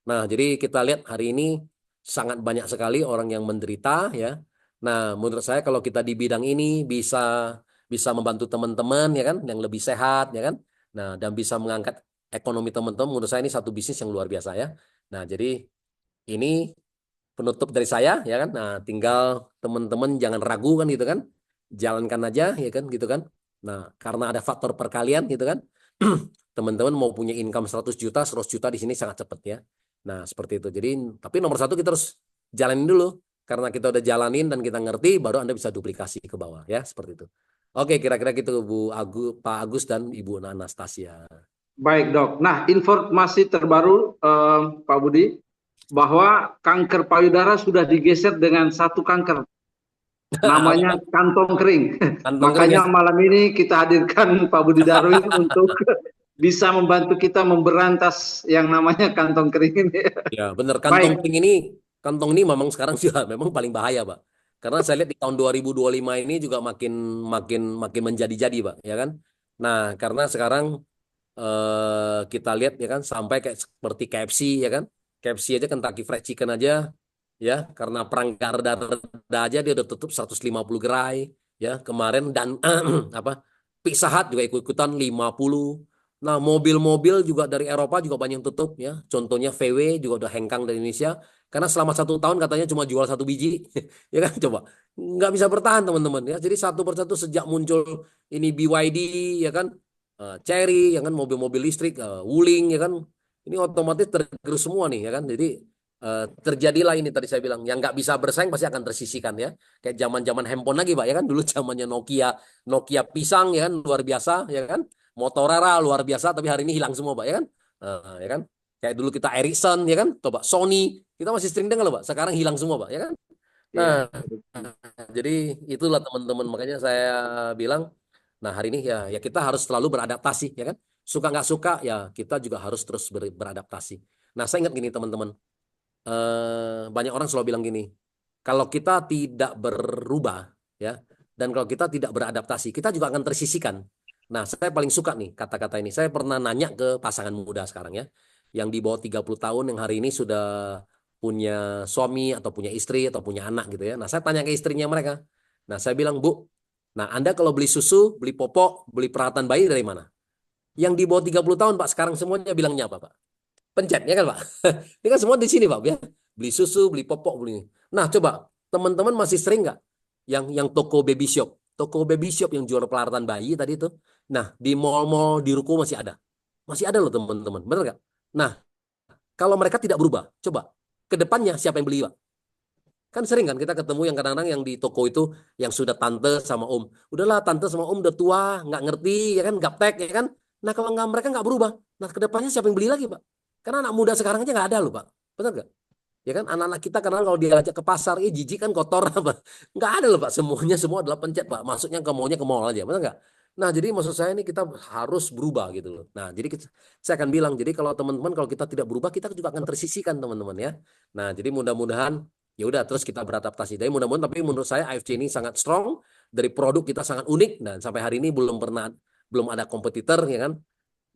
Nah, jadi kita lihat hari ini sangat banyak sekali orang yang menderita ya. Nah, menurut saya kalau kita di bidang ini bisa membantu teman-teman ya kan yang lebih sehat ya kan. Nah, dan bisa mengangkat ekonomi teman-teman, menurut saya ini satu bisnis yang luar biasa ya. Nah, jadi ini penutup dari saya ya kan. Nah, tinggal teman-teman jangan ragu kan gitu kan. Jalankan aja ya kan gitu kan. Nah, karena ada faktor perkalian gitu kan. Teman-teman mau punya income 100 juta, 100 juta di sini sangat cepat ya. Nah, seperti itu. Jadi, tapi nomor 1 kita harus jalanin dulu. Karena kita udah jalanin dan kita ngerti, baru Anda bisa duplikasi ke bawah ya, seperti itu. Oke, kira-kira gitu Pak Agus dan Ibu Anastasia. Baik, Dok. Nah, informasi terbaru Pak Budi bahwa kanker payudara sudah digeser dengan satu kanker, namanya kantong kering. Makanya malam ini kita hadirkan Pak Budi Darwin untuk bisa membantu kita memberantas yang namanya kantong kering ini. Ya, benar. Kantong ini memang sekarang juga memang paling bahaya, Pak. Karena saya lihat di tahun 2025 ini juga makin menjadi-jadi, Pak, ya kan? Nah, karena sekarang kita lihat ya kan sampai kayak seperti KFC ya kan. KFC aja, Kentucky Fried Chicken aja ya, karena perang Garda aja dia udah tutup 150 gerai ya kemarin. Dan apa, Pizza Hut juga ikut-ikutan 50. Nah, mobil-mobil juga dari Eropa juga banyak yang tutup ya. Contohnya VW juga udah hengkang dari Indonesia karena selama 1 tahun katanya cuma jual 1 biji ya kan. Coba nggak bisa bertahan teman-teman ya. Jadi satu persatu sejak muncul ini BYD ya kan, Chery ya kan, mobil-mobil listrik, Wuling ya kan, ini otomatis tergerus semua nih ya kan. Jadi terjadilah ini tadi saya bilang yang nggak bisa bersaing pasti akan tersisihkan ya. Kayak zaman-zaman handphone lagi, Pak, ya kan. Dulu zamannya Nokia pisang ya kan, luar biasa ya kan. Motorola luar biasa, tapi hari ini hilang semua, Pak, ya kan. Ya kan. Kayak dulu kita Ericsson ya kan, coba Sony kita masih sering dengar loh, Pak. Sekarang hilang semua, Pak, ya kan. Nah, jadi itulah teman-teman, makanya saya bilang, nah hari ini ya kita harus selalu beradaptasi ya kan. suka nggak suka ya kita juga harus terus beradaptasi. Nah, saya ingat gini teman-teman, banyak orang selalu bilang gini, kalau kita tidak berubah ya, dan kalau kita tidak beradaptasi, kita juga akan tersisihkan. Nah, saya paling suka nih kata-kata ini. Saya pernah nanya ke pasangan muda sekarang ya, yang di bawah 30 tahun yang hari ini sudah punya suami atau punya istri atau punya anak gitu ya. Nah, saya tanya ke istrinya mereka. Nah, saya bilang, Bu, nah Anda kalau beli susu, beli popok, beli peralatan bayi dari mana? Yang di bawah 30 tahun, Pak, sekarang semuanya bilangnya apa, Pak? Pencet, ya kan, Pak? Ini kan semua di sini, Pak, ya. Beli susu, beli popok, beli. Nah, coba teman-teman masih sering nggak yang toko baby shop? Toko baby shop yang jual peralatan bayi tadi itu. Nah, di mall-mall, di ruko masih ada. Masih ada loh, teman-teman. Benar nggak? Nah, kalau mereka tidak berubah, coba ke depannya siapa yang beli, Pak? Kan sering kan kita ketemu yang kadang-kadang yang di toko itu yang sudah tante sama om. Udahlah tante sama om udah tua, nggak ngerti, ya kan, gaptek, ya kan. Nah kalau nggak mereka nggak berubah, nah ke depannya siapa yang beli lagi, Pak? Karena anak muda sekarang aja nggak ada loh, Pak. Benar nggak? Ya kan anak-anak kita kadang kalau diajak ke pasar, jijik kan kotor apa? Nggak ada loh, Pak. Semuanya semua adalah pencet, Pak. Maksudnya ke maunya ke mall aja, benar nggak? Nah jadi maksud saya ini kita harus berubah gitu loh. Nah jadi saya akan bilang, jadi kalau teman-teman kalau kita tidak berubah kita juga akan tersisihkan teman-teman ya. Nah jadi mudah-mudahan ya udah terus kita beradaptasi. Tapi mudah-mudahan tapi menurut saya AFC ini sangat strong, dari produk kita sangat unik dan sampai hari ini belum ada kompetitor ya kan.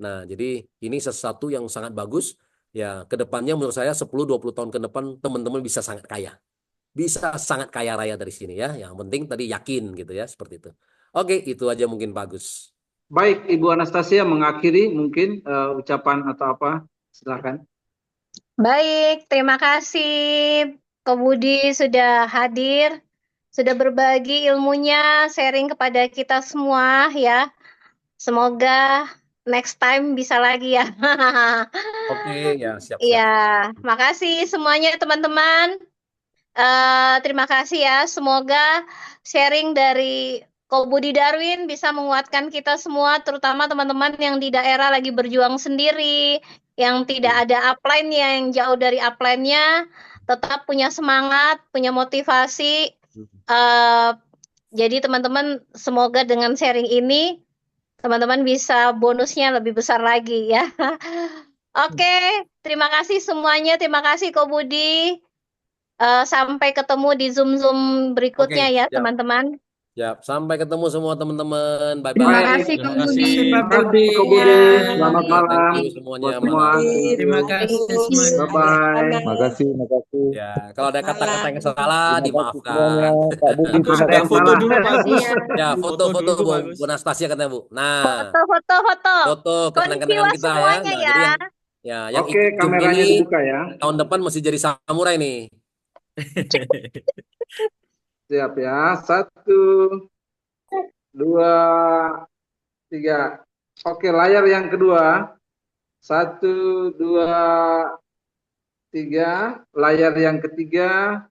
Nah, jadi ini sesuatu yang sangat bagus. Ya, ke depannya menurut saya 10-20 tahun ke depan teman-teman bisa sangat kaya. Bisa sangat kaya raya dari sini ya. Yang penting tadi yakin gitu ya, seperti itu. Oke, itu aja mungkin bagus. Baik, Ibu Anastasia mengakhiri mungkin ucapan atau apa, silakan. Baik, terima kasih Ko Budi sudah hadir, sudah berbagi ilmunya, sharing kepada kita semua ya. Semoga next time bisa lagi ya. Oke, ya siap-siap. Ya, makasih semuanya teman-teman. Terima kasih ya. Semoga sharing dari Ko Budi Darwin bisa menguatkan kita semua, terutama teman-teman yang di daerah lagi berjuang sendiri, yang tidak ada upline-nya, yang jauh dari upline-nya, tetap punya semangat, punya motivasi. Jadi teman-teman, semoga dengan sharing ini, teman-teman bisa bonusnya lebih besar lagi ya. Oke, terima kasih semuanya. Terima kasih Ko Budi. Sampai ketemu di Zoom-Zoom berikutnya Oke, ya, siap. teman-teman. Siap. Sampai ketemu semua teman-teman. Bye-bye. Terima Baik. kasih, Ko Terima Budi. kasih Pak Terima kasih, Ko Budi. Budi. Selamat Ya, malam thank you semuanya. buat semua. Malam. Thank you. Terima kasih semuanya. Bye-bye. Makasih. Ya, kalau ada kata-kata yang salah Terima kasih dimaafkan. semuanya. Pak Budi, Bagus, terima Ada yang kasih. foto salah. dulu bagus. Iya. Ya, Foto foto-foto dulu Bu bagus. Anastasia katanya Bu. Nah, Foto. foto Konnichiwa kenang-kenangan kita ya. semuanya Nah, ya. jadi yang Oke, ikut Zoom kameranya ini dibuka ya. tahun depan mesti jadi samurai nih. Siap ya. 1, 2, 3. Oke, layar yang kedua. 1, 2, 3. Layar yang ketiga.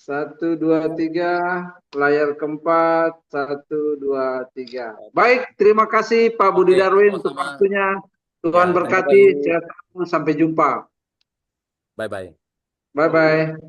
1, 2, 3. Layar keempat. 1, 2, 3. Baik, terima kasih Pak Budi Oke, Darwin untuk sama-sama. waktunya. Tuhan Ya, berkati. thank you. Sehat selalu. Sampai jumpa. Bye-bye. Bye-bye.